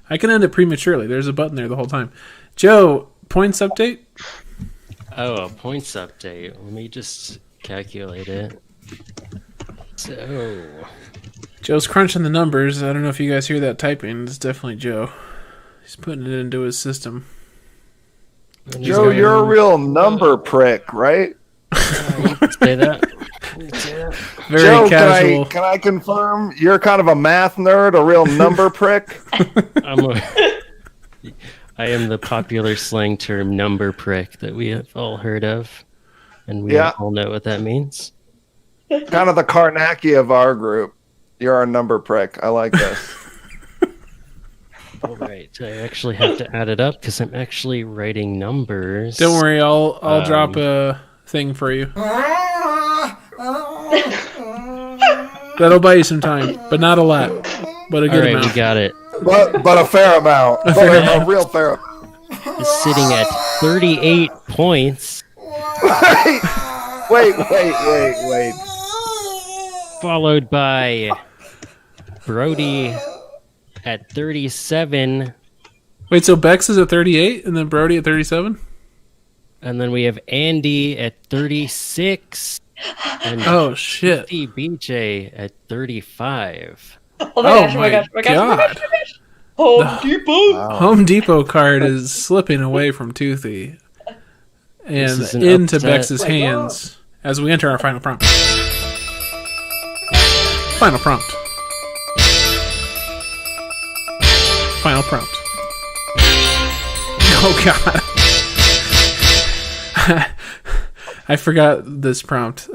[SPEAKER 1] I can end it prematurely. There's a button there the whole time. Joe, points update?
[SPEAKER 2] Oh, a points update. Let me just calculate it. So,
[SPEAKER 1] Joe's crunching the numbers. I don't know if you guys hear that typing. It's definitely Joe. He's putting it into his system.
[SPEAKER 4] Joe, you're a real number prick, right?
[SPEAKER 2] you can say that.
[SPEAKER 1] Very
[SPEAKER 4] Joe,
[SPEAKER 1] casual.
[SPEAKER 4] can I confirm you're kind of a math nerd, a real number prick?
[SPEAKER 2] I am the popular slang term number prick that we have all heard of, and we all know what that means.
[SPEAKER 4] Kind of the Karnacki of our group. You're our number prick. I like this.
[SPEAKER 2] All right, I actually have to add it up because I'm actually writing numbers.
[SPEAKER 1] Don't worry, I'll drop a thing for you. That'll buy you some time, but not a lot. But a good amount.
[SPEAKER 2] We got it.
[SPEAKER 4] But a fair amount. A real fair amount.
[SPEAKER 2] It's sitting at 38 points.
[SPEAKER 4] Wait.
[SPEAKER 2] Followed by Brody at 37.
[SPEAKER 1] Wait, so Bex is at 38 and then Brody at 37?
[SPEAKER 2] And then we have Andy at 36. And
[SPEAKER 1] oh, shit.
[SPEAKER 2] BJ at 35.
[SPEAKER 3] Oh my gosh, oh my gosh. Home Depot.
[SPEAKER 4] Wow.
[SPEAKER 1] Home Depot card is slipping away from Toothy and into Bex's hands as we enter our final prompt. Final prompt. Final prompt. Oh, God. I forgot this prompt.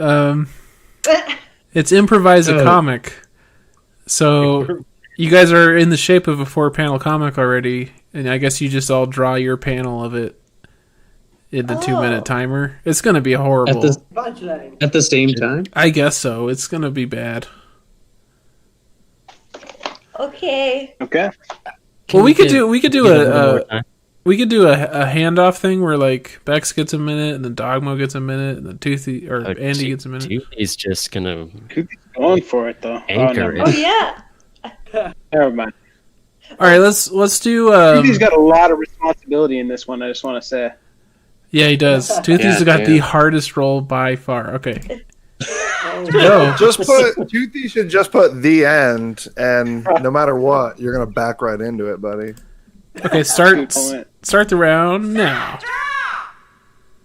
[SPEAKER 1] It's improvise a comic. So you guys are in the shape of a 4-panel comic already, and I guess you just all draw your panel of it in the 2-minute timer. It's going to be horrible.
[SPEAKER 5] At the same time?
[SPEAKER 1] I guess so. It's going to be bad.
[SPEAKER 3] Okay.
[SPEAKER 1] Well, we could do a handoff thing where like Bex gets a minute and then Dogmo gets a minute and then Toothy or Andy gets a minute.
[SPEAKER 2] Toothy's just gonna
[SPEAKER 6] going for it though.
[SPEAKER 2] Anchor it.
[SPEAKER 3] Oh yeah.
[SPEAKER 6] Never mind.
[SPEAKER 1] All right, let's do.
[SPEAKER 6] Toothy's got a lot of responsibility in this one. I just want to say.
[SPEAKER 1] Yeah, he does. Toothy's got the hardest role by far. Okay. No,
[SPEAKER 4] Toothy should just put the end, and no matter what, you're gonna back right into it, buddy.
[SPEAKER 1] Okay, start the round now.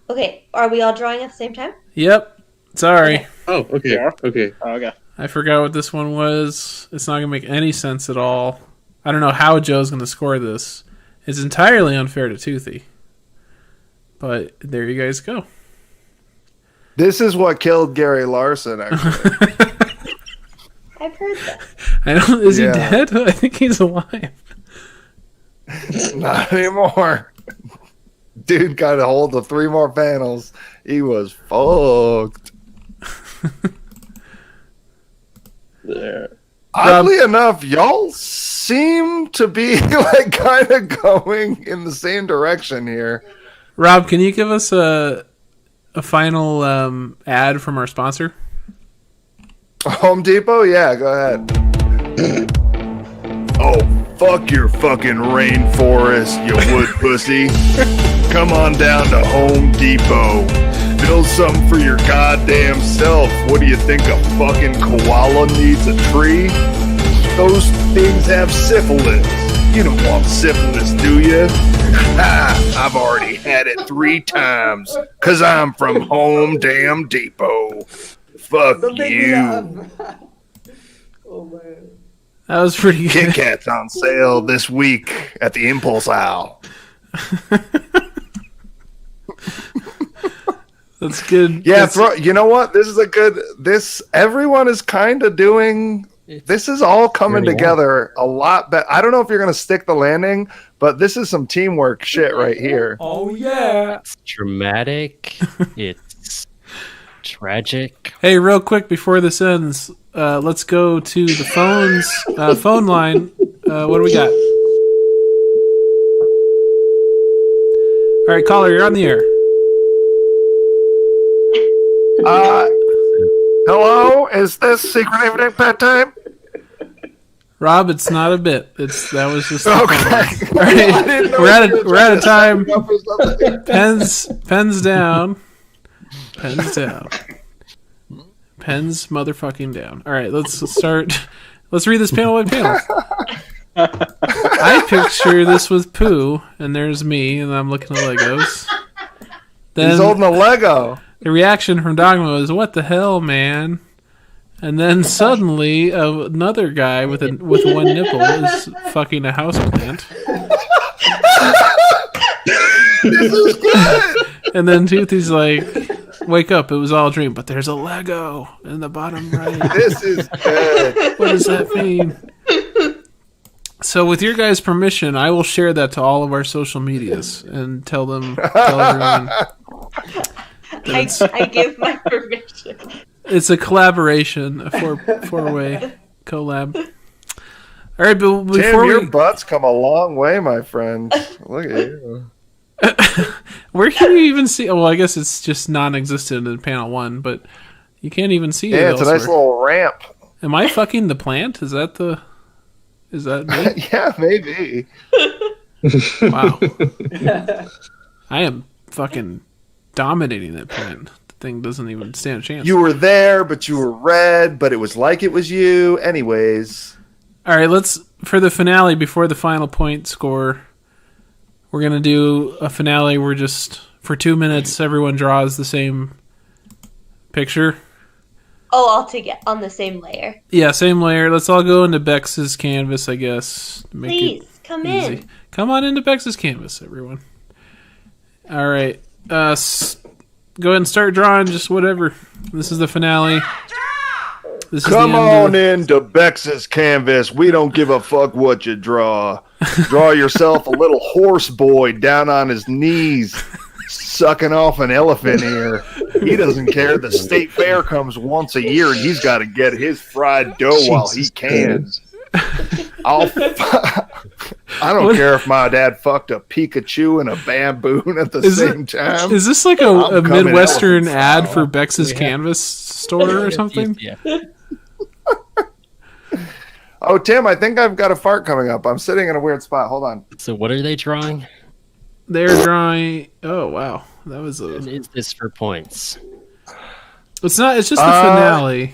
[SPEAKER 3] Okay, are we all drawing at the same time?
[SPEAKER 1] Yep. Sorry.
[SPEAKER 5] Oh, okay. Okay.
[SPEAKER 6] Okay.
[SPEAKER 1] I forgot what this one was. It's not gonna make any sense at all. I don't know how Joe's gonna score this. It's entirely unfair to Toothy. But there you guys go.
[SPEAKER 4] This is what killed Gary Larson, actually.
[SPEAKER 3] I've heard that.
[SPEAKER 1] I don't. Is he dead? I think he's alive.
[SPEAKER 4] Not anymore. Dude got a hold of 3 more panels. He was fucked.
[SPEAKER 5] There.
[SPEAKER 4] Oddly enough, y'all seem to be like kind of going in the same direction here.
[SPEAKER 1] Rob, can you give us a final ad from our sponsor?
[SPEAKER 4] Home Depot? Yeah, go ahead. Oh, fuck your fucking rainforest, you wood pussy. Come on down to Home Depot. Build something for your goddamn self. What do you think, a fucking koala needs a tree? Those things have syphilis. You don't want syphilis, do you? Ha! I've already had it 3 times, 'cause I'm from Home Damn Depot. Fuck you.
[SPEAKER 7] Oh man.
[SPEAKER 1] That was pretty good.
[SPEAKER 4] Kit Kat's on sale this week at the Impulse Aisle.
[SPEAKER 1] That's good.
[SPEAKER 4] Yeah, you know what? This is a good. Everyone is kind of doing. This is all coming together a lot better. I don't know if you're going to stick the landing, but this is some teamwork shit right here.
[SPEAKER 1] Oh, yeah.
[SPEAKER 2] It's dramatic. It's tragic.
[SPEAKER 1] Hey, real quick before this ends, let's go to the phone line. What do we got? All right, caller, you're on the air.
[SPEAKER 4] Hello? Is this Secret Evening Bedtime?
[SPEAKER 1] Rob, it's not a bit. That was just
[SPEAKER 4] okay.
[SPEAKER 1] All right, we're out of time. Pens down. Pens down. Pens motherfucking down. All right, let's start. Let's read this panel by panel. I picture this with Pooh, and there's me, and I'm looking at Legos. Then
[SPEAKER 4] he's holding a Lego.
[SPEAKER 1] The reaction from Dogma is, "What the hell, man?" And then suddenly, another guy with one nipple is fucking a houseplant.
[SPEAKER 4] This is good.
[SPEAKER 1] And then Toothy's like, "Wake up! It was all a dream." But there's a Lego in the bottom right.
[SPEAKER 4] This is good.
[SPEAKER 1] What does that mean? So, with your guys' permission, I will share that to all of our social medias and tell everyone.
[SPEAKER 3] I give my permission.
[SPEAKER 1] It's a collaboration, a four-way collab. All right, but before
[SPEAKER 4] Tim, your butt's come a long way, my friend. Look at you.
[SPEAKER 1] Where can you even see? Well, I guess it's just non-existent in panel 1, but you can't even see it.
[SPEAKER 4] Yeah, it's a nice little ramp.
[SPEAKER 1] Am I fucking the plant? Is that the? Is that me?
[SPEAKER 4] Yeah, maybe.
[SPEAKER 1] Wow. I am fucking dominating that plant. The thing doesn't even stand a chance.
[SPEAKER 4] You were there, but you were red, but it was like it was you. Anyways.
[SPEAKER 1] All right, let's, for the finale, before the final point score, we're going to do a finale where just, for 2 minutes, everyone draws the same picture.
[SPEAKER 3] Oh, all together on the same layer.
[SPEAKER 1] Yeah, same layer. Let's all go into Bex's canvas, I guess.
[SPEAKER 3] Please, come in.
[SPEAKER 1] Come on into Bex's canvas, everyone. All right. Go ahead and start drawing, just whatever. This is the finale. This is
[SPEAKER 4] Come on into Bex's canvas. We don't give a fuck what you draw. Draw yourself a little horse boy down on his knees, sucking off an elephant ear. He doesn't care. The state fair comes once a year, and he's got to get his fried dough while he can. I don't care if my dad fucked a Pikachu and a baboon at the same time.
[SPEAKER 1] Is this like a Midwestern ad for Bex's canvas store or something?
[SPEAKER 2] Yeah.
[SPEAKER 4] Oh, Tim, I think I've got a fart coming up. I'm sitting in a weird spot. Hold on.
[SPEAKER 2] So what are they drawing?
[SPEAKER 1] They're drawing... Oh, wow. That was a...
[SPEAKER 2] And is this for points?
[SPEAKER 1] It's not. It's just the finale.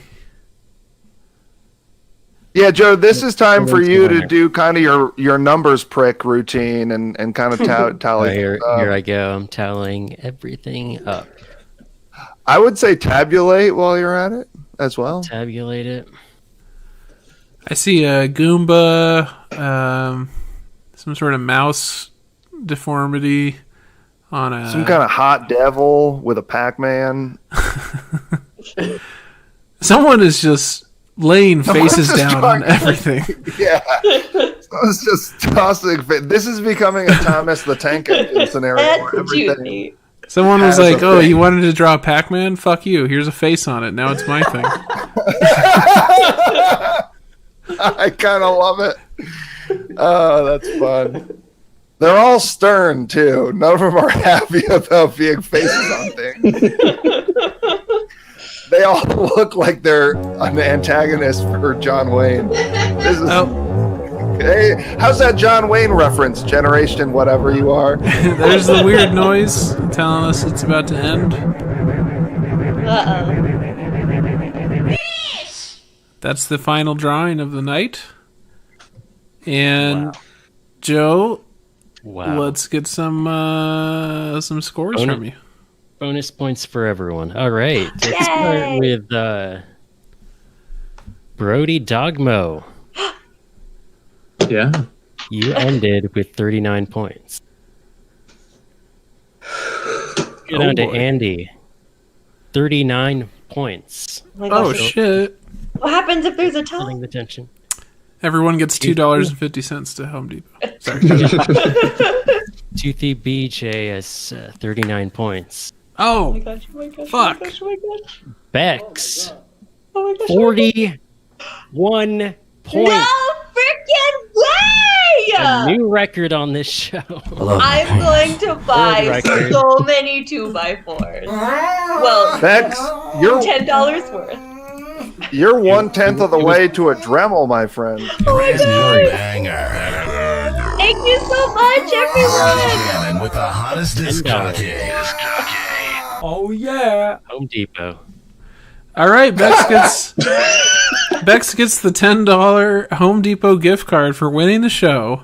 [SPEAKER 4] Yeah, Joe, this is time for you to do kind of your numbers prick routine and kind of tally.
[SPEAKER 2] Here I go. I'm tallying everything up.
[SPEAKER 4] I would say tabulate while you're at it as well.
[SPEAKER 2] Tabulate it.
[SPEAKER 1] I see a Goomba, some sort of mouse deformity on a...
[SPEAKER 4] Some kind of hot devil with a Pac-Man.
[SPEAKER 1] Someone is just laying faces down on everything.
[SPEAKER 4] Yeah. It's just tossing. This is becoming a Thomas the Tank Engine scenario.
[SPEAKER 3] That's
[SPEAKER 4] where everything
[SPEAKER 1] Someone was like, "Oh, you wanted to draw Pac-Man? Fuck you. Here's a face on it. Now it's my thing."
[SPEAKER 4] I kind of love it. Oh, that's fun. They're all stern, too. None of them are happy about being faces on things. They all look like they're an antagonist for John Wayne. This is... Hey, how's that John Wayne reference? Generation whatever you are.
[SPEAKER 1] There's the weird noise telling us it's about to end.
[SPEAKER 3] Uh-oh.
[SPEAKER 1] That's the final drawing of the night. And Joe, let's get some scores from you.
[SPEAKER 2] Bonus points for everyone. All right. Let's start with Brody Dogmo.
[SPEAKER 5] Yeah.
[SPEAKER 2] You ended with 39 points. Get on to Andy. 39 points.
[SPEAKER 1] Oh, shit.
[SPEAKER 3] What happens if there's a tie?
[SPEAKER 2] Holding the tension.
[SPEAKER 1] Everyone gets $2.50 to Home Depot. Sorry.
[SPEAKER 2] Toothy BJ has 39 points.
[SPEAKER 1] Oh,
[SPEAKER 3] my gosh, oh my gosh,
[SPEAKER 1] fuck.
[SPEAKER 3] Oh my gosh, oh my gosh.
[SPEAKER 2] Bex,
[SPEAKER 3] Oh my gosh,
[SPEAKER 2] 41 points.
[SPEAKER 3] No freaking way!
[SPEAKER 2] A new record on this show.
[SPEAKER 3] I'm going to buy
[SPEAKER 2] record.
[SPEAKER 3] so many 2x4s. Well,
[SPEAKER 4] Bex, you're
[SPEAKER 3] $10 worth.
[SPEAKER 4] You're 1/10 of the way to a Dremel, my friend.
[SPEAKER 3] Oh my god!
[SPEAKER 10] Banger.
[SPEAKER 3] Thank you so much, everyone!
[SPEAKER 10] Jamming with the hottest disc jockey.
[SPEAKER 11] Oh yeah!
[SPEAKER 2] Home Depot.
[SPEAKER 1] All right, Bex gets the $10 Home Depot gift card for winning the show.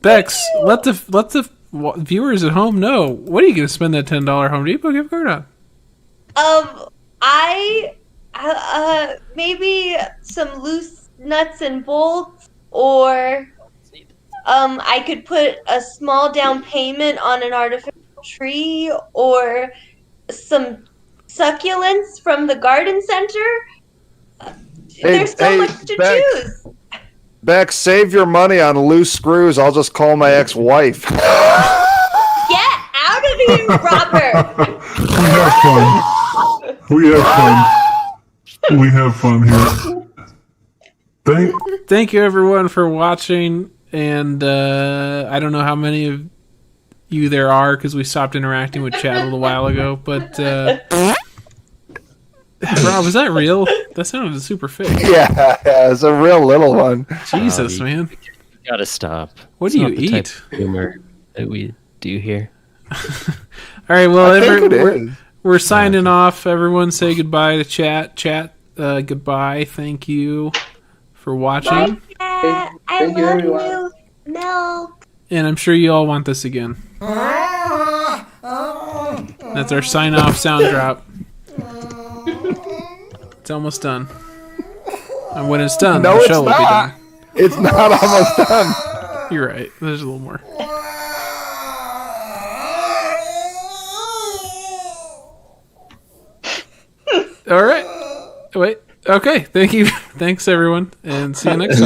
[SPEAKER 1] Bex, let the viewers at home know, what are you going to spend that $10 Home Depot gift card on?
[SPEAKER 3] Maybe some loose nuts and bolts, or I could put a small down payment on an artificial tree, or some succulents from the garden center. There's so much to choose.
[SPEAKER 4] Bex, save your money on loose screws. I'll just call my ex-wife.
[SPEAKER 3] Get out of here, Robert!
[SPEAKER 9] We have fun. We have fun here.
[SPEAKER 1] Thank you, everyone, for watching. And I don't know how many of you there are, because we stopped interacting with chat a little while ago. But Rob, is that real? That sounded super fake.
[SPEAKER 4] Yeah, it's a real little one.
[SPEAKER 1] Jesus, man.
[SPEAKER 2] You gotta stop.
[SPEAKER 1] What
[SPEAKER 2] It's
[SPEAKER 1] do you
[SPEAKER 2] not the type
[SPEAKER 1] eat?
[SPEAKER 2] of humor that we do here.
[SPEAKER 1] All right, well,
[SPEAKER 4] I think it is.
[SPEAKER 1] we're signing off. Everyone say goodbye to chat. Goodbye. Thank you for watching.
[SPEAKER 3] I
[SPEAKER 7] Thank you,
[SPEAKER 3] love
[SPEAKER 7] everyone.
[SPEAKER 3] you, Milk.
[SPEAKER 1] And I'm sure you all want this again. That's our sign-off sound drop. It's almost done. And when it's done,
[SPEAKER 4] No,
[SPEAKER 1] the
[SPEAKER 4] it's
[SPEAKER 1] show will be
[SPEAKER 4] not.
[SPEAKER 1] done.
[SPEAKER 4] It's not almost done.
[SPEAKER 1] You're right. There's a little more. All right. Wait. Okay. Thank you. Thanks, everyone. And see you next time.